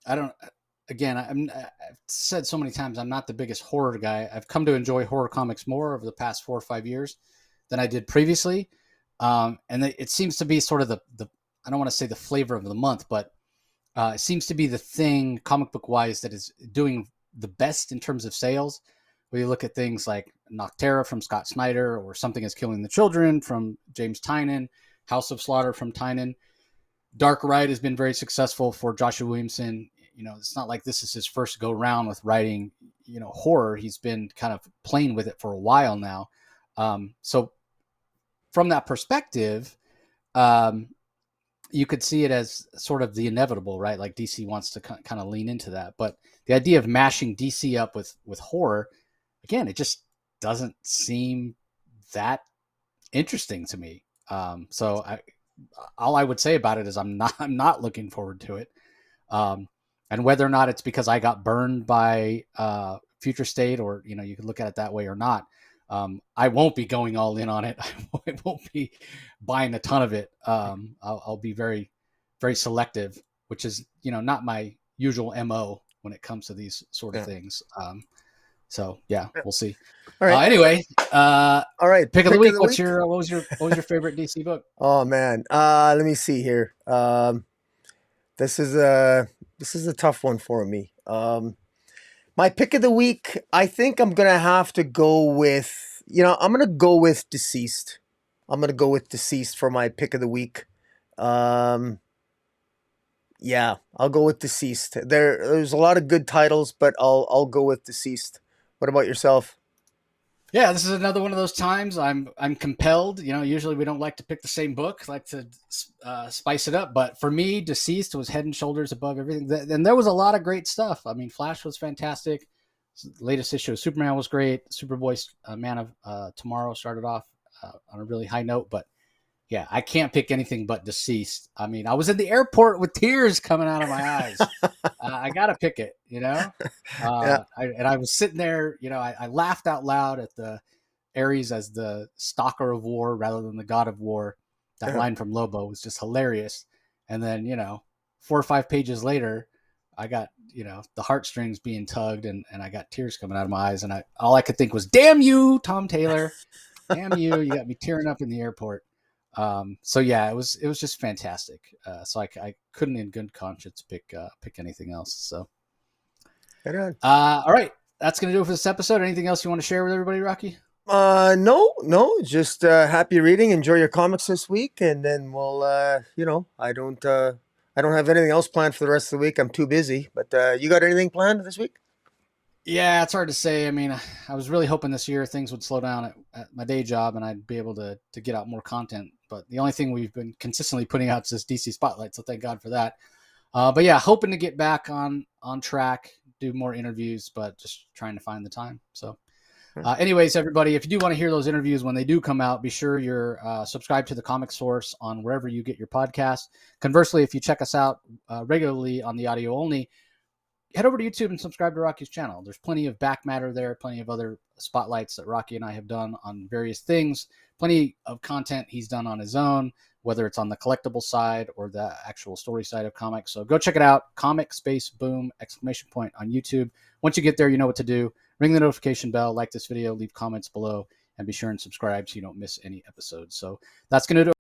don't. Again, I've said so many times I'm not the biggest horror guy. I've come to enjoy horror comics more over the past 4 or 5 years than I did previously, and it seems to be sort of the I don't want to say the flavor of the month, but it seems to be the thing comic book wise that is doing the best in terms of sales. Where you look at things like Noctera from Scott Snyder, or Something is Killing the Children from James Tynion, House of Slaughter from Tynion. Dark Ride has been very successful for Joshua Williamson. It's not like this is his first go round with writing, horror. He's been kind of playing with it for a while now. So from that perspective, you could see it as sort of the inevitable, right? Like DC wants to kind of lean into that. But the idea of mashing DC up with horror, again, it just doesn't seem that interesting to me. So all I would say about it is I'm not looking forward to it. And whether or not it's because I got burned by Future State, or you can look at it that way or not, I won't be going all in on it. I won't be buying a ton of it. I'll be very, very selective, which is not my usual MO when it comes to these sort of things. So yeah, we'll see. All right. Anyway, all right. Pick of the week. What was your favorite DC book? Oh man, let me see here. This is a tough one for me. My pick of the week, I think I'm gonna have to go with. I'm gonna go with Deceased. I'm gonna go with Deceased for my pick of the week. Yeah, I'll go with Deceased. There's a lot of good titles, but I'll go with Deceased. What about yourself? Yeah, this is another one of those times I'm compelled. Usually we don't like to pick the same book, like to spice it up. But for me, Deceased was head and shoulders above everything. And there was a lot of great stuff. I mean, Flash was fantastic. The latest issue of Superman was great. Superboy, Man of Tomorrow, started off on a really high note. But yeah, I can't pick anything but Deceased. I mean, I was in the airport with tears coming out of my eyes. I got to pick it, Yeah. I was sitting there, I laughed out loud at the Ares as the stalker of war rather than the god of war. That Yeah. line from Lobo was just hilarious. And then, 4 or 5 pages later, I got, the heartstrings being tugged, and I got tears coming out of my eyes. And all I could think was, damn you, Tom Taylor. Damn you. You got me tearing up in the airport. So yeah, it was just fantastic. So I couldn't in good conscience pick anything else. So, all right, that's going to do it for this episode. Anything else you want to share with everybody, Rocky? No, just happy reading. Enjoy your comics this week, and then we'll, I don't have anything else planned for the rest of the week. I'm too busy. But you got anything planned this week? Yeah, it's hard to say. I mean, I was really hoping this year things would slow down at my day job and I'd be able to get out more content. But the only thing we've been consistently putting out is this DC Spotlight, so thank God for that. But yeah, hoping to get back on track, do more interviews, but just trying to find the time. So anyways, everybody, if you do want to hear those interviews when they do come out, be sure you're subscribed to the Comic Source on wherever you get your podcast. Conversely, if you check us out regularly on the audio only, head over to YouTube and subscribe to Rocky's channel. There's plenty of back matter there, plenty of other spotlights that Rocky and I have done on various things, plenty of content he's done on his own, whether it's on the collectible side or the actual story side of comics. So go check it out, Comic Space Boom ! On YouTube. Once you get there, you know what to do. Ring the notification bell, like this video, leave comments below, and be sure and subscribe so you don't miss any episodes. So that's going to do it.